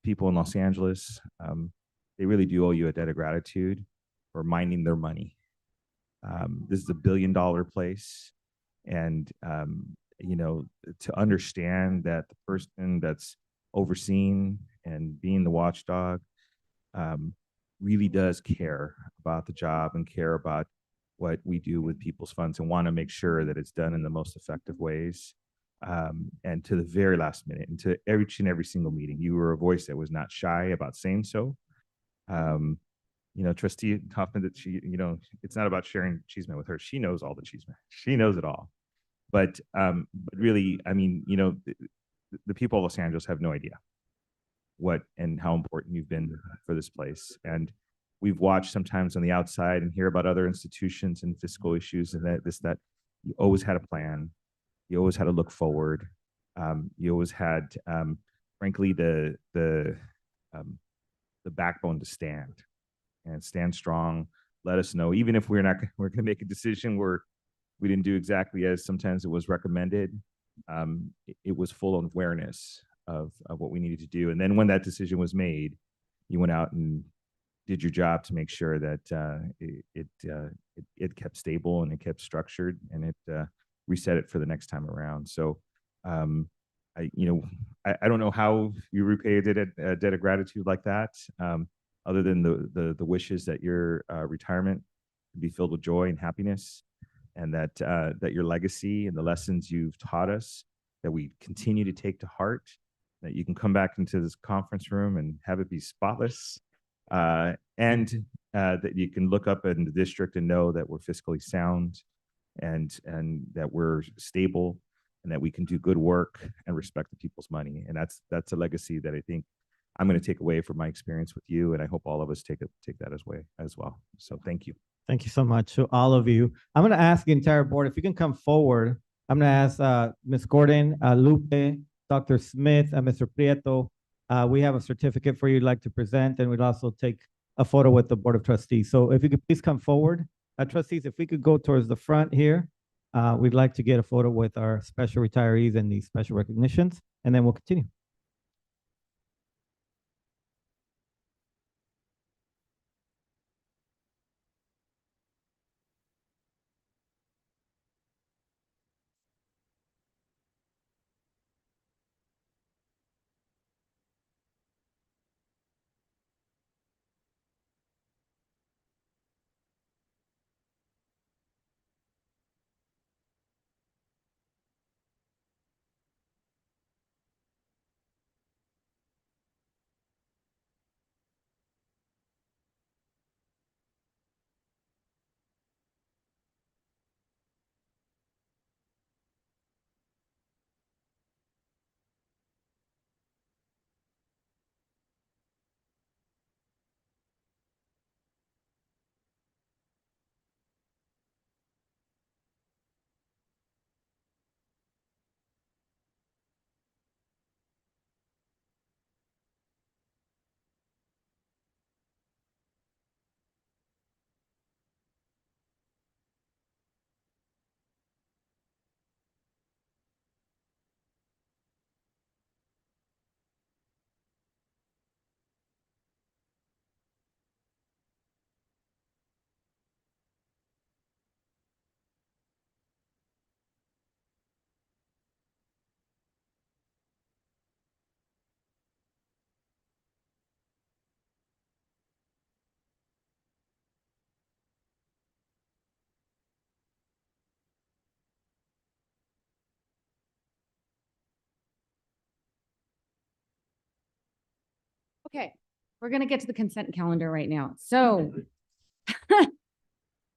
people in Los Angeles, they really do owe you a debt of gratitude for minding their money. This is a $1 billion place. And, you know, to understand that the person that's overseeing and being the watchdog really does care about the job and care about what we do with people's funds and want to make sure that it's done in the most effective ways. And to the very last minute and to each and every single meeting, you were a voice that was not shy about saying so. You know, Trustee Hoffman, that she, you know, it's not about sharing Cheeseman with her. She knows all the Cheeseman. She knows it all. But really, I mean, you know, the people of Los Angeles have no idea what and how important you've been for this place. And we've watched sometimes on the outside and hear about other institutions and fiscal issues and that you always had a plan. You always had to look forward. You always had, frankly, the backbone to stand and stand strong. Let us know, even if we're going to make a decision where we didn't do exactly as sometimes it was recommended. It was full of awareness of what we needed to do. And then when that decision was made, you went out and did your job to make sure that it kept stable and it kept structured and it reset it for the next time around. So, I don't know how you repay a debt of gratitude like that, other than the wishes that your retirement be filled with joy and happiness, and that your legacy and the lessons you've taught us that we continue to take to heart, that you can come back into this conference room and have it be spotless, and that you can look up in the district and know that we're fiscally sound and that we're stable and that we can do good work and respect the people's money. And that's a legacy that I think I'm going to take away from my experience with you. And I hope all of us take that as well. So thank you. Thank you so much to all of you. I'm going to ask the entire board, if you can come forward. I'm going to ask Ms. Gordon, Lupe, Dr. Smith, and Mr. Prieto. We have a certificate for you you'd like to present, and we'd also take a photo with the Board of Trustees. So if you could please come forward. Trustees, if we could go towards the front here, we'd like to get a photo with our special retirees and these special recognitions, and then we'll continue. Okay, we're gonna get to the consent calendar right now. So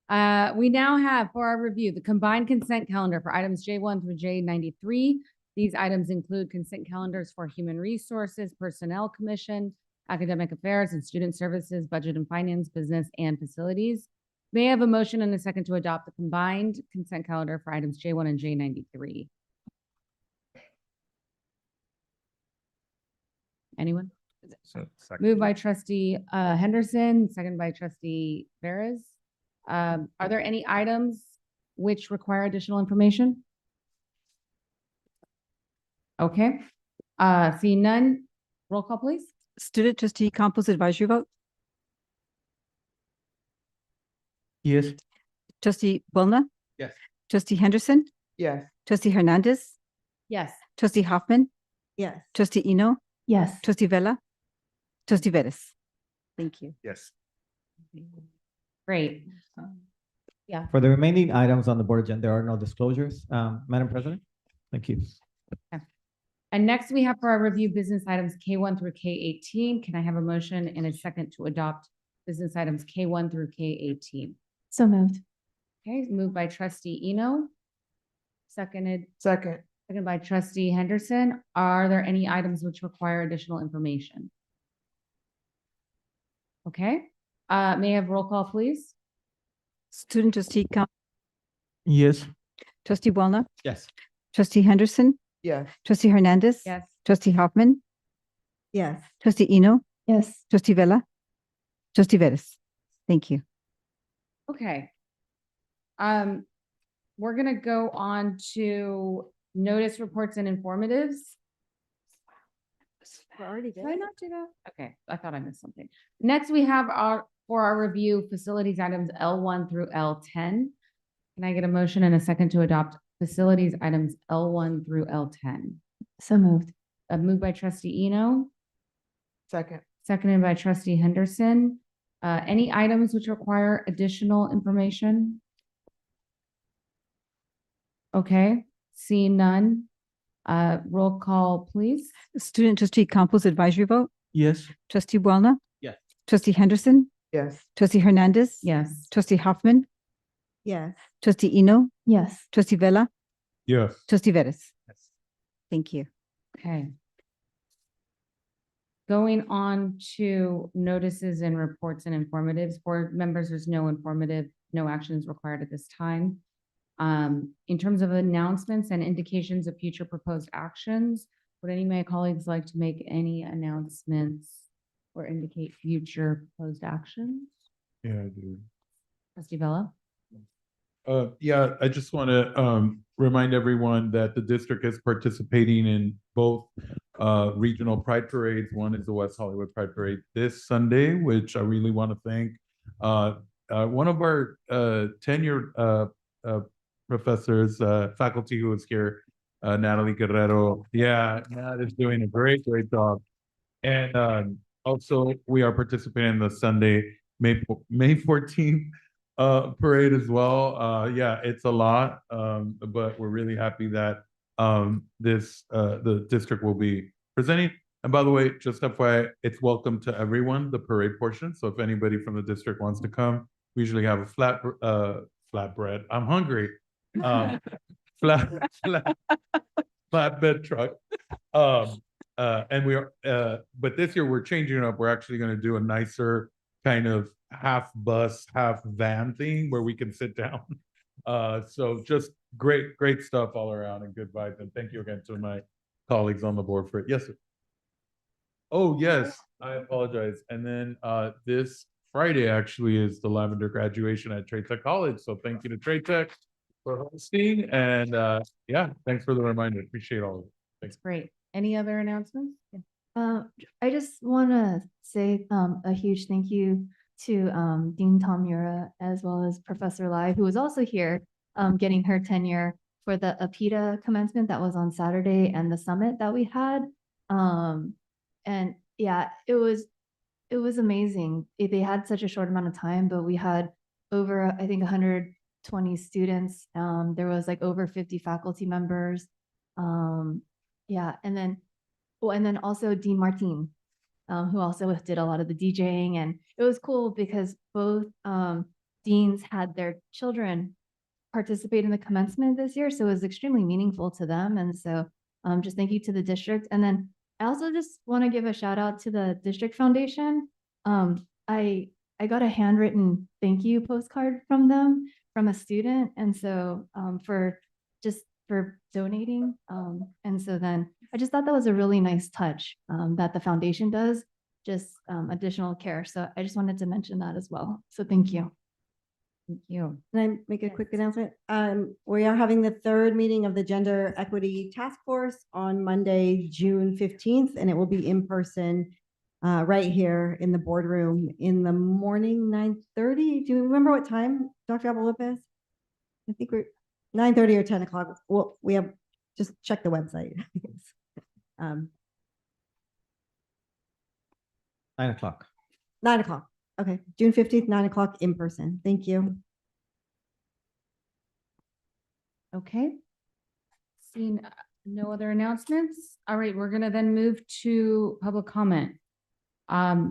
we now have for our review, the combined consent calendar for items J1 through J93. These items include consent calendars for Human Resources, Personnel Commission, Academic Affairs and Student Services, Budget and Finance, Business and Facilities. May I have a motion and a second to adopt the combined consent calendar for items J1 and J93? Anyone? So second. Moved by Trustee Henderson, second by Trustee Veras. Are there any items which require additional information? Okay, seeing none, roll call, please. Student Trustee Campos advisory vote. Yes. Trustee Bona. Yes. Trustee Henderson. Yes. Trustee Hernandez, Yes. trustee Hoffman, Yes. trustee Eno, Yes. trustee Vella, trustee Vettis. Thank you. Yes. Great. Yeah. For the remaining items on the board agenda, there are no disclosures. Madam President, thank you. And next we have for our review business items K1 through K18. Can I have a motion and a second to adopt business items K1 through K18? So moved. Okay, moved by trustee Eno. Seconded Second. by trustee Henderson. Are there any items which require additional information? Okay, may I have roll call, please? Student trustee Yes. trustee Walner, Yes. trustee Henderson, Yes. trustee Hernandez. Yes. Trustee Hoffman, Yes. trustee Eno, Yes. trustee Vella, trustee Vettis. Thank you. Okay. We're gonna go on to notice reports and informatives. We're already Did I not do that? Okay, I thought I missed something. Next, we have for our review, facilities items L1 through L10. Can I get a motion and a second to adopt facilities items L1 through L10? So moved. Moved by trustee Eno, Second. seconded by trustee Henderson. Any items which require additional information? Okay, seeing none. Roll call, please. Student trustee Campos advisory vote, Yes. trustee Walner. Yes. Trustee Henderson, Yes. trustee Hernandez. Yes. Trustee Hoffman, Yes. trustee Eno, Yes. trustee Vella, Yes. trustee Vettis. Yes. Thank you. Okay. Going on to notices and reports and informatives. Board members, there's no actions required at this time. In terms of announcements and indications of future proposed actions, would any of my colleagues like to make any announcements or indicate future proposed actions? Yeah, I do. Trustee Vella? Yeah, I just want to remind everyone that the district is participating in both regional pride parades. One is the West Hollywood Pride Parade this Sunday, which I really want to thank one of our tenured professors, faculty who is here, Natalie Guerrero. Yeah, Nat is doing a great job. And also we are participating in the Sunday, May 14th parade as well. Yeah, it's a lot, but we're really happy that the district will be presenting. And by the way, just FYI, it's welcome to everyone, the parade portion. So if anybody from the district wants to come, we usually have a flatbread. I'm hungry. Flatbed truck. And we are, but this year we're changing it up. We're actually going to do a nicer kind of half bus, half van thing where we can sit down. So just great stuff all around and good vibes. And thank you again to my colleagues on the board for it. Yes, sir. Oh, yes, I apologize. And then this Friday actually is the Lavender graduation at Trade Tech College. So thank you to Trade Tech for hosting. And yeah, thanks for the reminder. Appreciate all of it. Thanks. Great. Any other announcements? I just want to say a huge thank you to Dean Tom Mura as well as Professor Lai, who was also here getting her tenure for the APITA commencement that was on Saturday and the summit that we had. And yeah, it was amazing. They had such a short amount of time, but we had over, I think, 120 students. There was like over 50 faculty members. Yeah, and then also Dean Martin, who also did a lot of the DJing, and it was cool because both deans had their children participate in the commencement this year, so it was extremely meaningful to them. And so just thank you to the district. And then I also just want to give a shout out to the district foundation. I got a handwritten thank you postcard from them, from a student, and so for donating. And so then I just thought that was a really nice touch that the foundation does, just additional care. So I just wanted to mention that as well. So thank you. Thank you. Can I make a quick announcement? We are having the third meeting of the Gender Equity Task Force on Monday, June 15th, and it will be in person right here in the boardroom in the morning, 9:30. Do you remember what time, Dr. Abel Lopez? I think we're 9:30 or 10 o'clock. Well, we have, just check the website. 9 o'clock. 9 o'clock. Okay, June 15th, 9 o'clock in person. Thank you. Okay. Seeing no other announcements. All right, we're gonna then move to public comment.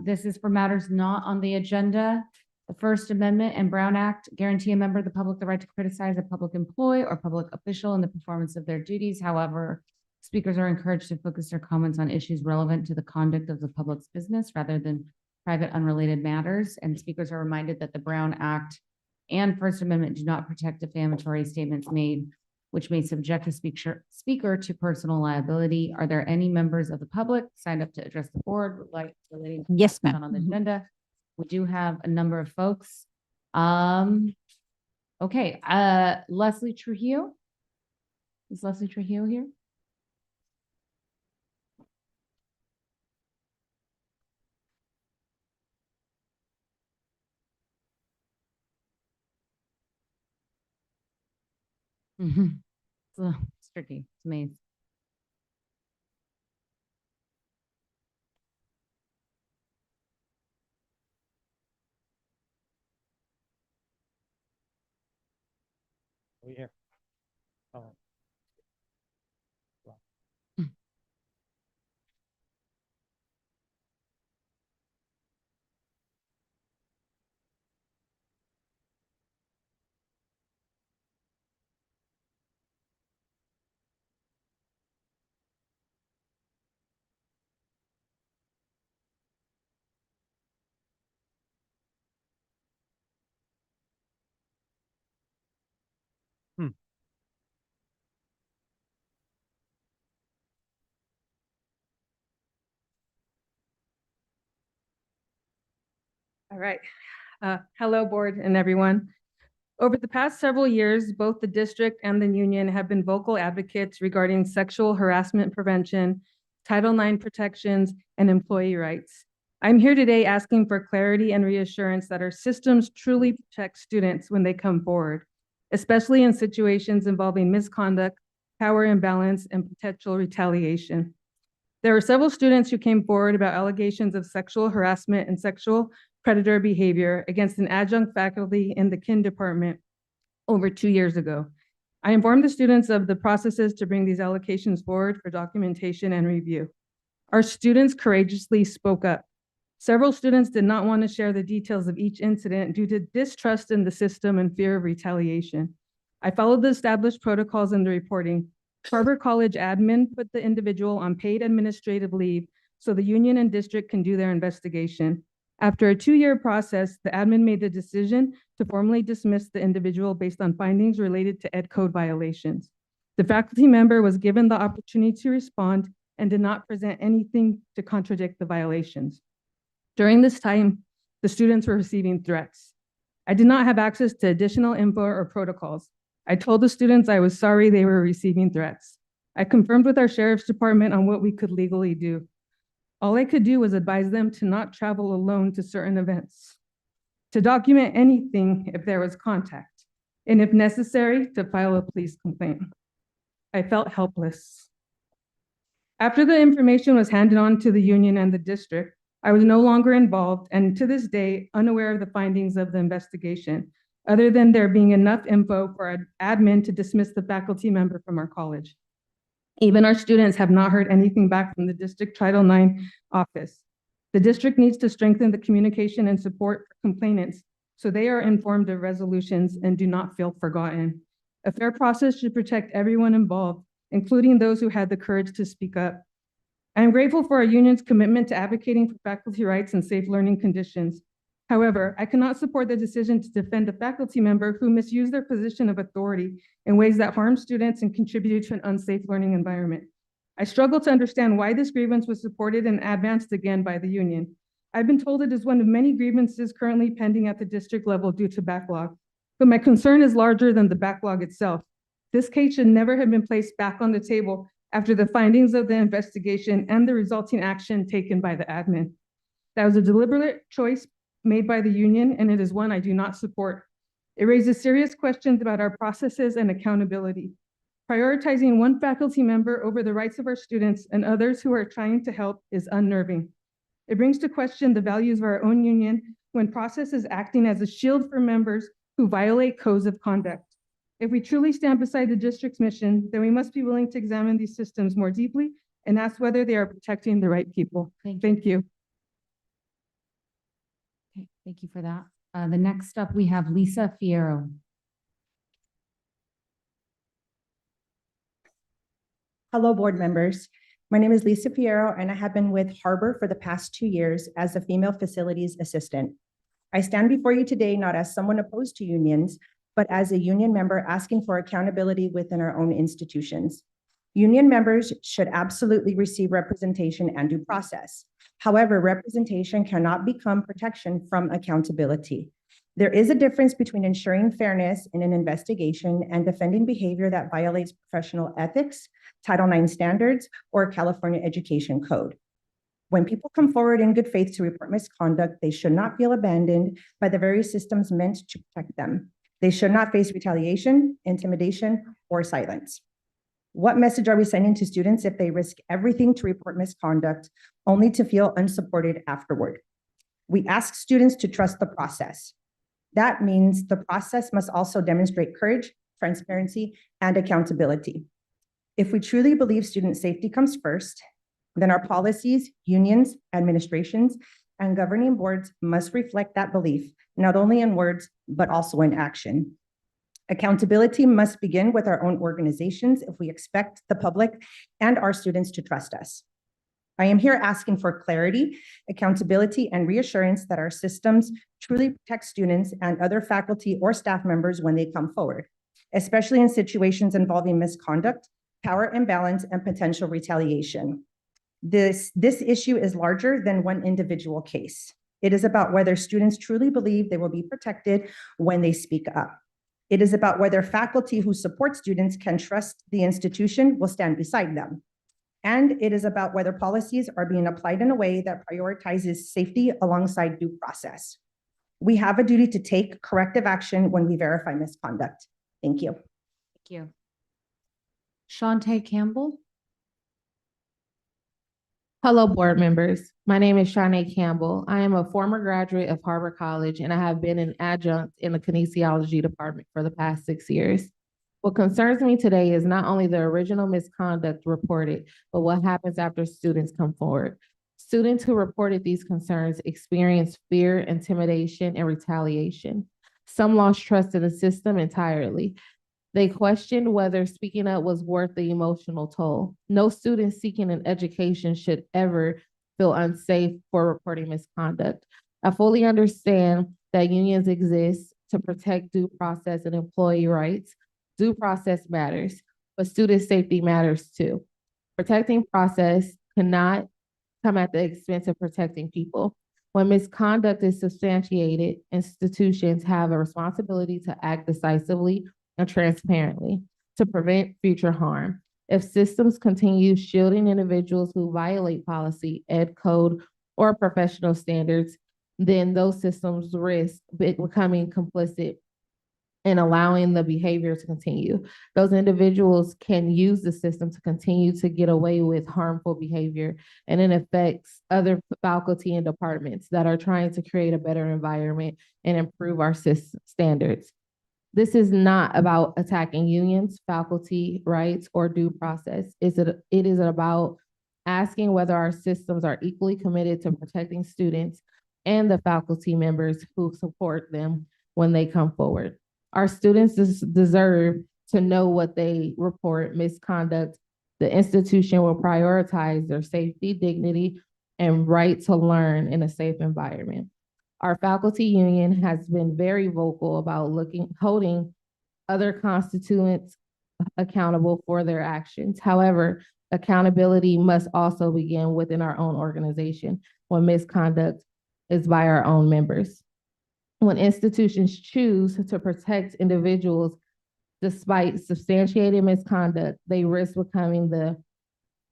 This is for matters not on the agenda. The First Amendment and Brown Act guarantee a member of the public the right to criticize a public employee or public official in the performance of their duties. However, speakers are encouraged to focus their comments on issues relevant to the conduct of the public's business rather than private unrelated matters. And speakers are reminded that the Brown Act and First Amendment do not protect defamatory statements made, which may subject a speaker to personal liability. Are there any members of the public signed up to address the board, like relating to Yes, matters ma'am. not on the agenda? We do have a number of folks. Okay, Leslie Trujillo. Is Leslie Trujillo here? It's tricky. It's a maze. Oh, yeah. Oh. All right. Hello, board and everyone. Over the past several years, both the district and the union have been vocal advocates regarding sexual harassment prevention, Title IX protections, and employee rights. I'm here today asking for clarity and reassurance that our systems truly protect students when they come forward, especially in situations involving misconduct, power imbalance, and potential retaliation. There were several students who came forward about allegations of sexual harassment and sexual predator behavior against an adjunct faculty in the kin department over 2 years ago. I informed the students of the processes to bring these allegations forward for documentation and review. Our students courageously spoke up. Several students did not want to share the details of each incident due to distrust in the system and fear of retaliation. I followed the established protocols in the reporting. Harbor College admin put the individual on paid administrative leave so the union and district can do their investigation. After a 2-year process, the admin made the decision to formally dismiss the individual based on findings related to ed code violations. The faculty member was given the opportunity to respond and did not present anything to contradict the violations. During this time, the students were receiving threats. I did not have access to additional info or protocols. I told the students I was sorry they were receiving threats. I confirmed with our sheriff's department on what we could legally do. All I could do was advise them to not travel alone to certain events, to document anything if there was contact, and if necessary, to file a police complaint. I felt helpless. After the information was handed on to the union and the district, I was no longer involved and to this day unaware of the findings of the investigation, other than there being enough info for an admin to dismiss the faculty member from our college. Even our students have not heard anything back from the district Title IX office. The district needs to strengthen the communication and support for complainants so they are informed of resolutions and do not feel forgotten. A fair process should protect everyone involved, including those who had the courage to speak up. I am grateful for our union's commitment to advocating for faculty rights and safe learning conditions. However, I cannot support the decision to defend a faculty member who misused their position of authority in ways that harm students and contributed to an unsafe learning environment. I struggle to understand why this grievance was supported and advanced again by the union. I've been told it is one of many grievances currently pending at the district level due to backlog, but my concern is larger than the backlog itself. This case should never have been placed back on the table after the findings of the investigation and the resulting action taken by the admin. That was a deliberate choice made by the union, and it is one I do not support. It raises serious questions about our processes and accountability. Prioritizing one faculty member over the rights of our students and others who are trying to help is unnerving. It brings to question the values of our own union when process is acting as a shield for members who violate codes of conduct. If we truly stand beside the district's mission, then we must be willing to examine these systems more deeply and ask whether they are protecting the right people. Thank you. Okay, thank you for that. The next up, we have Lisa Fierro. Hello, board members. My name is Lisa Fierro, and I have been with Harbor for the past 2 years as a female facilities assistant. I stand before you today not as someone opposed to unions, but as a union member asking for accountability within our own institutions. Union members should absolutely receive representation and due process. However, representation cannot become protection from accountability. There is a difference between ensuring fairness in an investigation and defending behavior that violates professional ethics, Title IX standards, or California Education Code. When people come forward in good faith to report misconduct, they should not feel abandoned by the very systems meant to protect them. They should not face retaliation, intimidation, or silence. What message are we sending to students if they risk everything to report misconduct only to feel unsupported afterward? We ask students to trust the process. That means the process must also demonstrate courage, transparency, and accountability. If we truly believe student safety comes first, then our policies, unions, administrations, and governing boards must reflect that belief, not only in words, but also in action. Accountability must begin with our own organizations if we expect the public and our students to trust us. I am here asking for clarity, accountability, and reassurance that our systems truly protect students and other faculty or staff members when they come forward, especially in situations involving misconduct, power imbalance, and potential retaliation. This issue is larger than one individual case. It is about whether students truly believe they will be protected when they speak up. It is about whether faculty who support students can trust the institution will stand beside them. And it is about whether policies are being applied in a way that prioritizes safety alongside due process. We have a duty to take corrective action when we verify misconduct. Thank you. Thank you. Shantae Campbell. Hello, board members. My name is Shanae Campbell. I am a former graduate of Harbor College, and I have been an adjunct in the kinesiology department for the past 6 years. What concerns me today is not only the original misconduct reported, but what happens after students come forward. Students who reported these concerns experienced fear, intimidation, and retaliation. Some lost trust in the system entirely. They questioned whether speaking up was worth the emotional toll. No student seeking an education should ever feel unsafe for reporting misconduct. I fully understand that unions exist to protect due process and employee rights. Due process matters, but student safety matters too. Protecting process cannot come at the expense of protecting people. When misconduct is substantiated, institutions have a responsibility to act decisively and transparently to prevent future harm. If systems continue shielding individuals who violate policy, ed code, or professional standards, then those systems risk becoming complicit and allowing the behavior to continue. Those individuals can use the system to continue to get away with harmful behavior, and it affects other faculty and departments that are trying to create a better environment and improve our standards. This is not about attacking unions, faculty rights, or due process. It is about asking whether our systems are equally committed to protecting students and the faculty members who support them when they come forward. Our students deserve to know what they report misconduct. The institution will prioritize their safety, dignity, and right to learn in a safe environment. Our faculty union has been very vocal about holding other constituents accountable for their actions. However, accountability must also begin within our own organization when misconduct is by our own members. When institutions choose to protect individuals despite substantiated misconduct, they risk becoming the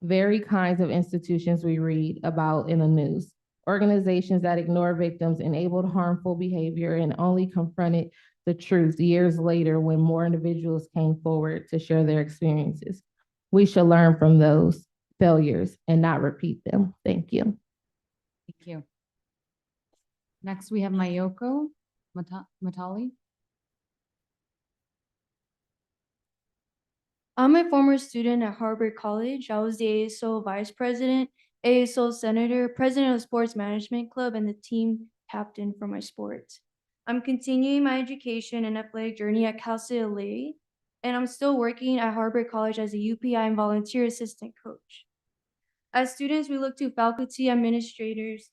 very kinds of institutions we read about in the news. Organizations that ignore victims, enabled harmful behavior, and only confronted the truth years later when more individuals came forward to share their experiences. We should learn from those failures and not repeat them. Thank you. Thank you. Next, we have Mayoko Matali. I'm a former student at Harvard College. I was the ASO vice president, ASO senator, president of Sports Management Club, and the team captain for my sports. I'm continuing my education and athletic journey at Cal State LA, and I'm still working at Harvard College as a UPI and volunteer assistant coach. As students, we look to faculty, administrators,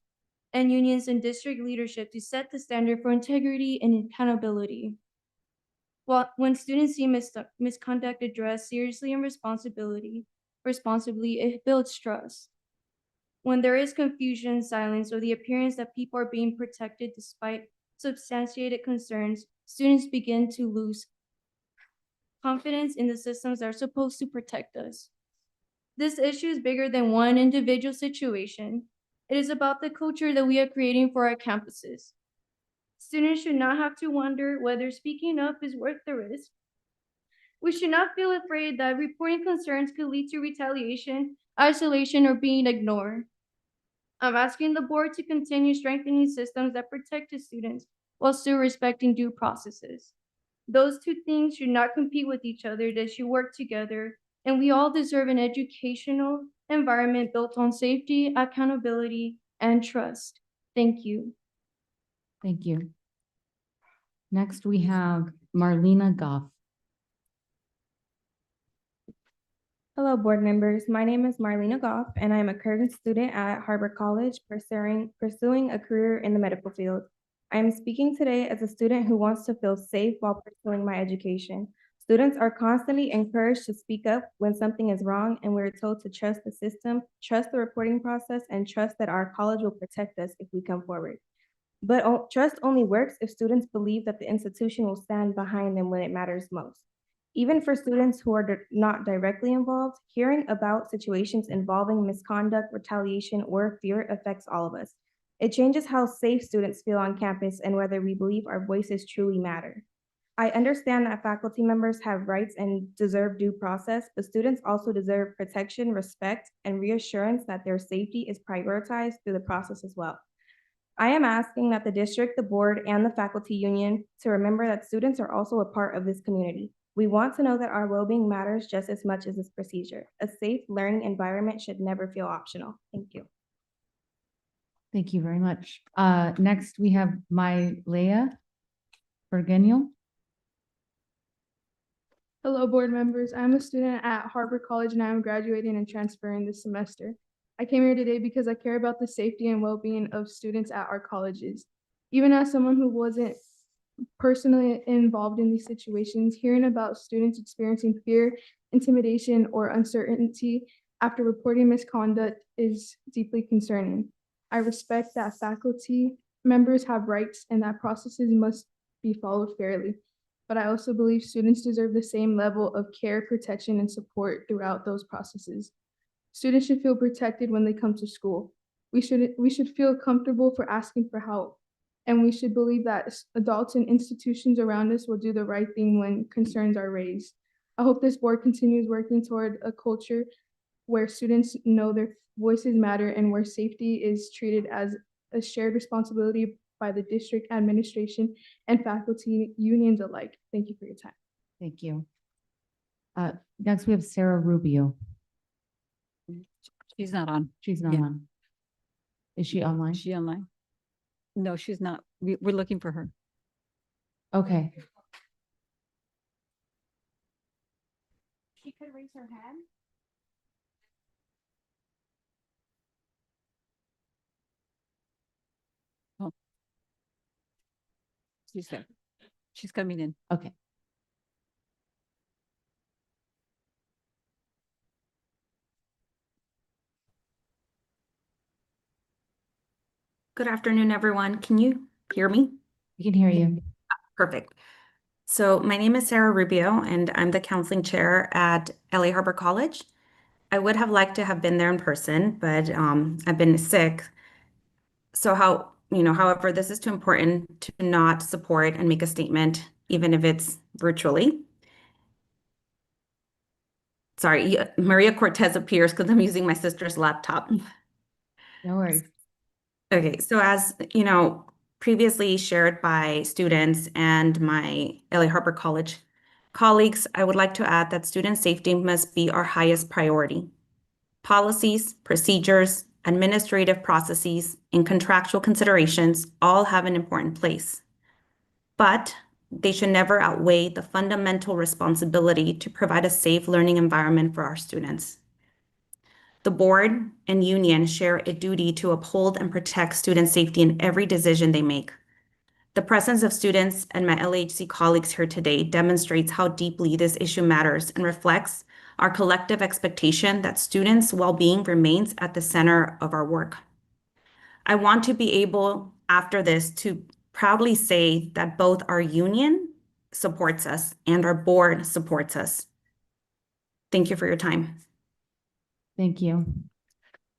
and unions and district leadership to set the standard for integrity and accountability. When students see misconduct addressed seriously and responsibly, it builds trust. When there is confusion, silence, or the appearance that people are being protected despite substantiated concerns, students begin to lose confidence in the systems that are supposed to protect us. This issue is bigger than one individual situation. It is about the culture that we are creating for our campuses. Students should not have to wonder whether speaking up is worth the risk. We should not feel afraid that reporting concerns could lead to retaliation, isolation, or being ignored. I'm asking the board to continue strengthening systems that protect the students while still respecting due processes. Those two things should not compete with each other, they should work together, and we all deserve an educational environment built on safety, accountability, and trust. Thank you. Thank you. Next, we have Marlena Goff. Hello, board members. My name is Marlena Goff, and I am a current student at Harvard College pursuing a career in the medical field. I am speaking today as a student who wants to feel safe while pursuing my education. Students are constantly encouraged to speak up when something is wrong, and we're told to trust the system, trust the reporting process, and trust that our college will protect us if we come forward. But trust only works if students believe that the institution will stand behind them when it matters most. Even for students who are not directly involved, hearing about situations involving misconduct, retaliation, or fear affects all of us. It changes how safe students feel on campus and whether we believe our voices truly matter. I understand that faculty members have rights and deserve due process, but students also deserve protection, respect, and reassurance that their safety is prioritized through the process as well. I am asking that the district, the board, and the faculty union to remember that students are also a part of this community. We want to know that our well-being matters just as much as this procedure. A safe learning environment should never feel optional. Thank you. Thank you very much. Next, we have Leah Bergenio. Hello, board members. I'm a student at Harvard College and I'm graduating and transferring this semester. I came here today because I care about the safety and well-being of students at our colleges. Even as someone who wasn't personally involved in these situations, hearing about students experiencing fear, intimidation, or uncertainty after reporting misconduct is deeply concerning. I respect that faculty members have rights and that processes must be followed fairly. But I also believe students deserve the same level of care, protection, and support throughout those processes. Students should feel protected when they come to school. We should feel comfortable for asking for help. And we should believe that adults and institutions around us will do the right thing when concerns are raised. I hope this board continues working toward a culture where students know their voices matter and where safety is treated as a shared responsibility by the district administration and faculty unions alike. Thank you for your time. Thank you. Next, we have Sarah Rubio. She's not on. She's not on. Is she online? Is she online? No, she's not. We're looking for her. Okay. She could raise her hand. Oh. She's there. She's coming in. Okay. Good afternoon, everyone. Can you hear me? We can hear you. Perfect. So my name is Sarah Rubio, and I'm the counseling chair at LA Harbor College. I would have liked to have been there in person, but I've been sick. So however, this is too important to not support and make a statement even if it's virtually. Sorry, Maria Cortez appears because I'm using my sister's laptop. No worries. Okay, so as you know, previously shared by students and my LA Harbor College colleagues, I would like to add that student safety must be our highest priority. Policies, procedures, administrative processes, and contractual considerations all have an important place. But they should never outweigh the fundamental responsibility to provide a safe learning environment for our students. The board and union share a duty to uphold and protect student safety in every decision they make. The presence of students and my LHC colleagues here today demonstrates how deeply this issue matters and reflects our collective expectation that students' well-being remains at the center of our work. I want to be able, after this, to proudly say that both our union supports us and our board supports us. Thank you for your time. Thank you.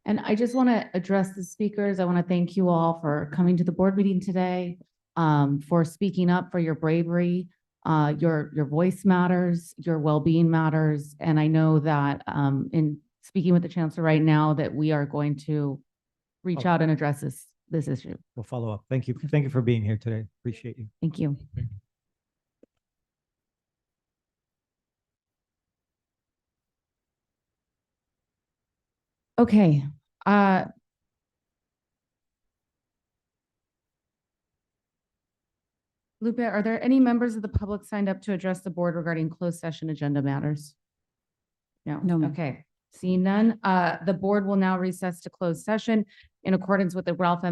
And I just want to address the speakers. I want to thank you all for coming to the board meeting today, for speaking up, for your bravery. Your voice matters, your well-being matters. And I know that in speaking with the chancellor right now, that we are going to reach out and address this issue. We'll follow up. Thank you. Thank you for being here today. Appreciate you. Thank you. Okay. Lupe, are there any members of the public signed up to address the board regarding closed session agenda matters? No. No, ma'am. Okay. Seeing none, the board will now recess to closed session in accordance with the Ralph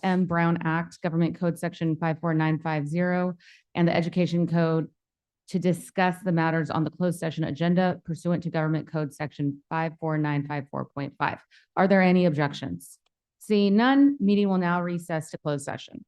M. Brown Act, Government Code Section 54950, and the Education Code to discuss the matters on the closed session agenda pursuant to Government Code Section 54954.5. Are there any objections? Seeing none, meeting will now recess to closed session.